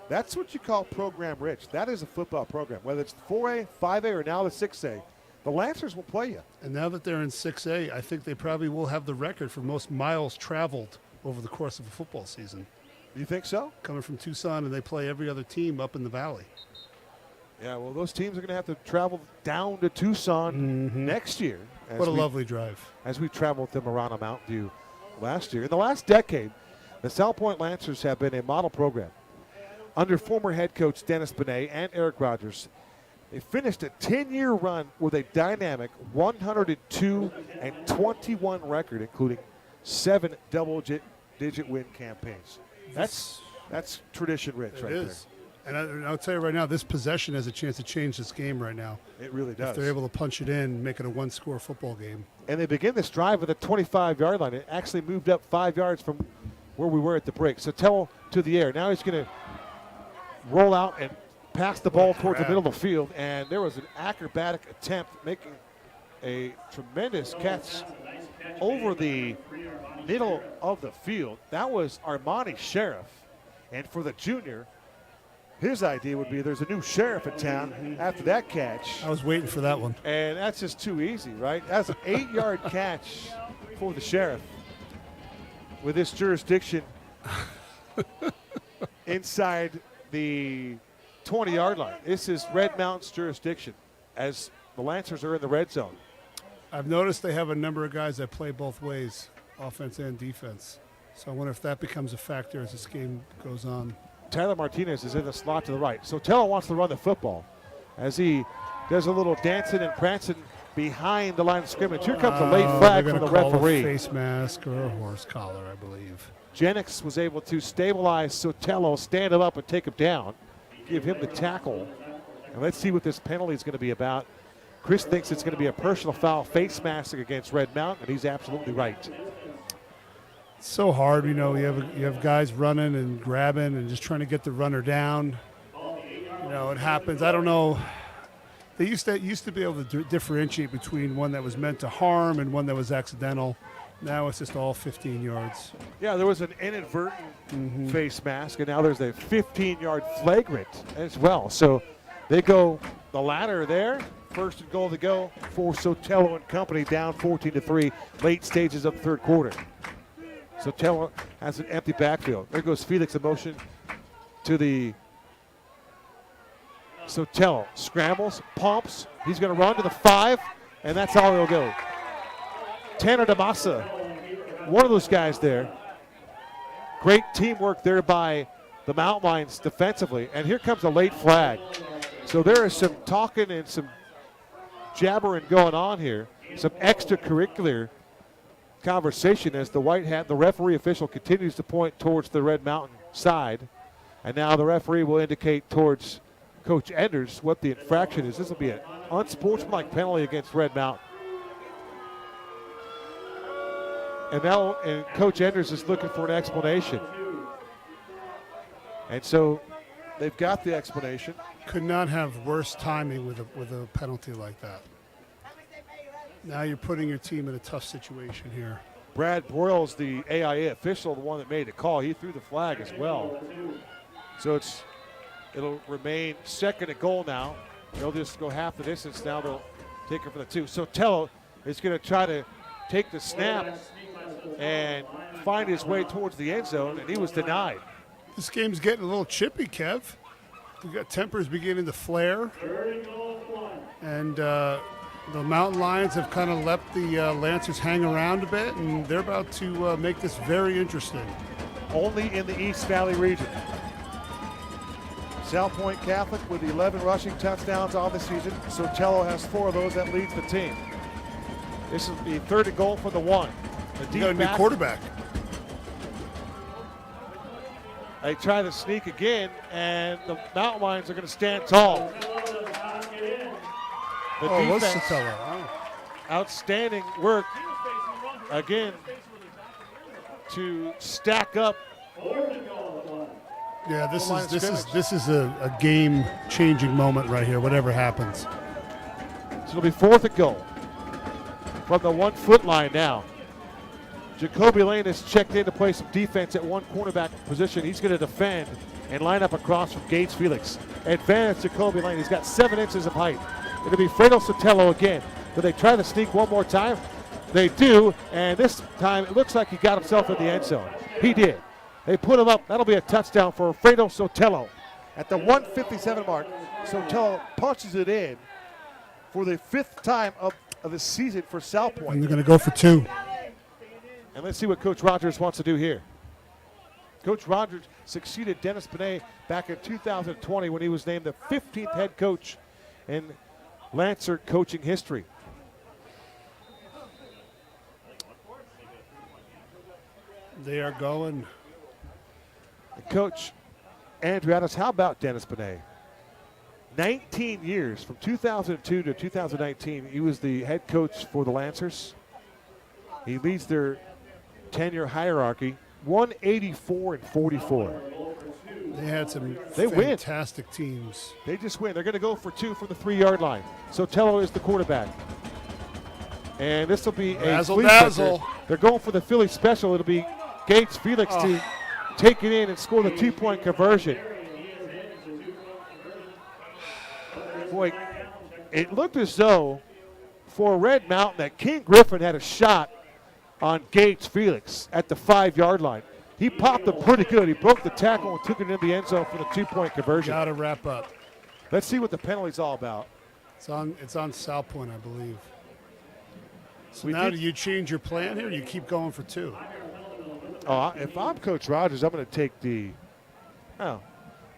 That's what you call program rich. That is a football program. Whether it's 4A, 5A, or now the 6A, the Lancers will play you. And now that they're in 6A, I think they probably will have the record for most miles traveled over the course of a football season. You think so? Coming from Tucson, and they play every other team up in the valley. Yeah, well, those teams are going to have to travel down to Tucson next year. What a lovely drive. As we traveled them around a Mountain View last year. In the last decade, the Salpointe Lancers have been a model program. Under former head coach Dennis Benet and Eric Rogers, they finished a 10-year run with a dynamic 102-21 record, including 7 double-digit win campaigns. That's tradition rich right there. And I'll tell you right now, this possession has a chance to change this game right now. It really does. If they're able to punch it in, make it a one-score football game. And they begin this drive at the 25-yard line. It actually moved up 5 yards from where we were at the break. So Tell to the air. Now he's going to roll out and pass the ball towards the middle of the field. And there was an acrobatic attempt making a tremendous catch over the middle of the field. That was Armani Sheriff. And for the junior, his idea would be there's a new sheriff in town after that catch. I was waiting for that one. And that's just too easy, right? That's an 8-yard catch for the sheriff with this jurisdiction inside the 20-yard line. This is Red Mountain's jurisdiction as the Lancers are in the red zone. I've noticed they have a number of guys that play both ways, offense and defense. So I wonder if that becomes a factor as this game goes on. Tyler Martinez is in the slot to the right. So Tello wants to run the football as he does a little dancing and prancing behind the line of scrimmage. Here comes a late flag from the referee. A face mask or a horse collar, I believe. Jennings was able to stabilize Sotelo, stand him up and take him down, give him the tackle. And let's see what this penalty is going to be about. Chris thinks it's going to be a personal foul face mask against Red Mountain, and he's absolutely right. It's so hard, you have guys running and grabbing and just trying to get the runner down. It happens. I don't know. They used to be able to differentiate between one that was meant to harm and one that was accidental. Now it's just all 15 yards. Yeah, there was an inadvertent face mask, and now there's a 15-yard flagrant as well. So they go the latter there. First and goal to go for Sotelo and company, down 14-3, late stages of the third quarter. Sotelo has an empty backfield. There goes Felix in motion to the Sotelo. Scrambles, pumps. He's going to run to the 5, and that's all he'll go. Tanner DeMassa, one of those guys there. Great teamwork there by the Mountain Lions defensively. And here comes a late flag. So there is some talking and some jabbering going on here, some extracurricular conversation as the the referee official continues to point towards the Red Mountain side. And now the referee will indicate towards Coach Enders what the infraction is. This will be an unsportsmanlike penalty against Red Mountain. And now Coach Enders is looking for an explanation. And so they've got the explanation. Could not have worse timing with a penalty like that. Now you're putting your team in a tough situation here. Brad Broyles, the AIA official, the one that made the call, he threw the flag as well. So it'll remain second and goal now. They'll just go half the distance now. They'll take it for the 2. Sotelo is going to try to take the snap and find his way towards the end zone, and he was denied. This game's getting a little chippy, Kev. We got tempers beginning to flare, and the Mountain Lions have kind of let the Lancers hang around a bit, and they're about to make this very interesting. Only in the East Valley region. Salpointe Catholic with 11 rushing touchdowns on the season. Sotelo has 4 of those. That leads the team. This is the third and goal for the 1. You got a new quarterback. They try to sneak again, and the Mountain Lions are going to stand tall. The defense, outstanding work again to stack up. Yeah, this is a game-changing moment right here. Whatever happens. So it'll be 4th and goal from the 1-foot line now. Jacoby Lane has checked in to play some defense at one cornerback position. He's going to defend and line up across from Gates Felix. Advantage Jacoby Lane. He's got 7 inches of height. It'll be Fredo Sotelo again. Do they try to sneak one more time? They do, and this time it looks like he got himself in the end zone. He did. They put him up. That'll be a touchdown for Fredo Sotelo. At the 1:57 mark, Sotelo punches it in for the 5th time of the season for Salpointe. And they're going to go for 2. And let's see what Coach Rogers wants to do here. Coach Rogers succeeded Dennis Benet back in 2020 when he was named the 15th head coach in Lancer coaching history. They are going. Coach Andrew Adams, how about Dennis Benet? 19 years, from 2002 to 2019, he was the head coach for the Lancers. He leads their tenure hierarchy, 184-44. They had some fantastic teams. They just win. They're going to go for 2 from the 3-yard line. Sotelo is the quarterback. And this will be razzle-dazzle. They're going for the Philly special. It'll be Gates Felix to take it in and score the 2-point conversion. Boy, it looked as though for Red Mountain that King Griffin had a shot on Gates Felix at the 5-yard line. He popped it pretty good. He broke the tackle and took it in the end zone for the 2-point conversion. Got to wrap up. Let's see what the penalty's all about. It's on Salpointe, I believe. So now do you change your plan here or you keep going for 2? If I'm Coach Rogers, I'm going to take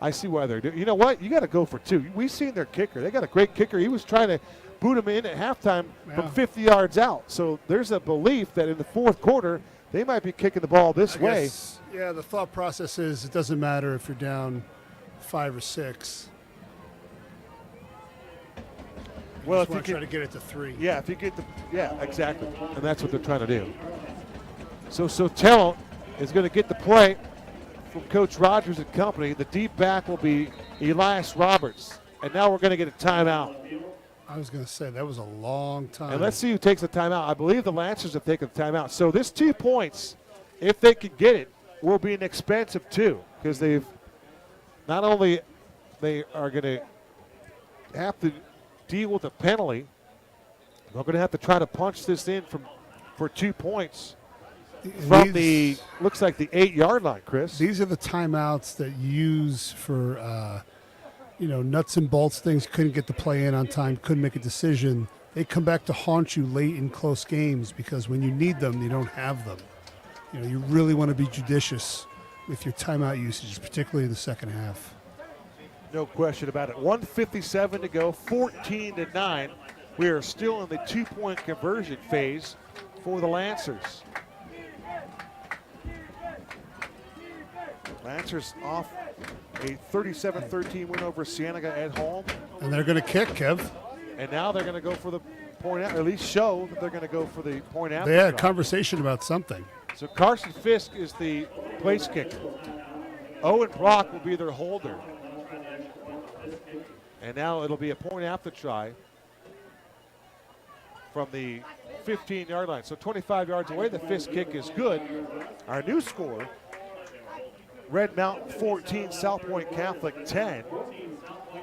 I see why they're doing. You know what? You got to go for 2. We've seen their kicker. They got a great kicker. He was trying to boot him in at halftime from 50 yards out. So there's a belief that in the 4th quarter, they might be kicking the ball this way. Yeah, the thought process is it doesn't matter if you're down 5 or 6. Well, Just if you want to try to get it to 3. Yeah, if you get exactly. And that's what they're trying to do. So Sotelo is going to get the play from Coach Rogers and company. The deep back will be Elias Roberts. And now we're going to get a timeout. I was going to say, that was a long time. And let's see who takes the timeout. I believe the Lancers have taken the timeout. So this 2 points, if they can get it, will be an expensive 2, because they've not only they are going to have to deal with a penalty, they're going to have to try to punch this in for 2 points from the looks like the 8-yard line, Chris. These are the timeouts that you use for nuts and bolts things. Couldn't get the play in on time, couldn't make a decision. They come back to haunt you late in close games, because when you need them, you don't have them. You really want to be judicious with your timeout usage, particularly in the second half. No question about it. 1:57 to go, 14-9. We are still in the 2-point conversion phase for the Lancers. Lancers off a 37-13 win over Cienega at home. And they're going to kick, Kev. And now they're going to go for the point out, or at least show that they're going to go for the point out. They had a conversation about something. So Carson Fisk is the place kicker. Owen Brock will be their holder. And now it'll be a point after try from the 15-yard line. So 25 yards away, the Fisk kick is good. Our new score, Red Mountain 14, Salpointe Catholic 10.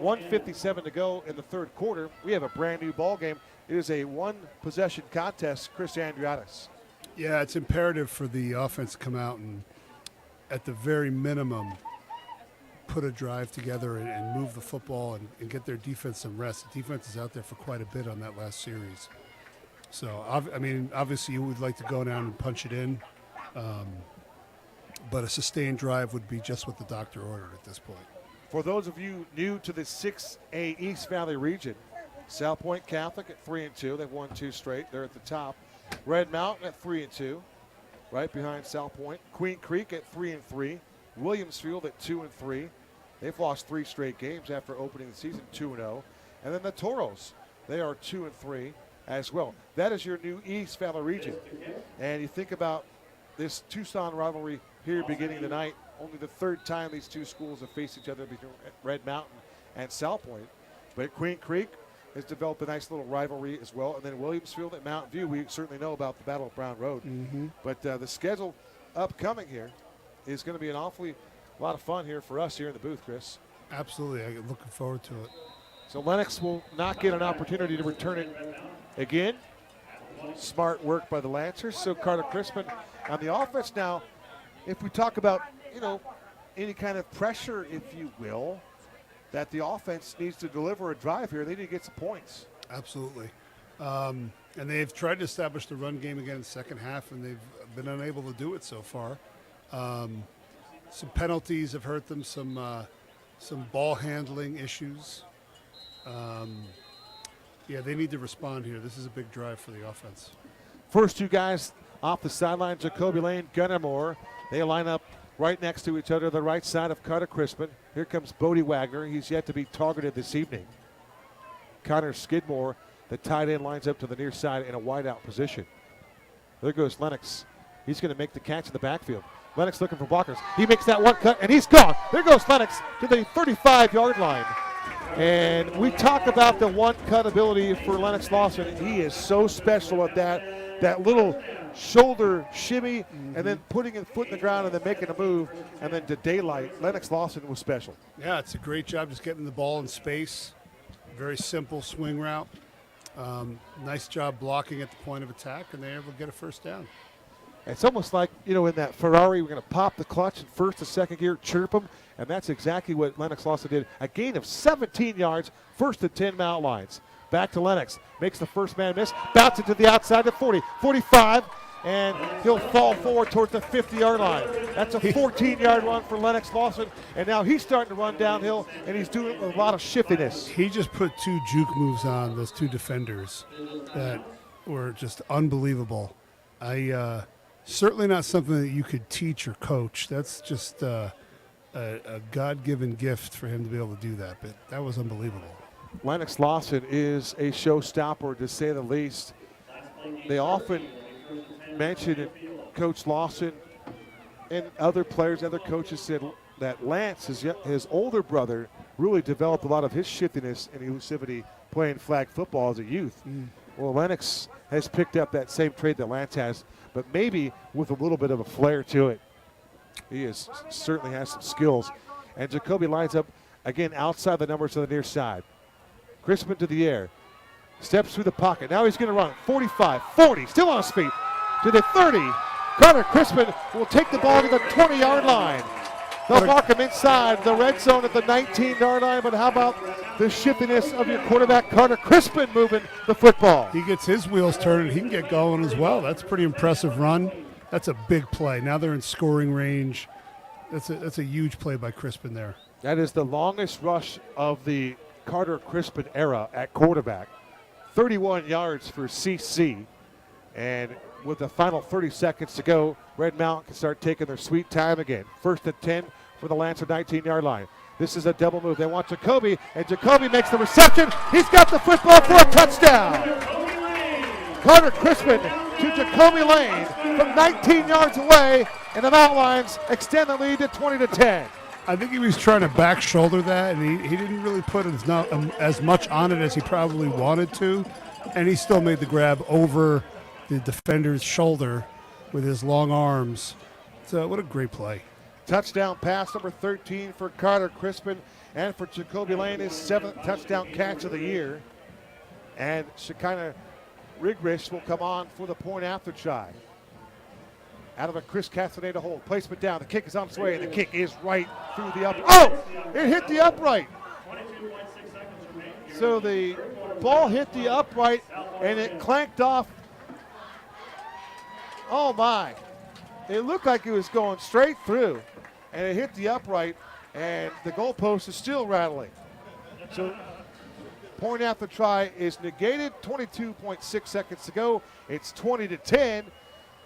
1:57 to go in the third quarter. We have a brand new ball game. It is a one-possession contest. Chris Andriatis. Yeah, it's imperative for the offense to come out and, at the very minimum, put a drive together and move the football and get their defense some rest. The defense is out there for quite a bit on that last series. So, obviously you would like to go down and punch it in, but a sustained drive would be just what the doctor ordered at this point. For those of you new to the 6A East Valley region, Salpointe Catholic at 3-2. They've won 2 straight. They're at the top. Red Mountain at 3-2, right behind Salpointe. Queen Creek at 3-3. Williamsfield at 2-3. They've lost 3 straight games after opening the season 2-0. And then the Toros, they are 2-3 as well. That is your new East Valley region. And you think about this Tucson rivalry here beginning tonight. Only the 3rd time these 2 schools have faced each other between Red Mountain and Salpointe. But Queen Creek has developed a nice little rivalry as well. And then Williamsfield at Mountain View, we certainly know about the Battle of Brown Road. Mm-hmm. But the schedule upcoming here is going to be an awfully lot of fun here for us here in the booth, Chris. Absolutely. I'm looking forward to it. So Lennox will not get an opportunity to return it again. Smart work by the Lancers. So Carter Crispin on the offense now. If we talk about, any kind of pressure, if you will, that the offense needs to deliver a drive here, they need to get some points. Absolutely. And they've tried to establish the run game again in the second half, and they've been unable to do it so far. Some penalties have hurt them, some ball handling issues. They need to respond here. This is a big drive for the offense. First 2 guys off the sideline, Jacoby Lane, Gunnar Moore. They line up right next to each other, the right side of Carter Crispin. Here comes Bodie Wagner. He's yet to be targeted this evening. Connor Skidmore, the tight end, lines up to the near side in a wideout position. There goes Lennox. He's going to make the catch in the backfield. Lennox looking for blockers. He makes that one cut, and he's gone. There goes Lennox to the 35-yard line. And we talk about the one-cut ability for Lennox Lawson. He is so special at that little shoulder shimmy, and then putting his foot in the ground and then making a move, and then to daylight. Lennox Lawson was special. Yeah, it's a great job just getting the ball in space. Very simple swing route. Nice job blocking at the point of attack, and they're able to get a first down. It's almost like, in that Ferrari, we're going to pop the clutch in first and second gear, chirp them, and that's exactly what Lennox Lawson did. A gain of 17 yards, first and 10 mound lines. Back to Lennox, makes the first man miss, bounces to the outside to 40, 45, and he'll fall forward towards the 50-yard line. That's a 14-yard run for Lennox Lawson, and now he's starting to run downhill, and he's doing a lot of shiftiness. He just put 2 juke moves on those 2 defenders that were just unbelievable. Certainly not something that you could teach or coach. That's just a God-given gift for him to be able to do that, but that was unbelievable. Lennox Lawson is a showstopper, to say the least. They often mention it, Coach Lawson and other players, other coaches said that Lance, his older brother, really developed a lot of his shiftiness and elusivity playing flag football as a youth. Well, Lennox has picked up that same trait that Lance has, but maybe with a little bit of a flair to it. He certainly has some skills. And Jacoby lines up, again, outside the numbers on the near side. Crispin to the air. Steps through the pocket. Now he's going to run 45, 40, still on his feet. To the 30. Carter Crispin will take the ball to the 20-yard line. They'll mark him inside the red zone at the 19-yard line, but how about the shiftiness of your quarterback, Carter Crispin, moving the football? He gets his wheels turning. He can get going as well. That's a pretty impressive run. That's a big play. Now they're in scoring range. That's a huge play by Crispin there. That is the longest rush of the Carter Crispin era at quarterback. 31 yards for CC. And with the final 30 seconds to go, Red Mountain can start taking their sweet time again. 1st and 10 for the Lancer 19-yard line. This is a double move. They want Jacoby, and Jacoby makes the reception. He's got the football for a touchdown. Carter Crispin to Jacoby Lane from 19 yards away, and the Mountain Lions extend the lead to 20-10. I think he was trying to back shoulder that, and he didn't really put as much on it as he probably wanted to, and he still made the grab over the defender's shoulder with his long arms. So what a great play. Touchdown pass number 13 for Carter Crispin, and for Jacoby Lane, his 7th touchdown catch of the year. And Shekinah Rigrish will come on for the point after try. Out of a Chris Castaneda hold. Placement down. The kick is on its way, and the kick is right through the upright. Oh! It hit the upright. So the ball hit the upright, and it clanked off. Oh, my. It looked like it was going straight through, and it hit the upright, and the goalpost is still rattling. So point after try is negated. 22.6 seconds to go. It's 20-10.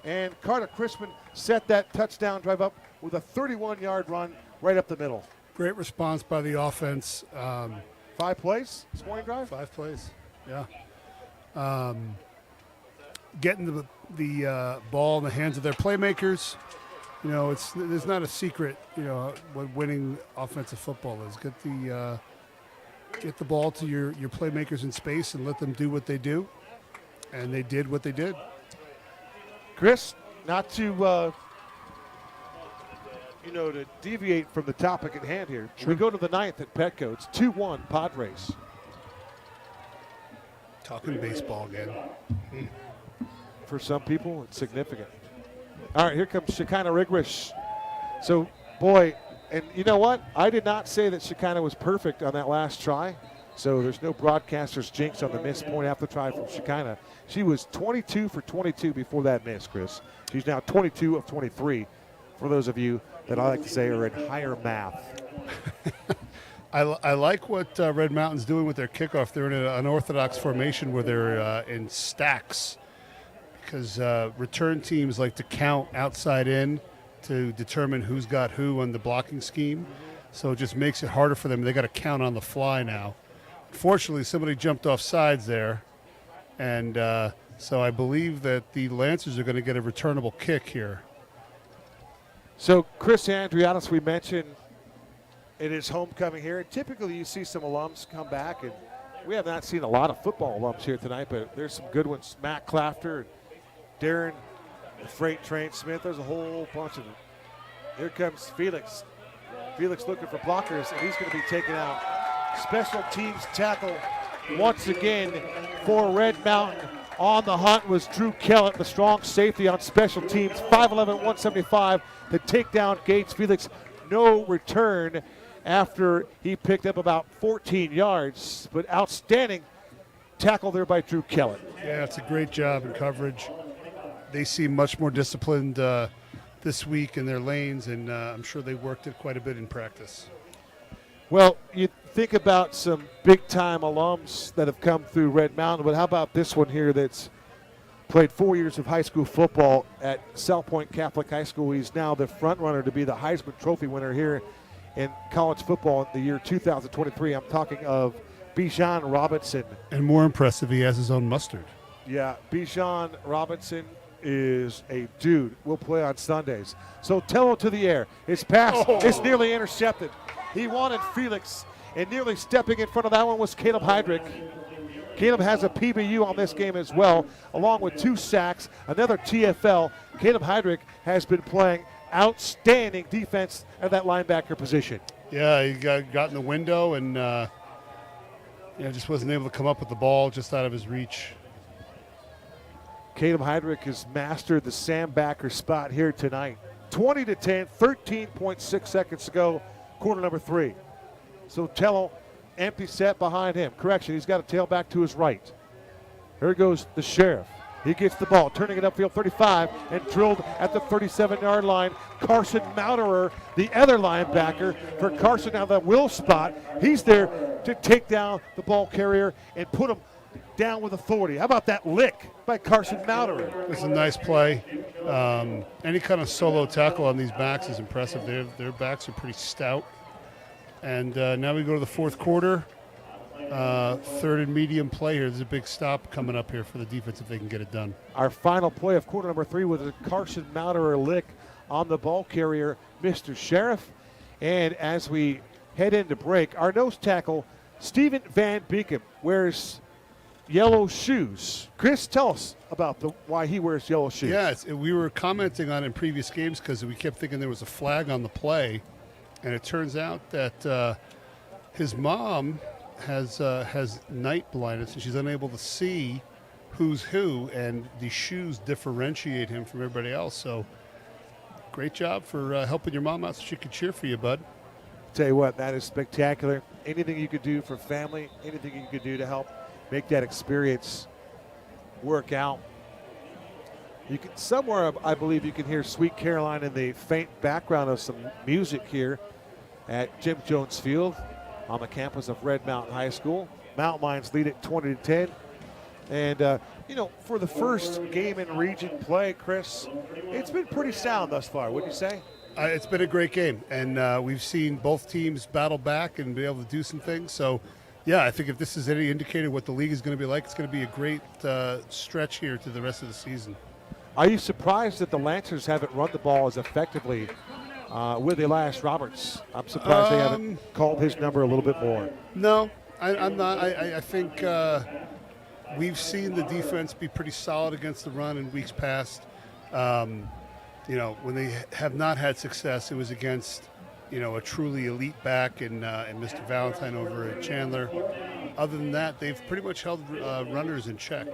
And Carter Crispin set that touchdown drive up with a 31-yard run right up the middle. Great response by the offense. 5 plays, scoring drive? 5 plays, yeah. Getting the ball in the hands of their playmakers. You know, there's not a secret, you know, what winning offensive football is. Get the ball to your playmakers in space and let them do what they do. And they did what they did. Chris, not to, to deviate from the topic at hand here. Sure. We go to the 9th at Petco. It's 2-1 Padres. Talking baseball again. For some people, it's significant. All right, here comes Shekinah Rigrish. So, boy, and you know what? I did not say that Shekinah was perfect on that last try. So there's no broadcaster's jinx on the missed point after try from Shekinah. She was 22 for 22 before that miss, Chris. She's now 22 of 23, for those of you that I like to say are in higher math. I like what Red Mountain's doing with their kickoff. They're in an unorthodox formation where they're in stacks, because return teams like to count outside in to determine who's got who on the blocking scheme. So it just makes it harder for them. They got to count on the fly now. Fortunately, somebody jumped off sides there, and so I believe that the Lancers are going to get a returnable kick here. So Chris Andriatis, we mentioned it is homecoming here. Typically, you see some alums come back, and we have not seen a lot of football alums here tonight, but there's some good ones. Matt Clafter, and Darren, the Freight Train Smith. There's a whole bunch of them. Here comes Felix. Felix looking for blockers, and he's going to be taken out. Special teams tackle once again for Red Mountain. On the hunt was Drew Kellett, the strong safety on special teams. 5'11", 175 to take down Gates. Felix, no return after he picked up about 14 yards, but outstanding tackle there by Drew Kellett. Yeah, it's a great job in coverage. They seem much more disciplined this week in their lanes, and I'm sure they worked it quite a bit in practice. Well, you think about some big-time alums that have come through Red Mountain, but how about this one here that's played 4 years of high school football at Salpointe Catholic High School. He's now the front runner to be the Heisman Trophy winner here in college football in the year 2023. I'm talking of Bijan Robinson. And more impressive, he has his own mustard. Yeah, Bijan Robinson is a dude. We'll play on Sundays. So Tello to the air. His pass is nearly intercepted. He wanted Felix, and nearly stepping in front of that one was Caleb Heydrich. Caleb has a PBU on this game as well, along with 2 sacks, another TFL. Caleb Heydrich has been playing outstanding defense at that linebacker position. Yeah, he got in the window and just wasn't able to come up with the ball, just out of his reach. Caleb Heydrich has mastered the Sam backer spot here tonight. 20-10, 13.6 seconds to go, quarter number 3. So Tello, empty set behind him. Correction, he's got a tailback to his right. Here goes the Sheriff. He gets the ball, turning it upfield 35 and drilled at the 37-yard line. Carson Mouterer, the other linebacker for Carson, now the will spot. He's there to take down the ball carrier and put him down with authority. How about that lick by Carson Mouterer? It's a nice play. Any kind of solo tackle on these backs is impressive. Their backs are pretty stout. And now we go to the fourth quarter. Third and medium play here. There's a big stop coming up here for the defense if they can get it done. Our final play of quarter number 3 with a Carson Mouterer lick on the ball carrier, Mr. Sheriff. And as we head into break, our nose tackle, Stephen Van Beekum, wears yellow shoes. Chris, tell us about why he wears yellow shoes. Yeah, we were commenting on it in previous games because we kept thinking there was a flag on the play. And it turns out that his mom has night blindness, and she's unable to see who's who, and the shoes differentiate him from everybody else. So great job for helping your mom out so she could cheer for you, bud. Tell you what, that is spectacular. Anything you could do for family, anything you could do to help make that experience work out. You can somewhere, I believe, you can hear Sweet Caroline in the faint background of some music here at Jim Jones Field on the campus of Red Mountain High School. Mountain Lions lead it 20-10. And, for the first game in region play, Chris, it's been pretty sound thus far, wouldn't you say? It's been a great game, and we've seen both teams battle back and be able to do some things. So, yeah, I think if this is any indicator of what the league is going to be like, it's going to be a great stretch here to the rest of the season. Are you surprised that the Lancers haven't run the ball as effectively with Elias Roberts? I'm surprised they haven't called his number a little bit more. No, I'm not. I think we've seen the defense be pretty solid against the run in weeks past. When they have not had success, it was against, a truly elite back and Mr. Valentine over at Chandler. Other than that, they've pretty much held runners in check.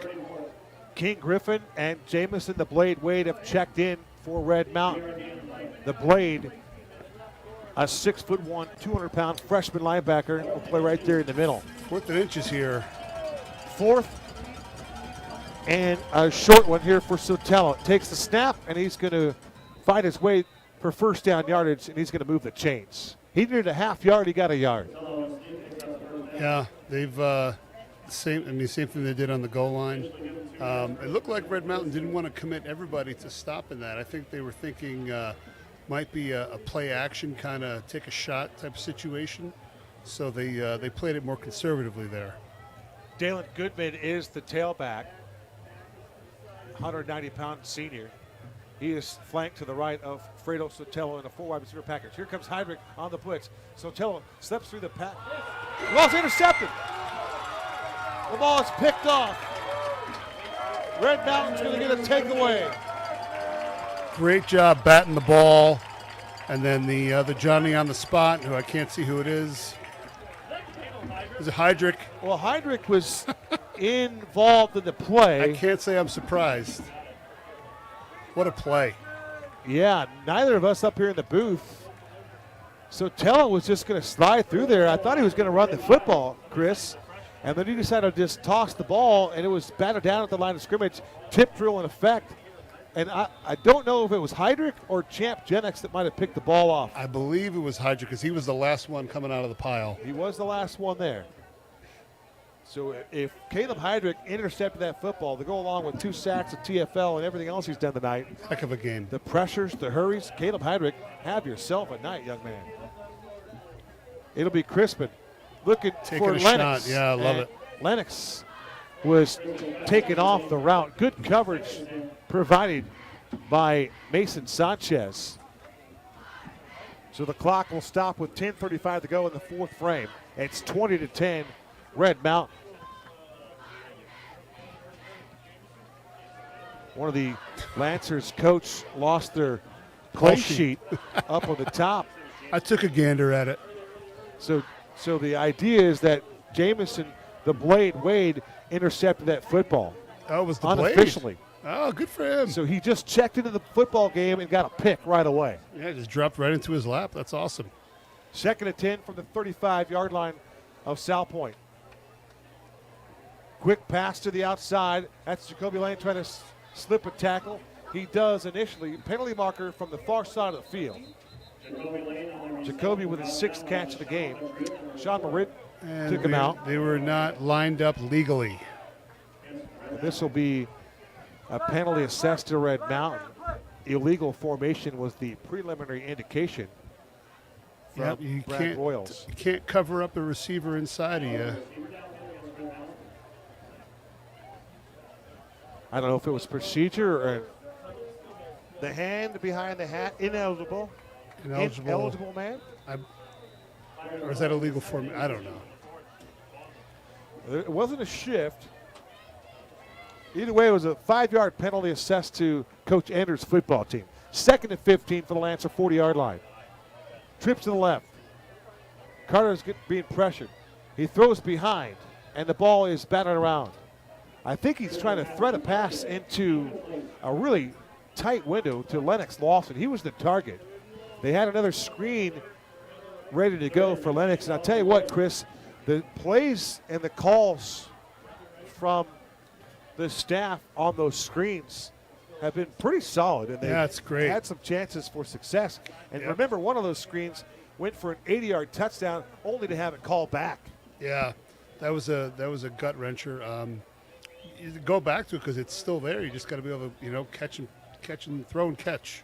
King Griffin and Jamison the Blade Wade have checked in for Red Mountain. The Blade, a 6'1", 200-pound freshman linebacker, will play right there in the middle. 4th and inches here. 4th and a short one here for Sotelo. Takes the snap, and he's going to fight his way for first down yardage, and he's going to move the chains. He needed a half yard, he got a yard. Yeah, they've same thing they did on the goal line. It looked like Red Mountain didn't want to commit everybody to stopping that. I think they were thinking might be a play action kind of take a shot type of situation. So they played it more conservatively there. Dalen Goodman is the tailback, 190-pound senior. He is flanked to the right of Fredo Sotelo in a 4 wide receiver package. Here comes Heydrich on the blitz. Sotelo slips through the pack. The ball's intercepted. The ball is picked off. Red Mountain's going to get a takeaway. Great job batting the ball. And then the other Johnny on the spot, who I can't see who it is. Is it Heydrich? Well, Heydrich was involved in the play. I can't say I'm surprised. What a play. Yeah, neither of us up here in the booth. Sotelo was just going to slide through there. I thought he was going to run the football, Chris. And then he decided to just toss the ball, and it was batted down at the line of scrimmage, tip drill in effect. And I don't know if it was Heydrich or Champ Jennings that might have picked the ball off. I believe it was Heydrich because he was the last one coming out of the pile. He was the last one there. So if Caleb Heydrich intercepted that football to go along with 2 sacks, a TFL, and everything else he's done tonight. Heck of a game. The pressures, the hurries, Caleb Heydrich, have yourself a night, young man. It'll be Crispin looking Taking for a Lennox. shot. Yeah, I love And it. Lennox was taken off the route. Good coverage provided by Mason Sanchez. So the clock will stop with 10:35 to go in the fourth frame. It's 20-10, Red Mountain. One of the Lancers coach lost their play sheet up on the top. I took a gander at it. So the idea is that Jamison, the Blade Wade, intercepted that football Oh, it was the unofficially. Blade. Oh, good for him. So he just checked into the football game and got a pick right away. Yeah, just dropped right into his lap. That's awesome. 2nd and 10 from the 35-yard line of Salpointe. Quick pass to the outside. That's Jacoby Lane trying to slip a tackle. He does initially. Penalty marker from the far side of the field. Jacoby with his 6th catch of the game. Sean Merritt took him out. They were not lined up legally. This will be a penalty assessed to Red Mountain. Illegal formation was the preliminary indication from Yep, you Brad Royals. can't cover up a receiver inside of you. I don't know if it was procedure or the hand behind the hat, ineligible. Ineligible man? Or is that a legal form? I don't know. It wasn't a shift. Either way, it was a 5-yard penalty assessed to Coach Anders' football team. 2nd and 15 for the Lancer 40-yard line. Trips to the left. Carter's being pressured. He throws behind, and the ball is batted around. I think he's trying to thread a pass into a really tight window to Lennox Lawson. He was the target. They had another screen ready to go for Lennox. And I'll tell you what, Chris, the plays and the calls from the staff on those screens have been pretty solid. And That's great. had some chances for success. And remember, one of those screens went for an 80-yard touchdown only to have it called back. Yeah, that was a gut wrencher. You go back to it because it's still there. You just got to be able to catch and throw and catch.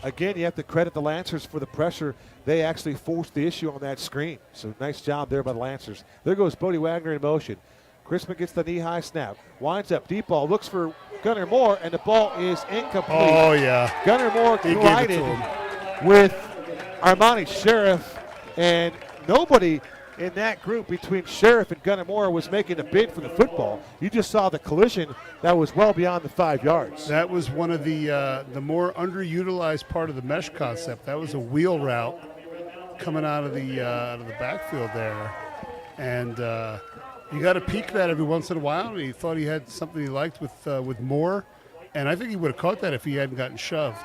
Again, you have to credit the Lancers for the pressure. They actually forced the issue on that screen. So nice job there by the Lancers. There goes Bodie Wagner in motion. Chrisman gets the knee-high snap. Winds up deep ball. Looks for Gunnar Moore, and the ball is incomplete. Oh, yeah. Gunnar Moore He gave it to collided him. with Armani Sheriff, and nobody in that group between Sheriff and Gunnar Moore was making a bid for the football. You just saw the collision that was well beyond the 5 yards. That was one of the more underutilized part of the mesh concept. That was a wheel route coming out of the backfield there, and you got to peek that every once in a while. And he thought he had something he liked with Moore, and I think he would have caught that if he hadn't gotten shoved.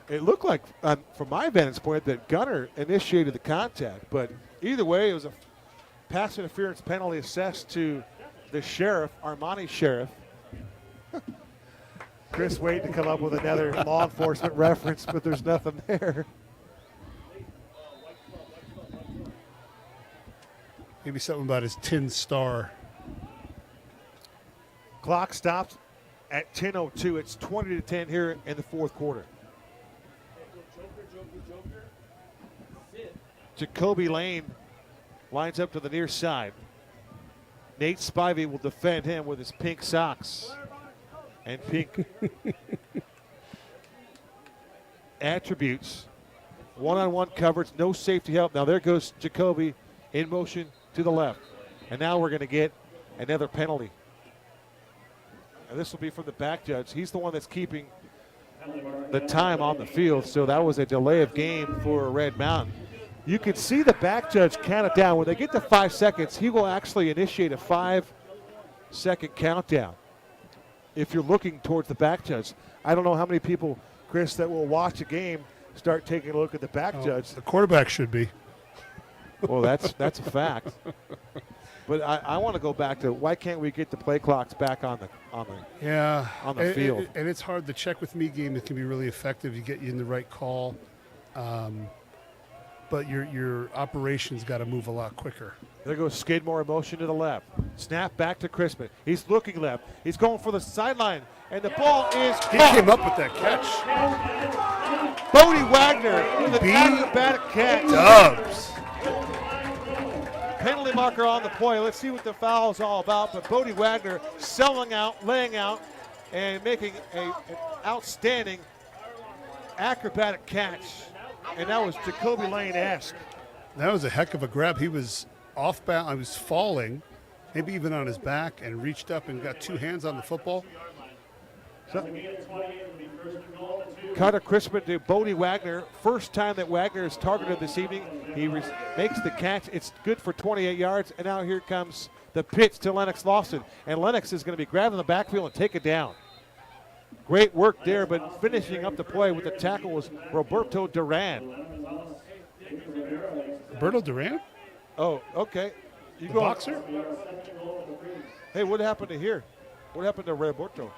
It looked like, from my vantage point, that Gunnar initiated the contact, but either way, it was a pass interference penalty assessed to the Sheriff, Armani Sheriff. Chris waiting to come up with another law enforcement reference, but there's nothing there. Maybe something about his tin star. Clock stops at 10:02. It's 20-10 here in the fourth quarter. Jacoby Lane lines up to the near side. Nate Spivey will defend him with his pink socks and pink attributes. One-on-one coverage, no safety help. Now there goes Jacoby in motion to the left. And now we're going to get another penalty. And this will be from the back judge. He's the one that's keeping the time on the field, so that was a delay of game for Red Mountain. You can see the back judge count it down. When they get to 5 seconds, he will actually initiate a 5-second countdown if you're looking towards the back judge. I don't know how many people, Chris, that will watch a game start taking a look at the back judge. The quarterback should be. Well, that's a fact. But I want to go back to why can't we get the play clocks back on the field? And it's hard. The check with me game, it can be really effective. You get you in the right call. But your operations got to move a lot quicker. There goes Skidmore in motion to the left. Snap back to Crispin. He's looking left. He's going for the sideline, and the ball is He caught. came up with that catch. Bodie Wagner with an acrobatic catch. Dubs. penalty marker on the play. Let's see what the foul is all about. But Bodie Wagner selling out, laying out, and making an outstanding acrobatic catch. And that was Jacoby Lane-esque. That was a heck of a grab. He was off balance. I was falling, maybe even on his back, and reached up and got 2 hands on the football. Carter Crispin to Bodie Wagner. First time that Wagner is targeted this evening. He makes the catch. It's good for 28 yards. And now here comes the pitch to Lennox Lawson. And Lennox is going to be grabbing the backfield and take it down. Great work there, but finishing up the play with the tackle was Roberto Duran. Roberto Duran? Oh, okay. You The go. boxer? Hey, what happened to here? What happened to Roberto?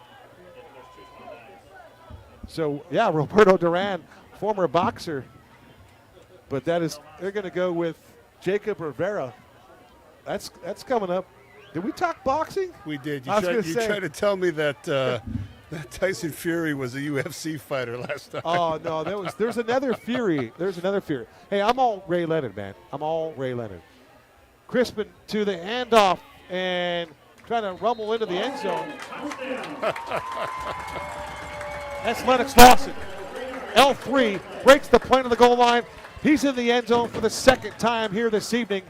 So, yeah, Roberto Duran, former boxer. But they're going to go with Jacob Rivera. That's coming up. Did we talk boxing? We did. I was gonna You say. tried to tell me that that Tyson Fury was a UFC fighter last time. Oh, no, there's another Fury. There's another Fury. Hey, I'm all Ray Leonard, man. I'm all Ray Leonard. Crispin to the handoff and trying to rumble into the end zone. That's Lennox Lawson. L3 breaks the plane of the goal line. He's in the end zone for the second time here this evening.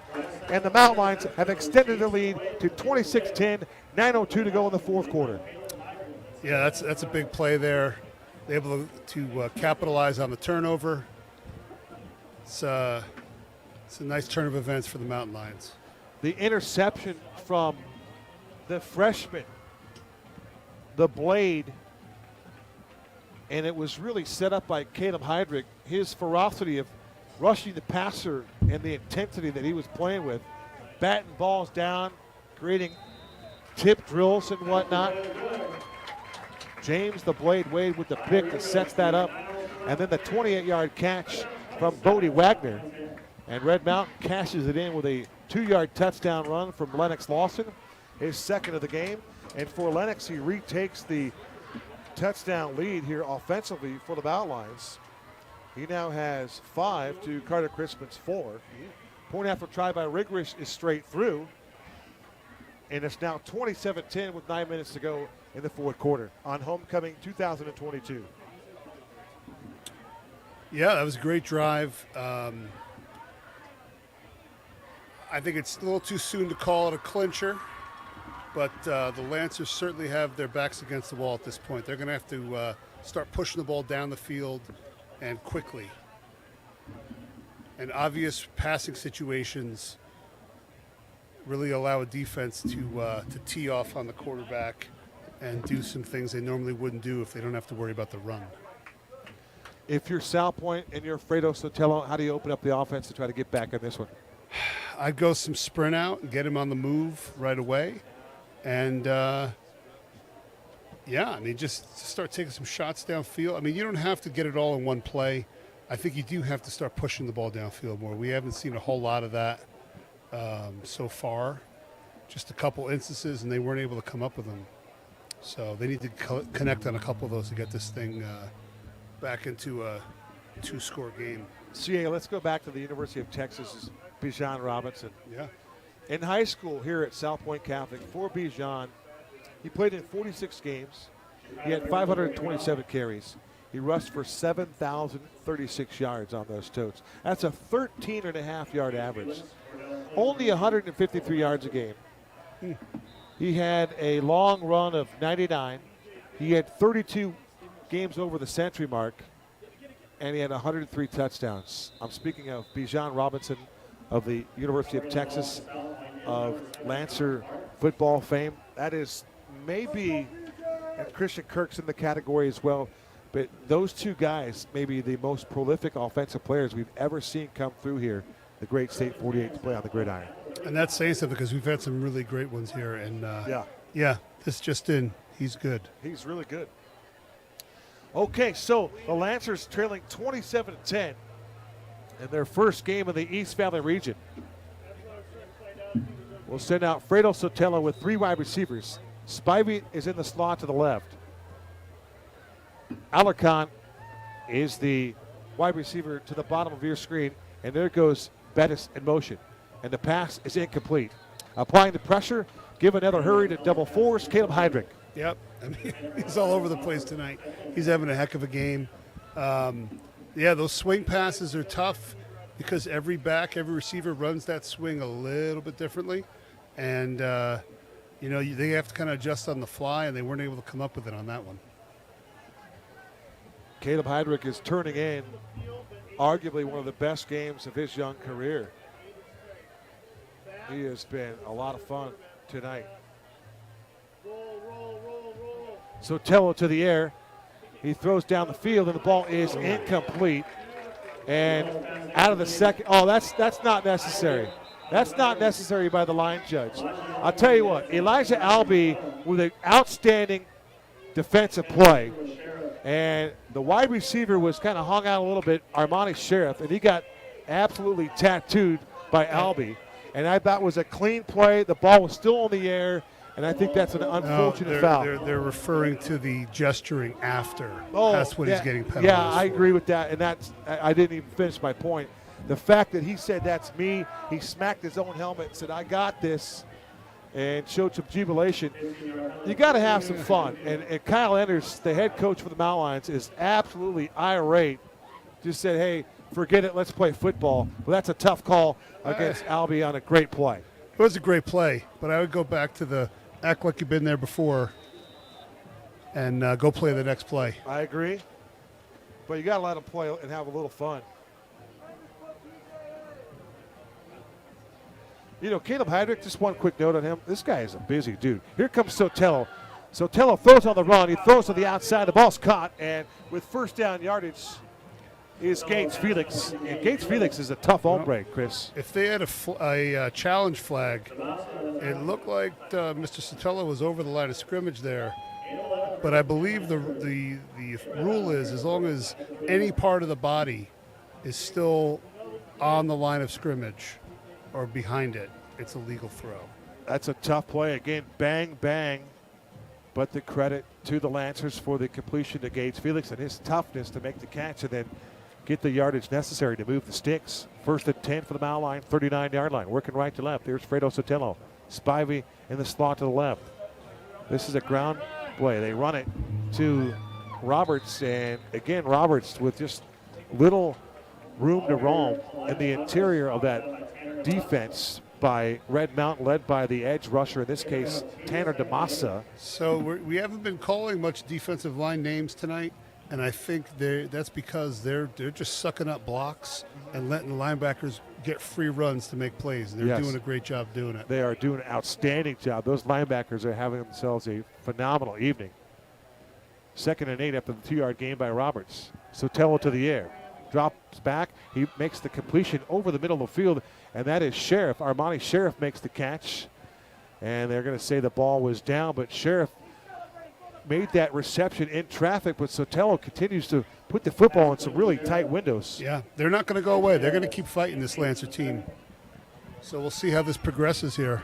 And the Mountain Lions have extended the lead to 26-10, 9:02 to go in the fourth quarter. Yeah, that's a big play there. They're able to capitalize on the turnover. It's a nice turn of events for the Mountain Lions. The interception from the freshman, the Blade, and it was really set up by Caleb Heydrich. His ferocity of rushing the passer and the intensity that he was playing with, batting balls down, creating tip drills and whatnot. James the Blade Wade with the pick that sets that up. And then the 28-yard catch from Bodie Wagner. And Red Mountain cashes it in with a 2-yard touchdown run from Lennox Lawson, his second of the game. And for Lennox, he retakes the touchdown lead here offensively for the Mountain Lions. He now has 5 to Carter Crispin's 4. Point after try by Rigorish is straight through. And it's now 27-10 with 9 minutes to go in the fourth quarter on Homecoming 2022. Yeah, that was a great drive. I think it's a little too soon to call it a clincher, but the Lancers certainly have their backs against the wall at this point. They're going to have to start pushing the ball down the field and quickly. And obvious passing situations really allow a defense to tee off on the quarterback and do some things they normally wouldn't do if they don't have to worry about the run. If you're Salpointe and you're Fredo Sotelo, how do you open up the offense to try to get back on this one? I'd go some sprint out and get him on the move right away. And, just start taking some shots downfield. I mean, you don't have to get it all in one play. I think you do have to start pushing the ball downfield more. We haven't seen a whole lot of that so far. Just a couple instances, and they weren't able to come up with them. So they need to connect on a couple of those to get this thing back into a 2-score game. CA, let's go back to the University of Texas' Bijan Robinson. Yeah. In high school here at Salpointe Catholic, for Bijan, he played in 46 games. He had 527 carries. He rushed for 7,036 yards on those totes. That's a 13.5-yard average. Only 153 yards a game. He had a long run of 99. He had 32 games over the century mark, and he had 103 touchdowns. I'm speaking of Bijan Robinson of the University of Texas, of Lancer football fame. That is maybe, and Christian Kirk's in the category as well, but those two guys may be the most prolific offensive players we've ever seen come through here, the great State 48 to play on the gridiron. And that's saying something because we've had some really great ones here. And this just in, he's good. He's really good. Okay, so the Lancers trailing 27-10 in their first game of the East Valley region. We'll send out Fredo Sotelo with 3 wide receivers. Spivey is in the slot to the left. Alarcon is the wide receiver to the bottom of your screen, and there goes Bettis in motion. and the pass is incomplete. Applying the pressure, give another hurry to double force, Caleb Heidrich. Yep. I mean, he's all over the place tonight. He's having a heck of a game. Yeah, those swing passes are tough because every receiver runs that swing a little bit differently. And, they have to kind of adjust on the fly, and they weren't able to come up with it on that one. Caleb Heidrich is turning in arguably one of the best games of his young career. He has been a lot of fun tonight. Sotelo to the air. He throws down the field, and the ball is incomplete. And out of the second, that's not necessary. That's not necessary by the line judge. I'll tell you what, Elijah Albee with an outstanding defensive play. And the wide receiver was kind of hung out a little bit, Armani Sheriff, and he got absolutely tattooed by Albee. And I thought it was a clean play. The ball was still in the air, and I think that's an unfortunate foul. They're referring to the gesturing after. Oh, that's what he's getting penalized. Yeah, I agree with that, and I didn't even finish my point. The fact that he said that's me, he smacked his own helmet and said, I got this, and showed some jubilation. You got to have some fun. And Kyle Enders, the head coach for the Mountain Lions, is absolutely irate. Just said, hey, forget it, let's play football. Well, that's a tough call against Albee on a great play. It was a great play, but I would go back to the act like you've been there before and go play the next play. I agree. But you got to let them play and have a little fun. Caleb Heidrich, just one quick note on him. This guy is a busy dude. Here comes Sotelo. Sotelo throws on the run. He throws to the outside. The ball's caught, and with first down yardage is Gates Felix. And Gates Felix is a tough hombre, Chris. If they had a challenge flag, it looked like Mr. Sotelo was over the line of scrimmage there. But I believe the rule is as long as any part of the body is still on the line of scrimmage or behind it, it's a legal throw. That's a tough play. Again, bang, bang. But the credit to the Lancers for the completion to Gates Felix and his toughness to make the catch and then get the yardage necessary to move the sticks. First and 10 for the Mountain line, 39-yard line. Working right to left. There's Fredo Sotelo. Spivey in the slot to the left. This is a ground play. They run it to Roberts. And again, Roberts with just little room to roam in the interior of that defense by Red Mountain, led by the edge rusher, in this case, Tanner DeMassa. So we haven't been calling much defensive line names tonight, and I think that's because they're just sucking up blocks and letting the linebackers get free runs to make plays, and they're doing a great job doing it. They are doing an outstanding job. Those linebackers are having themselves a phenomenal evening. 2nd and 8 after the 2-yard gain by Roberts. Sotelo to the air. Drops back. He makes the completion over the middle of the field, and that is Sheriff. Armani Sheriff makes the catch. And they're going to say the ball was down, but Sheriff made that reception in traffic, but Sotelo continues to put the football in some really tight windows. Yeah, they're not going to go away. They're going to keep fighting this Lancer team. So we'll see how this progresses here.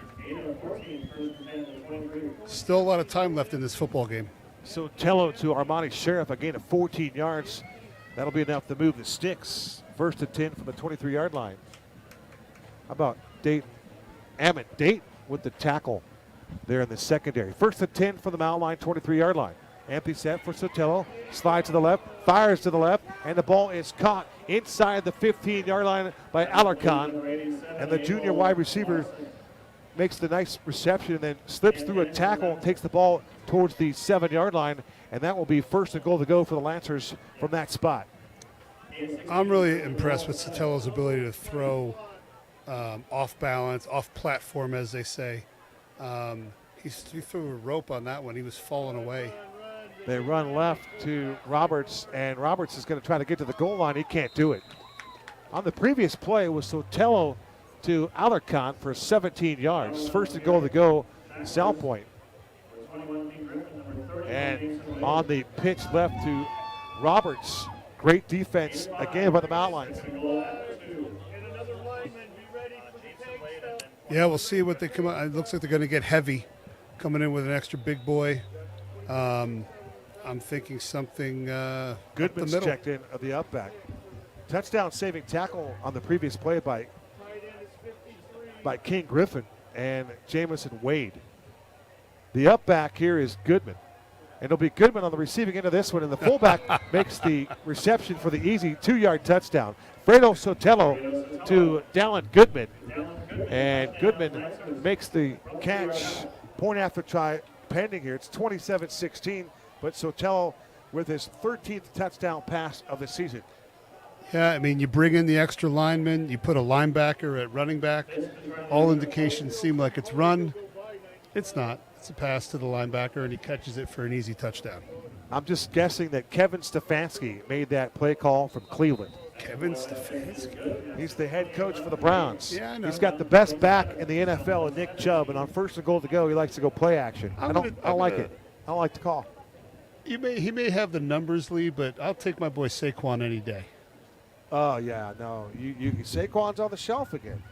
Still a lot of time left in this football game. Sotelo to Armani Sheriff, a gain of 14 yards. That'll be enough to move the sticks. 1st and 10 from the 23-yard line. How about Dayton? Ammon Dayton with the tackle there in the secondary. 1st and 10 from the Mountain line, 23-yard line. Empty set for Sotelo. Slides to the left, fires to the left, and the ball is caught inside the 15-yard line by Alarcon. And the junior wide receiver makes the nice reception and then slips through a tackle and takes the ball towards the 7-yard line. And that will be 1st and goal to go for the Lancers from that spot. I'm really impressed with Sotelo's ability to throw off balance, off platform, as they say. He threw a rope on that one. He was falling away. They run left to Roberts, and Roberts is going to try to get to the goal line. He can't do it. On the previous play, it was Sotelo to Alarcon for 17 yards. 1st and goal to go, Salpointe. And on the pitch left to Roberts. Great defense again by the Mountain Lions. Yeah, we'll see what they come out. It looks like they're going to get heavy, coming in with an extra big boy. I'm thinking something Goodman's up the middle. checked in of the up back. Touchdown saving tackle on the previous play by by King Griffin and Jamison Wade. The up back here is Goodman. And it'll be Goodman on the receiving end of this one, and the fullback makes the reception for the easy 2-yard touchdown. Fredo Sotelo to Dallin Goodman. And Goodman makes the catch. Point after try pending here. It's 27-16, but Sotelo with his 13th touchdown pass of the season. Yeah, I mean, you bring in the extra lineman, you put a linebacker at running back. All indications seem like it's run. It's not. It's a pass to the linebacker, and he catches it for an easy touchdown. I'm just guessing that Kevin Stefanski made that play call from Cleveland. Kevin Stefanski. He's the head coach for the Browns. Yeah, I know. He's got the best back in the NFL, Nick Chubb, and on first and goal to go, he likes to go play action. I don't like it. I don't like the call. He may have the numbers, Lee, but I'll take my boy Saquon any day. Oh, yeah, no. Saquon's on the shelf again.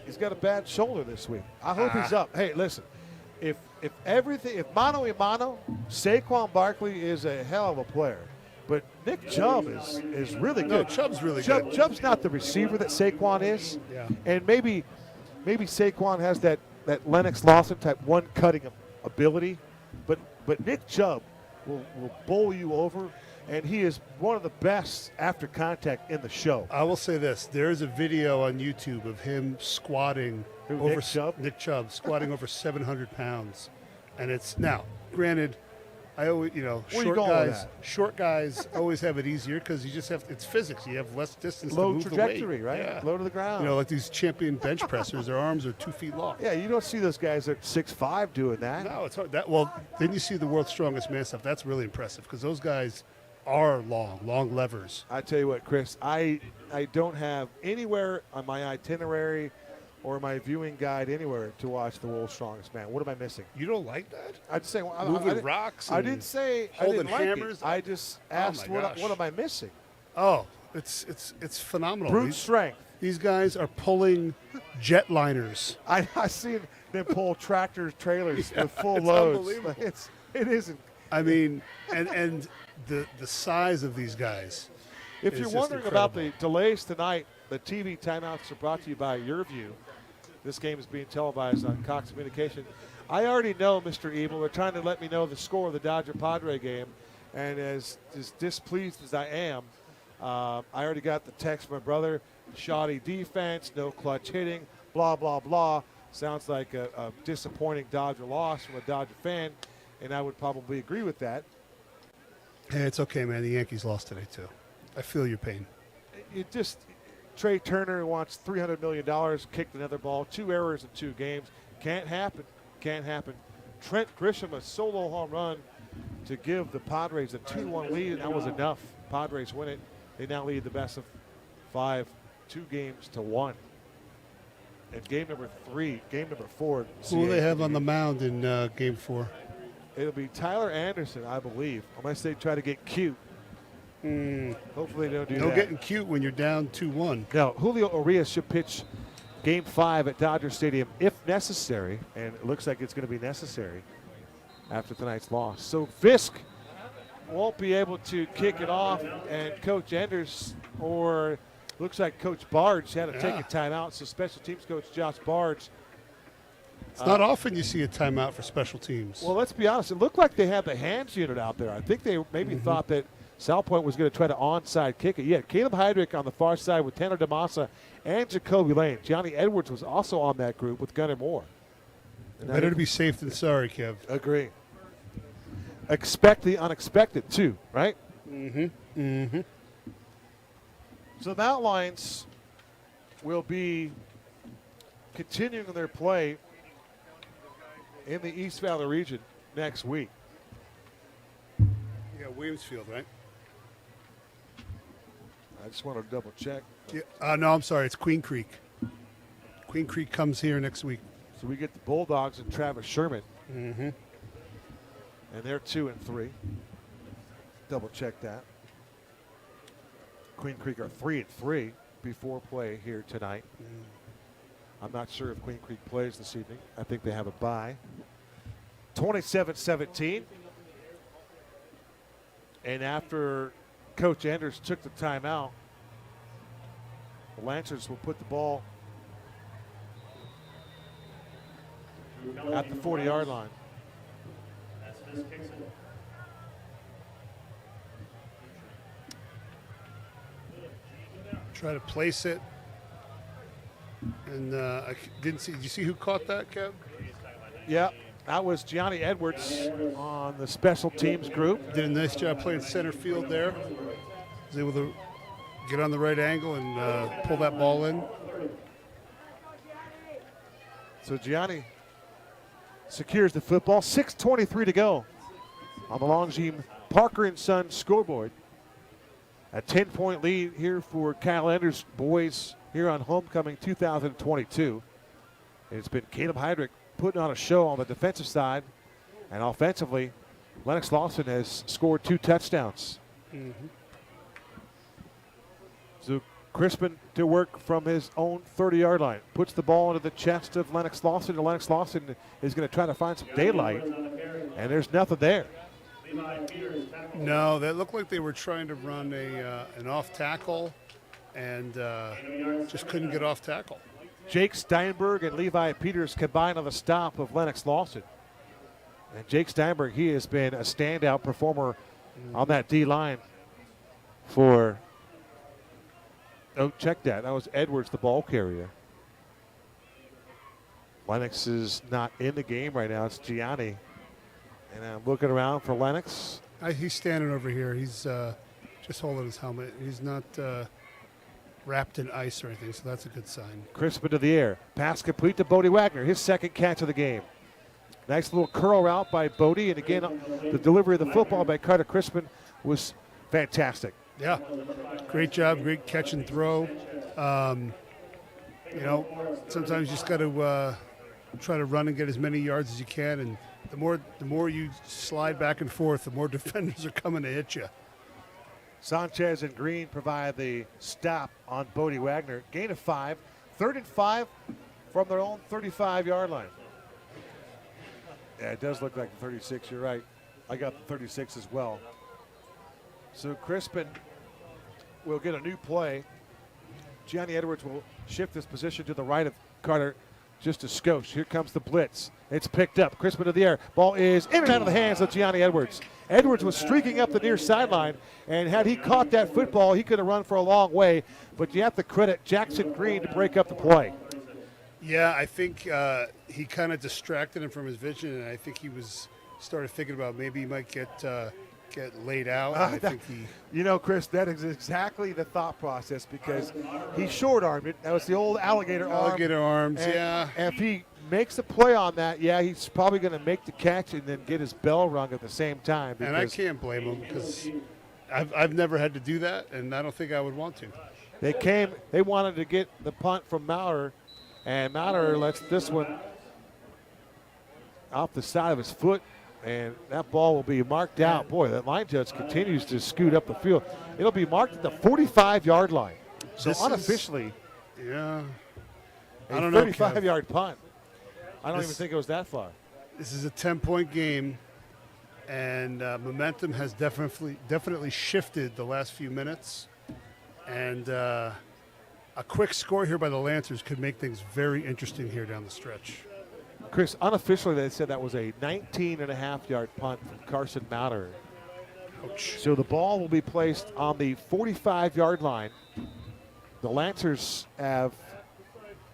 He's got a bad shoulder this week. I hope he's up. Hey, listen, if mano a mano, Saquon Barkley is a hell of a player. But Nick Chubb is really good. No, Chubb's really good. Chubb's not the receiver that Saquon is. Yeah. And maybe Saquon has that Lennox Lawson type one cutting ability. But Nick Chubb will bowl you over. And he is one of the best after contact in the show. I will say this. There is a video on YouTube of him squatting over Nick Chubb squatting over 700 pounds. And it's now, granted, I always, short guys always have it easier because you just have, it's physics. You have less distance Low to move trajectory, the weight. right? Yeah. Low to the ground. Like these champion bench pressers, their arms are 2 feet long. Yeah, you don't see those guys at 6'5" doing that. No, it's hard. Then you see the world's strongest man stuff. That's really impressive because those guys are long levers. I tell you what, Chris, I don't have anywhere on my itinerary or my viewing guide anywhere to watch The World's Strongest Man. What am I missing? You don't like that? I'd say moving rocks. I didn't say I holding didn't like hammers. it. I just asked what am I missing? Oh, it's phenomenal. Brute strength. These guys are pulling jetliners. I seen them pull tractors, trailers with full it's loads. unbelievable. It isn't. I mean, and the size of these guys. If you're wondering about the delays tonight, the TV timeouts are brought to you by YourView. This game is being televised on Cox Communication. I already know, Mr. Evil. They're trying to let me know the score of the Dodger-Padre game. And as displeased as I am, I already got the text from my brother. Shoddy defense, no clutch hitting, blah, blah, blah. Sounds like a disappointing Dodger loss from a Dodger fan, and I would probably agree with that. Hey, it's okay, man. The Yankees lost today, too. I feel your pain. Trey Turner wants $300 million, kicked another ball, 2 errors in 2 games. Can't happen. Trent Grisham, a solo home run to give the Padres a 2-1 lead, and that was enough. Padres win it. They now lead the best of 5, 2 games to 1. And game number 4. Who will they have on the mound in game 4? It'll be Tyler Anderson, I believe, unless they try to get cute. Hopefully they don't do that. No getting cute when you're down 2-1. Now, Julio Urias should pitch Game 5 at Dodger Stadium if necessary, and it looks like it's going to be necessary after tonight's loss. So Fisk won't be able to kick it off, and Coach Enders, or looks like Coach Barge, had to take a timeout. So special teams coach Josh Barge. It's not often you see a timeout for special teams. Well, let's be honest. It looked like they had the hands unit out there. I think they maybe thought that Salpointe was going to try to onside kick it. Yeah, Caleb Heydrich on the far side with Tanner DeMassa and Jacoby Lane. Johnny Edwards was also on that group with Gunnar Moore. Better to be safe than sorry, Kev. Agree. Expect the unexpected, too, right? So the Mountain Lions will be continuing their play in the East Valley region next week. You got Williamsfield, right? I just want to double check. Yeah. No, I'm sorry. It's Queen Creek. Queen Creek comes here next week. So we get the Bulldogs and Travis Sherman. And they're 2-3. Double check that. Queen Creek are 3-3 before play here tonight. I'm not sure if Queen Creek plays this evening. I think they have a bye. 27-17. And after Coach Enders took the timeout, the Lancers will put the ball at the 40-yard line. Try to place it. And I didn't see. Did you see who caught that, Kev? Yeah, that was Gianni Edwards on the special teams group. Did a nice job playing center field there. Was able to get on the right angle and pull that ball in. So Gianni secures the football. 6:23 to go on the Longines Parker & Son scoreboard. A 10-point lead here for Kyle Enders boys here on Homecoming 2022. It's been Caleb Heidrich putting on a show on the defensive side, and offensively, Lennox Lawson has scored 2 touchdowns. So Crispin to work from his own 30-yard line. Puts the ball into the chest of Lennox Lawson, and Lennox Lawson is going to try to find some daylight, and there's nothing there. No, that looked like they were trying to run an off tackle and just couldn't get off tackle. Jake Steinberg and Levi Peters combined on the stop of Lennox Lawson. And Jake Steinberg, he has been a standout performer on that D-line for, oh, check that. That was Edwards, the ball carrier. Lennox is not in the game right now. It's Gianni. And I'm looking around for Lennox. He's standing over here. He's just holding his helmet. He's not wrapped in ice or anything, so that's a good sign. Crispin to the air. Pass complete to Bodie Wagner, his second catch of the game. Nice little curl route by Bodie, and again, the delivery of the football by Carter Crispin was fantastic. Yeah, great job, great catch and throw. You know, sometimes you just got to try to run and get as many yards as you can, and the more you slide back and forth, the more defenders are coming to hit you. Sanchez and Green provide the stop on Bodie Wagner. Gain of 5, 3rd and 5 from their own 35-yard line. Yeah, it does look like the 36, you're right. I got the 36 as well. So Crispin will get a new play. Gianni Edwards will shift his position to the right of Carter just a skosh. Here comes the blitz. It's picked up. Crispin to the air. Ball is in and out of the hands of Gianni Edwards. Edwards was streaking up the near sideline, and had he caught that football, he could have run for a long way. But you have to credit Jackson Green to break up the play. Yeah, I think he kind of distracted him from his vision, and I think he started thinking about maybe he might get laid out. I think he, you know, Chris, that is exactly the thought process because he short-armed it. That was the old alligator arms. And yeah. If he makes a play on that, yeah, he's probably going to make the catch and then get his bell rung at the same time. And I can't blame him because I've never had to do that, and I don't think I would want to. They wanted to get the punt from Maurer, and Maurer lets this one off the side of his foot, and that ball will be marked out. Boy, that line judge continues to scoot up the field. It'll be marked at the 45-yard line. So This unofficially, Yeah. a I don't know, 35-yard punt. I don't This- even think it was that far. This is a 10-point game, and momentum has definitely shifted the last few minutes. And a quick score here by the Lancers could make things very interesting here down the stretch. Chris, unofficially they said that was a 19.5-yard punt from Carson Maurer. Ouch. So the ball will be placed on the 45-yard line. The Lancers have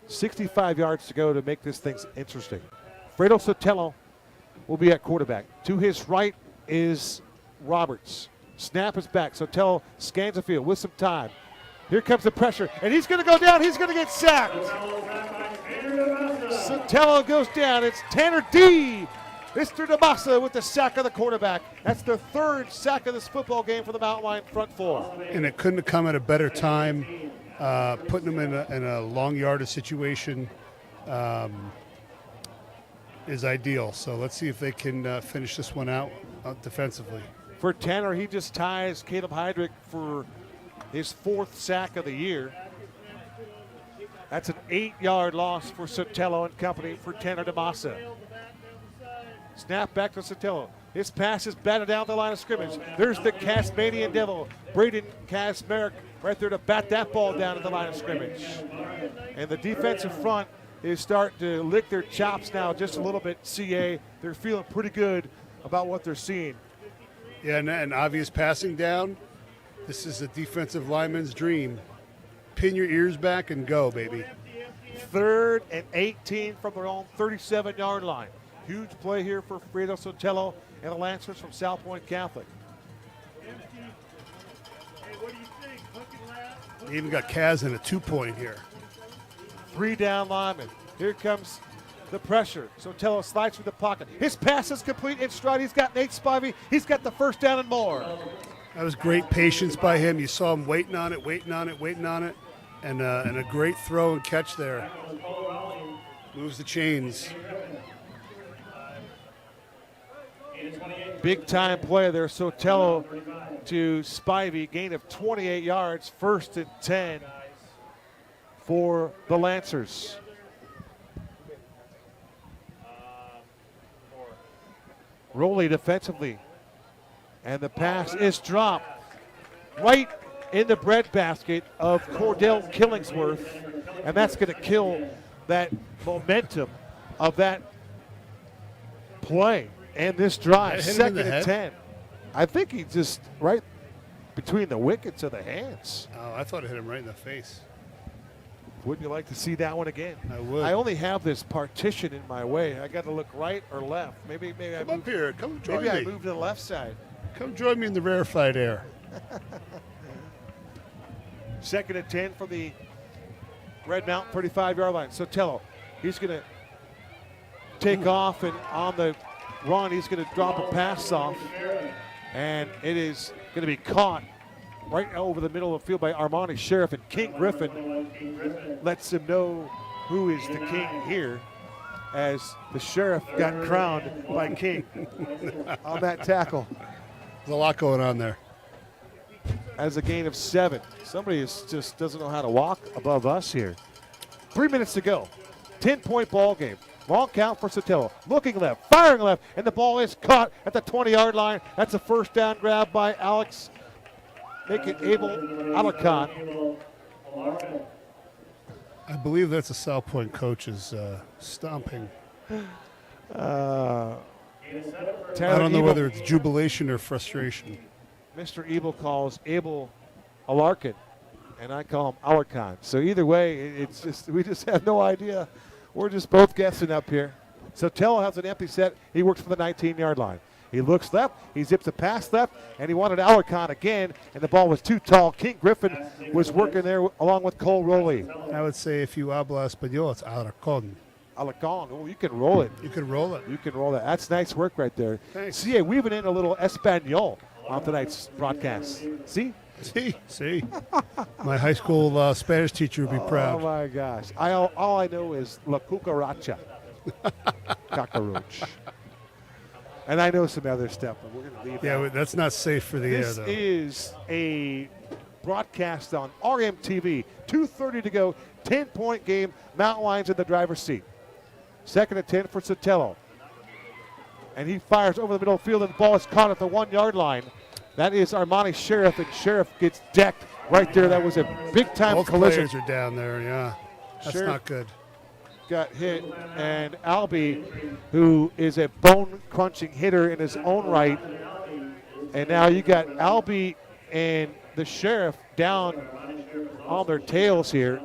65 yards to go to make this thing interesting. Fredo Sotelo will be at quarterback. To his right is Roberts. Snap is back. Sotelo scans the field with some time. Here comes the pressure, and he's going to go down. He's going to get sacked. Sotelo goes down. It's Tanner D. Mr. DeMassa with the sack of the quarterback. That's the 3rd sack of this football game for the Mountain Lion front four. And it couldn't have come at a better time. Putting them in a long yardage situation is ideal. So let's see if they can finish this one out defensively. For Tanner, he just ties Caleb Heidrich for his 4th sack of the year. That's an 8-yard loss for Sotelo and company for Tanner DeMassa. Snap back to Sotelo. His pass is batted down the line of scrimmage. There's the Casmanian Devil, Braden Kasmerick, right there to bat that ball down at the line of scrimmage. And the defensive front is starting to lick their chops now just a little bit, CA. They're feeling pretty good about what they're seeing. Yeah, and obvious passing down. This is a defensive lineman's dream. Pin your ears back and go, baby. 3rd and 18 from their own 37-yard line. Huge play here for Fredo Sotelo and the Lancers from Salpointe Catholic. They even got Kaz in a 2-point here. 3 down linemen. Here comes the pressure. Sotelo slides through the pocket. His pass is complete in stride. He's got Nate Spivey. He's got the first down and more. That was great patience by him. You saw him waiting on it, and a great throw and catch there. Moves the chains. Big time play there. Sotelo to Spivey. Gain of 28 yards. 1st and 10 for the Lancers. Rowley defensively. And the pass is dropped right in the breadbasket of Cordell Killingsworth. And that's going to kill that momentum of that play and this drive. Hit him in 2nd the and head? 10. I think he just right between the wickets of the hands. Oh, I thought it hit him right in the face. Wouldn't you like to see that one again? I would. I only have this partition in my way. I got to look right or left. Maybe I Come up move, here. Come join maybe I me. move to the left side. Come join me in the rarefied air. 2nd and 10 from the Red Mountain 35-yard line. Sotelo, he's going to take off, and on the run, he's going to drop a pass off, and it is going to be caught right over the middle of the field by Armani Sheriff, and King Griffin lets him know who is the king here, as the Sheriff got crowned by King on that tackle. There's a lot going on there. As a gain of 7. Somebody just doesn't know how to walk above us here. 3 minutes to go. 10-point ball game. Long count for Sotelo. Looking left, firing left, and the ball is caught at the 20-yard line. That's a first down grab by Alex. Make it Abel Alicant. I believe that's a Salpointe coach's stomping. I don't know whether it's jubilation or frustration. Mr. Ebel calls Abel Alarkin, and I call him Alarcon. So either way, it's just we just have no idea. We're just both guessing up here. Sotelo has an empty set. He works for the 19-yard line. He looks left. He zips a pass left, and he wanted Alarcon again, and the ball was too tall. King Griffin was working there along with Cole Rowley. I would say if you habla español, it's Alarcon. Alarcon. Oh, you can roll it. You can roll it. You can roll that. That's nice work right there. Thanks. See, weaving in a little Espanol on tonight's broadcast. See? See. My high school Spanish teacher would be proud. Oh, my gosh. All I know is La Cucaracha. Cockroach. And I know some other stuff, but we're going to leave that. Yeah, that's not safe for the air, This though. is a broadcast on RMTV. 2:30 to go. 10-point game. Mountain Lions in the driver's seat. 2nd and 10 for Sotelo. And he fires over the middle of the field, and the ball is caught at the 1-yard line. That is Armani Sheriff, and Sheriff gets decked right there. That was a big-time Both collision. players are down there, yeah. That's Sheriff not good. Got hit, and Albie, who is a bone-crunching hitter in his own right, and now you got Albie and the Sheriff down on their tails here,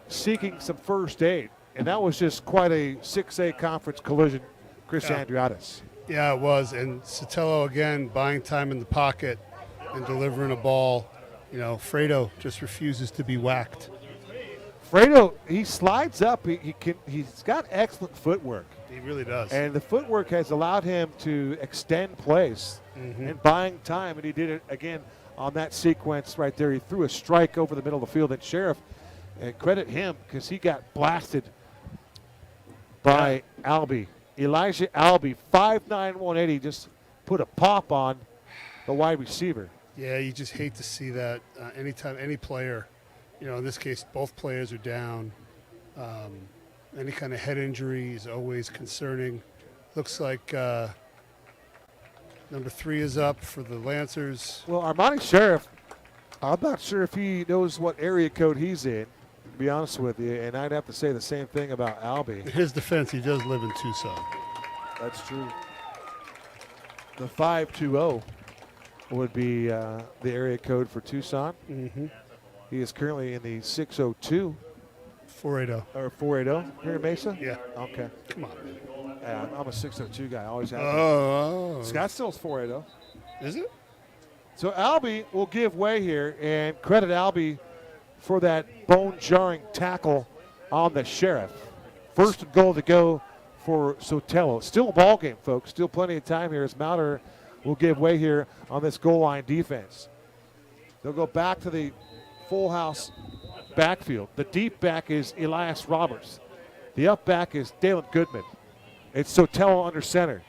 seeking some first aid, and that was just quite a 6A conference collision, Chris Andriatis. Yeah, it was, and Sotelo again buying time in the pocket and delivering a ball. You know, Fredo just refuses to be whacked. Fredo, he slides up. He's got excellent footwork. He really does. And the footwork has allowed him to extend plays and buying time, and he did it again on that sequence right there. He threw a strike over the middle of the field, and Sheriff, credit him because he got blasted by Albie. Elijah Albie, 5'9", 180, just put a pop on the wide receiver. Yeah, you just hate to see that anytime any player, you know, in this case, both players are down. Any kind of head injury is always concerning. Looks like number 3 is up for the Lancers. Well, Armani Sheriff, I'm not sure if he knows what area code he's in. to be honest with you, and I'd have to say the same thing about Albie. In his defense, he does live in Tucson. That's true. The 520 would be the area code for Tucson. Mm-hmm. He is currently in the 602 480. or 480 here in Mesa. Yeah. Okay. Come on. Yeah, I'm a 602 guy. I always have. been. Oh. Scottsdale's 480. Is it? So Albie will give way here, and credit Albie for that bone-jarring tackle on the Sheriff. First and goal to go for Sotelo. Still a ball game, folks. Still plenty of time here as Mauter will give way here on this goal line defense. They'll go back to the full house backfield. The deep back is Elias Roberts. The up back is Dalen Goodman. It's Sotelo under center.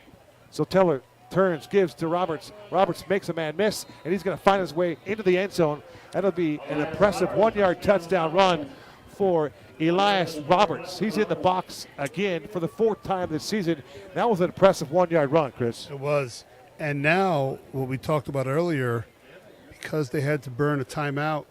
Sotelo turns, gives to Roberts. Roberts makes a man miss, and he's going to find his way into the end zone. That'll be an impressive 1-yard touchdown run for Elias Roberts. He's in the box again for the 4th time this season. That was an impressive 1-yard run, Chris. It was. And now, what we talked about earlier, because they had to burn a timeout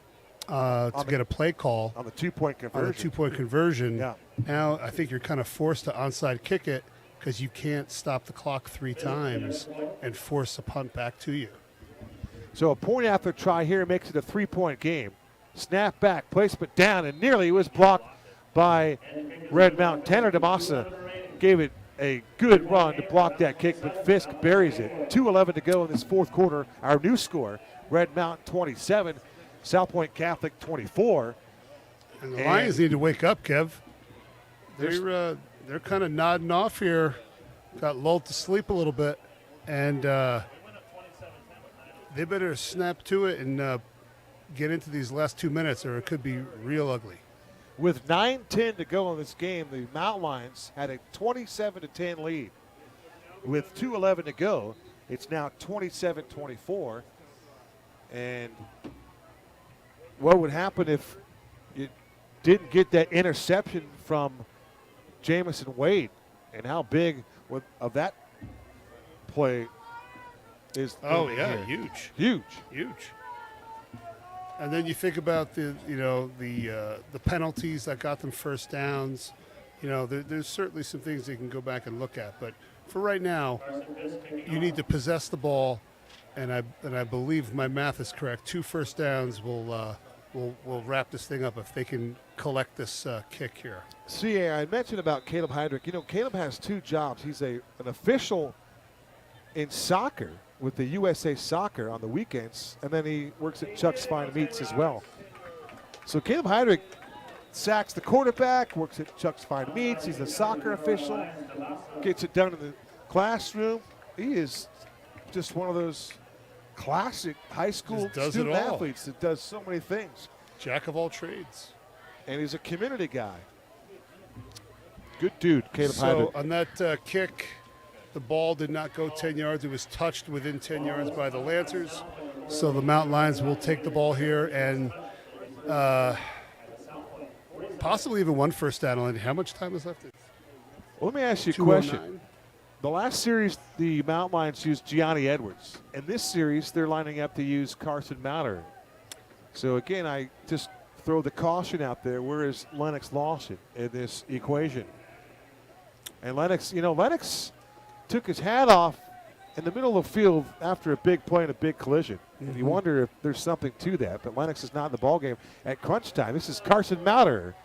to get a play call On the 2-point conversion. on a 2-point conversion, Yeah. now I think you're kind of forced to onside kick it because you can't stop the clock 3 times and force a punt back to you. So a point after try here makes it a 3-point game. Snap back, placement down, and nearly was blocked by Red Mountain. Tanner DeMassa gave it a good run to block that kick, but Fisk buries it. 2:11 to go in this 4th quarter. Our new score, Red Mountain 27, Salpointe Catholic 24. And the Lions need to wake up, Kev. They're kind of nodding off here. Got lulled to sleep a little bit, and they better snap to it and get into these last 2 minutes, or it could be real ugly. With 9:10 to go in this game, the Mountain Lions had a 27-10 lead. With 2:11 to go, it's now 27-24. And what would happen if you didn't get that interception from Jamison Wade? And how big of that play is? Oh, yeah, here? huge. Huge. And then you think about the penalties that got them first downs. There's certainly some things you can go back and look at. But for right now, you need to possess the ball, and I believe my math is correct. 2 first downs will wrap this thing up if they can collect this kick here. See, I mentioned about Caleb Heydrich. Caleb has 2 jobs. He's an official in soccer with the USA Soccer on the weekends, and then he works at Chuck's Fine Meats as well. So Caleb Heydrich sacks the quarterback, works at Chuck's Fine Meats. He's a soccer official, gets it done in the classroom. He is just one of those classic high school student athletes that does so many things. Jack of all trades. And he's a community guy. Good dude, Caleb So Heydrich. on that kick, the ball did not go 10 yards. It was touched within 10 yards by the Lancers. So the Mountain Lions will take the ball here and possibly even 1 first down. And how much time is left? Well, let me ask you a question. The last series, the Mountain Lions used Gianni Edwards. In this series, they're lining up to use Carson Mauter. So, again, I just throw the caution out there. Where is Lennox Lawson in this equation? And Lennox took his hat off in the middle of the field after a big play and a big collision. And you wonder if there's something to that. But Lennox is not in the ballgame at crunch time. This is Carson Mauter.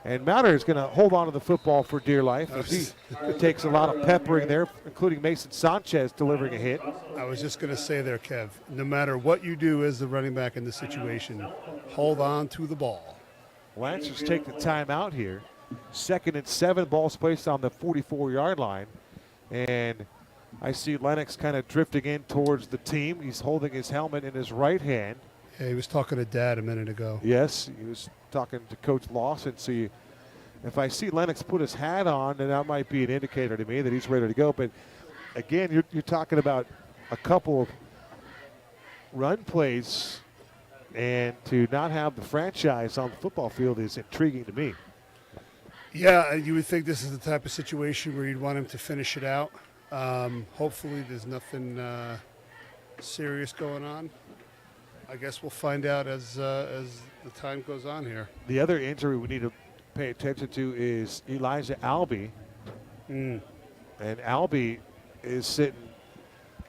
And Mauter is going to hold on to the football for dear life. He takes a lot of peppering there, including Mason Sanchez delivering a hit. I was just going to say there, Kev, no matter what you do as the running back in this situation, hold on to the ball. Lancers take the timeout here. 2nd and 7, balls placed on the 44-yard line. And I see Lennox kind of drifting in towards the team. He's holding his helmet in his right hand. Yeah, he was talking to Dad a minute ago. Yes, he was talking to Coach Lawson. So if I see Lennox put his hat on, then that might be an indicator to me that he's ready to go. But, again, you're talking about a couple of run plays, and to not have the franchise on the football field is intriguing to me. Yeah, you would think this is the type of situation where you'd want him to finish it out. Hopefully there's nothing serious going on. I guess we'll find out as the time goes on here. The other injury we need to pay attention to is Elijah Albee. And Albee is sitting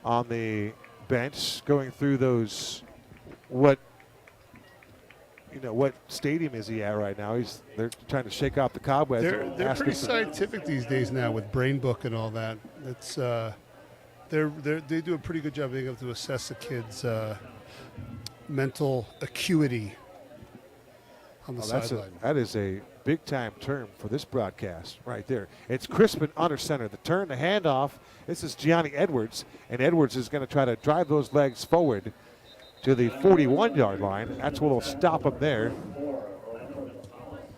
on the bench going through those, what stadium is he at right now? They're trying to shake off the cobwebs. They're pretty scientific these days now with Brain Book and all that. It's they do a pretty good job being able to assess a kid's mental acuity on the sideline. That is a big-time term for this broadcast right there. It's Crispin under center. The turn, the handoff. This is Gianni Edwards, and Edwards is going to try to drive those legs forward to the 41-yard line. That's what will stop him there.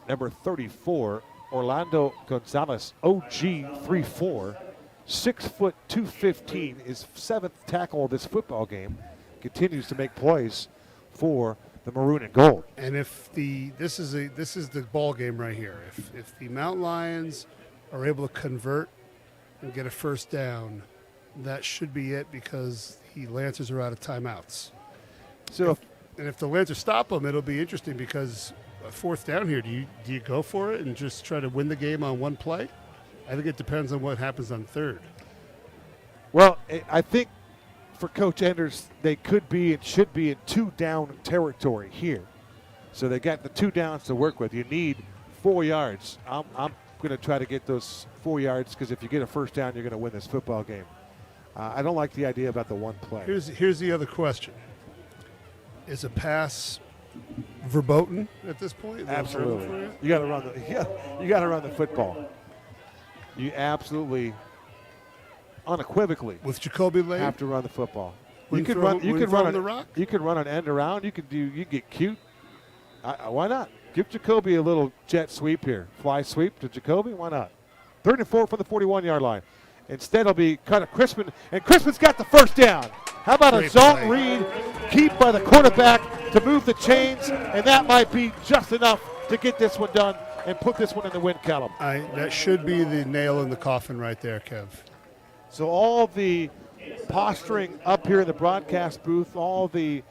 Number 34, Orlando Gonzalez, OG 3'4", 6 foot 215, his 7th tackle of this football game. Continues to make plays for the maroon and gold. And if this is the ball game right here. If the Mountain Lions are able to convert and get a first down, that should be it because the Lancers are out of timeouts. So, if the Lancers stop them, it'll be interesting because a fourth down here, do you go for it and just try to win the game on one play? I think it depends on what happens on third. Well, I think for Coach Enders, they could be and should be in 2-down territory here. So they got the 2 downs to work with. You need 4 yards. I'm going to try to get those 4 yards because if you get a first down, you're going to win this football game. I don't like the idea about the one play. Here's the other question. Is a pass verboten at this point? Absolutely. You got to run you got to run the football. You absolutely, unequivocally, with Jacoby Lane, have to run the football. You could run the rock. You could run an end around. You get cute. Why not? Give Jacoby a little jet sweep here. Fly sweep to Jacoby. Why not? 3rd and 4 from the 41-yard line. Instead, it'll be kind of Crispin, and Crispin's got the first down. How about a zone read, keep by the quarterback to move the chains, and that might be just enough to get this one done and put this one in the win column. That should be the nail in the coffin right there, Kev. So all the posturing up here in the broadcast booth, all the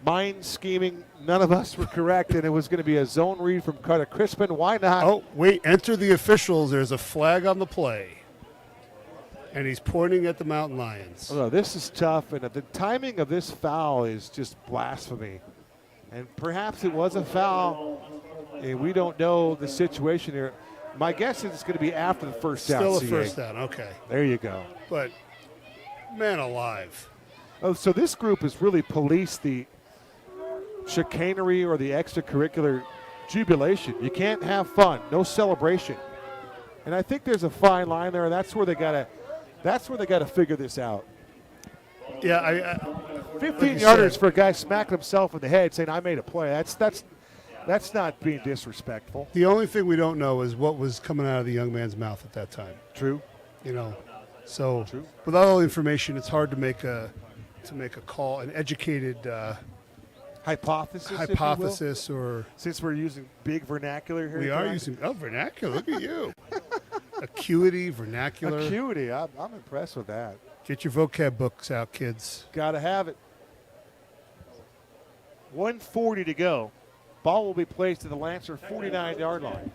mind scheming, none of us were correct, and it was going to be a zone read from Carter Crispin. Why not? Oh, wait, enter the officials. There's a flag on the play. And he's pointing at the Mountain Lions. Oh, this is tough, and the timing of this foul is just blasphemy. And perhaps it was a foul, and we don't know the situation here. My guess is it's going to be after the first down. Still a first down, okay. There you go. But, man alive. Oh, so this group has really policed the chicanery or the extracurricular jubilation. You can't have fun, no celebration. And I think there's a fine line there, and that's where they got to figure this out. Yeah, 15 yarders for a guy smacking himself in the head saying, I made a play. That's not being disrespectful. The only thing we don't know is what was coming out of the young man's mouth at that time. True. So True. Without all the information, it's hard to make a call, an educated hypothesis or since we're using big vernacular here. We are using vernacular. Look at you. Acuity, vernacular. Acuity. I'm impressed with that. Get your vocab books out, kids. Got to have it. 1:40 to go. Ball will be placed at the Lancer 49-yard line.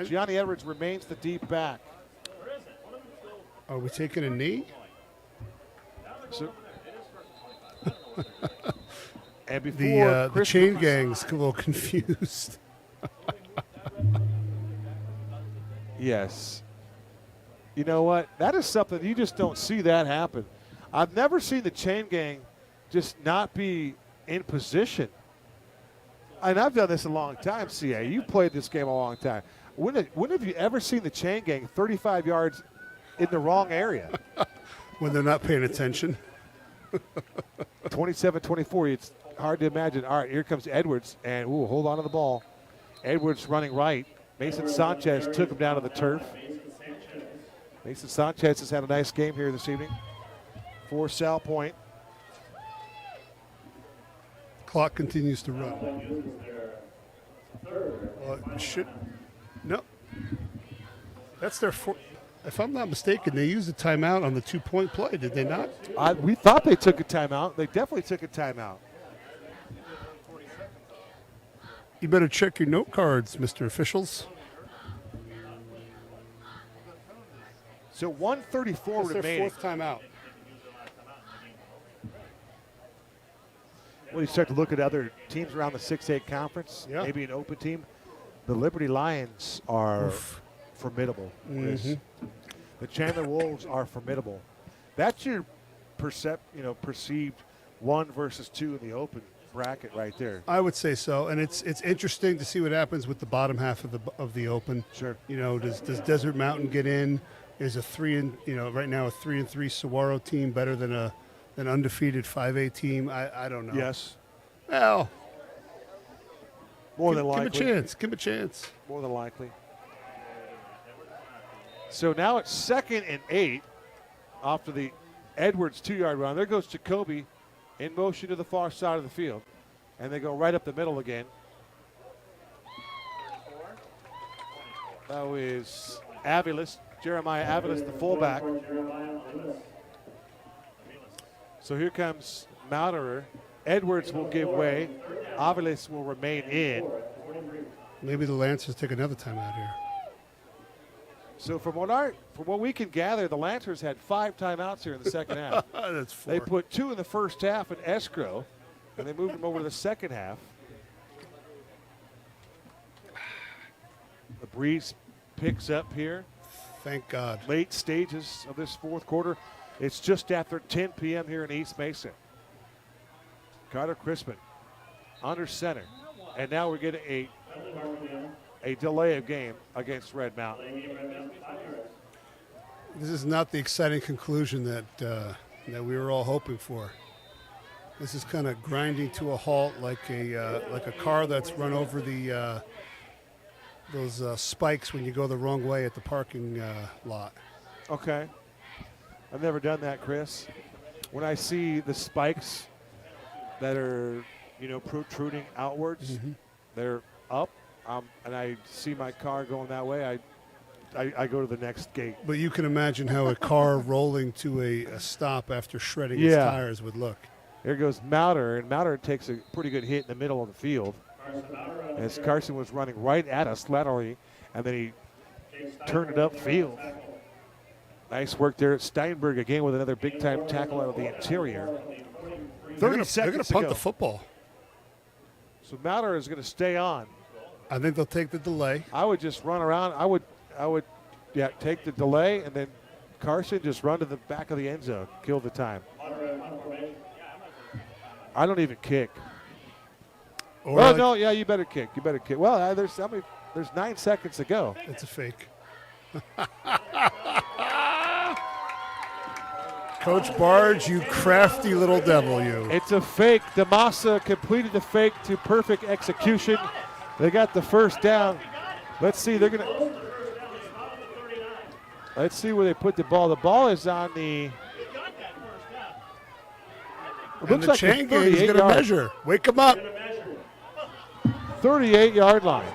Gianni Edwards remains the deep back. Are we taking a knee? So, and before the chain gang's a little confused. Yes. You know what? That is something you just don't see that happen. I've never seen the chain gang just not be in position. And I've done this a long time, CA. You played this game a long time. When have you ever seen the chain gang 35 yards in the wrong area? When they're not paying attention. 27-24, it's hard to imagine. All right, here comes Edwards, and hold on to the ball. Edwards running right. Mason Sanchez took him down to the turf. Mason Sanchez has had a nice game here this evening for Salpointe. Clock continues to run. No. That's their fourth. If I'm not mistaken, they used a timeout on the 2-point play, did they not? We thought they took a timeout. They definitely took a timeout. You better check your note cards, Mr. Officials. So 134 That's their remaining. fourth timeout. When you start to look at other teams around the 6A conference, Yeah. maybe an open team, the Liberty Lions are formidable. Chris. The Chandler Wolves are formidable. That's your perceived 1 versus 2 in the open bracket right there. I would say so, and it's interesting to see what happens with the bottom half of the open. Sure. Does Desert Mountain get in? Is right now a 3-3 Saguaro team better than an undefeated 5A team? I don't know. Yes. Well, More than likely. give him a chance. Give him a chance. More than likely. So now it's 2nd and 8 after the Edwards 2-yard run. There goes Jacoby in motion to the far side of the field. And they go right up the middle again. That was Aviles, Jeremiah Aviles, the fullback. So here comes Mauderer. Edwards will give way. Aviles will remain in. Maybe the Lancers take another time out here. So from what we can gather, the Lancers had 5 timeouts here in the second half. That's 4. They put 2 in the first half in escrow, and they moved them over to the second half. The breeze picks up here. Thank God. Late stages of this fourth quarter. It's just after 10 p.m. here in East Mason. Carter Crispin under center. And now we're getting a delay of game against Red Mountain. This is not the exciting conclusion that we were all hoping for. This is kind of grinding to a halt, like a car that's run over those spikes when you go the wrong way at the parking lot. Okay. I've never done that, Chris. When I see the spikes that are, protruding outwards, they're up, and I see my car going that way, I go to the next gate. But you can imagine how a car rolling to a stop after shredding its tires would look. Here goes Mauder, and Mauder takes a pretty good hit in the middle of the field as Carson was running right at us laterally, and then he turned it upfield. Nice work there. Steinberg again with another big-time tackle out of the interior. 30 seconds They're going to punt to the go. football. So Mauder is going to stay on. I think they'll take the delay. I would just run around. I would take the delay, and then Carson just run to the back of the end zone, kill the time. I don't even kick. No, you better kick. You better kick. Well, there's 9 seconds to go. It's a fake. Coach Barge, you crafty little devil, you. It's a fake. DeMassa completed the fake to perfect execution. They got the first down. Let's see. Let's see where they put the ball. The ball is on the. It looks like chain game is going to measure. Wake him up. 38-yard line.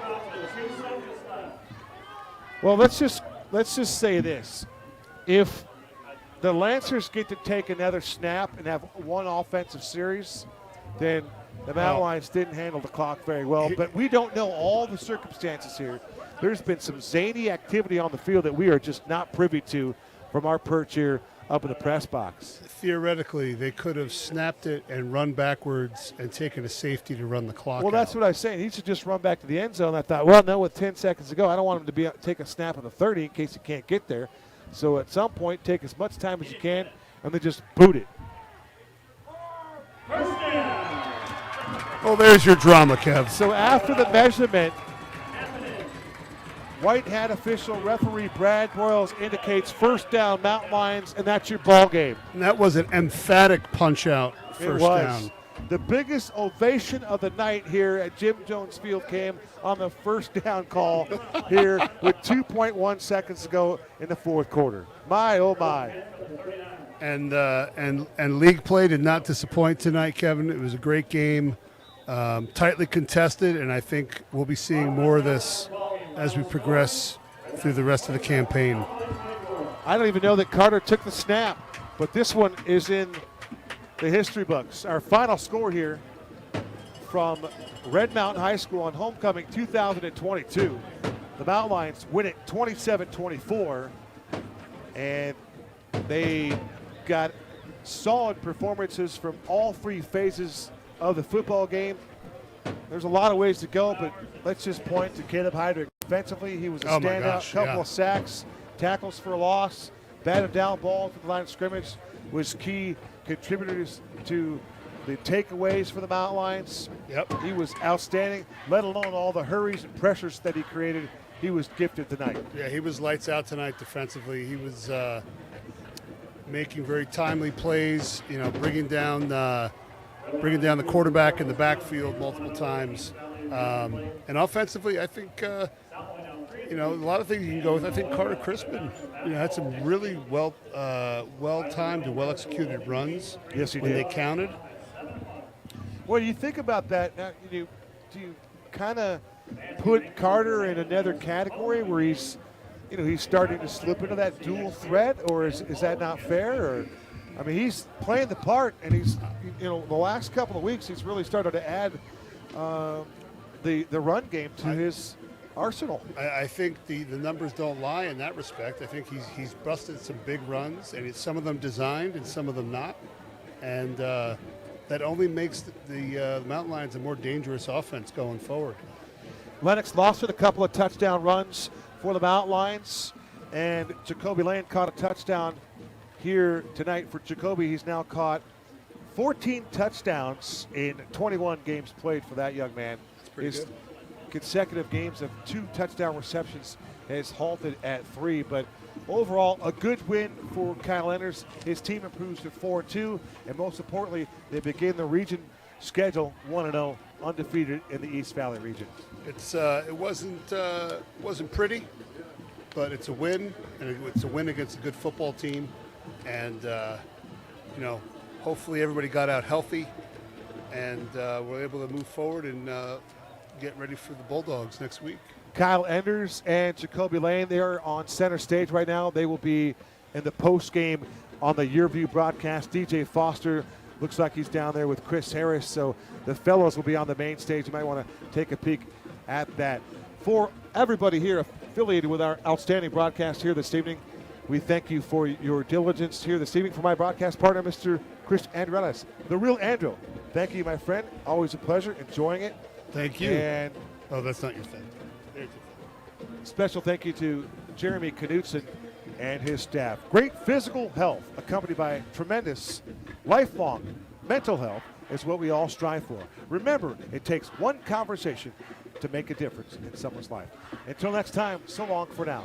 Well, let's just say this: if the Lancers get to take another snap and have one offensive series, then the Mountain Lions didn't handle the clock very well. But we don't know all the circumstances here. There's been some zany activity on the field that we are just not privy to from our perch here up in the press box. Theoretically, they could have snapped it and run backwards and taken a safety to run the clock Well, that's out. what I was saying. He should just run back to the end zone. I thought, well, no, with 10 seconds to go, I don't want him to take a snap at the 30 in case he can't get there. So at some point, take as much time as you can and then just boot it. Oh, there's your drama, Kev. So after the measurement, white hat official referee Brad Broyles indicates first down Mountain Lions, and that's your ball game. And that was an emphatic punch-out first down. The biggest ovation of the night here at Jim Jones Field came on the first down call here with 2.1 seconds to go in the fourth quarter. My, oh my. And league play did not disappoint tonight, Kevin. It was a great game, tightly contested, and I think we'll be seeing more of this as we progress through the rest of the campaign. I don't even know that Carter took the snap, but this one is in the history books. Our final score here from Red Mountain High School on homecoming 2022. The Mountain Lions win it 27-24, and they got solid performances from all three phases of the football game. There's a lot of ways to go, but let's just point to Caleb Heydrich. Defensively, he was a standout. Couple of sacks, tackles for a loss, batted down ball from the line of scrimmage, was key contributors to the takeaways for the Mountain Lions. Yep. He was outstanding, let alone all the hurries and pressures that he created. He was gifted tonight. Yeah, he was lights out tonight defensively. He was making very timely plays, bringing down the quarterback in the backfield multiple times. And offensively, I think, a lot of things you can go with. I think Carter Crispin, had some really well-timed and well-executed runs. Yes, he when did. They counted. Well, you think about that now. Do you kind of put Carter in another category where he's starting to slip into that dual threat, or is that not fair? Or, I mean, he's playing the part, and he's, the last couple of weeks he's really started to add the run game to his arsenal. I think the numbers don't lie in that respect. I think he's busted some big runs, and some of them designed and some of them not, and that only makes the Mountain Lions a more dangerous offense going forward. Lennox Lawson, a couple of touchdown runs for the Mountain Lions, and Jacoby Lane caught a touchdown here tonight for Jacoby. He's now caught 14 touchdowns in 21 games played for that young man. That's pretty good. Consecutive games of 2 touchdown receptions has halted at 3, but overall a good win for Kyle Enders. His team improves to 4-2, and most importantly, they begin the region schedule 1-0, undefeated in the East Valley region. It wasn't pretty, but it's a win, and it's a win against a good football team, and hopefully everybody got out healthy, and we're able to move forward and get ready for the Bulldogs next week. Kyle Enders and Jacoby Lane, they are on center stage right now. They will be in the post game on the Yearview broadcast. DJ Foster looks like he's down there with Chris Harris, so the fellows will be on the main stage. You might want to take a peek at that. For everybody here affiliated with our outstanding broadcast here this evening, we thank you for your diligence here this evening. For my broadcast partner, Mr. Chris Andrelis, the real Andrew. Thank you, my friend. Always a pleasure. Enjoying it. Thank you. And that's not your thing. There's your thing. Special thank you to Jeremy Knudsen and his staff. Great physical health accompanied by tremendous lifelong mental health is what we all strive for. Remember, it takes one conversation to make a difference in someone's life. Until next time, so long for now.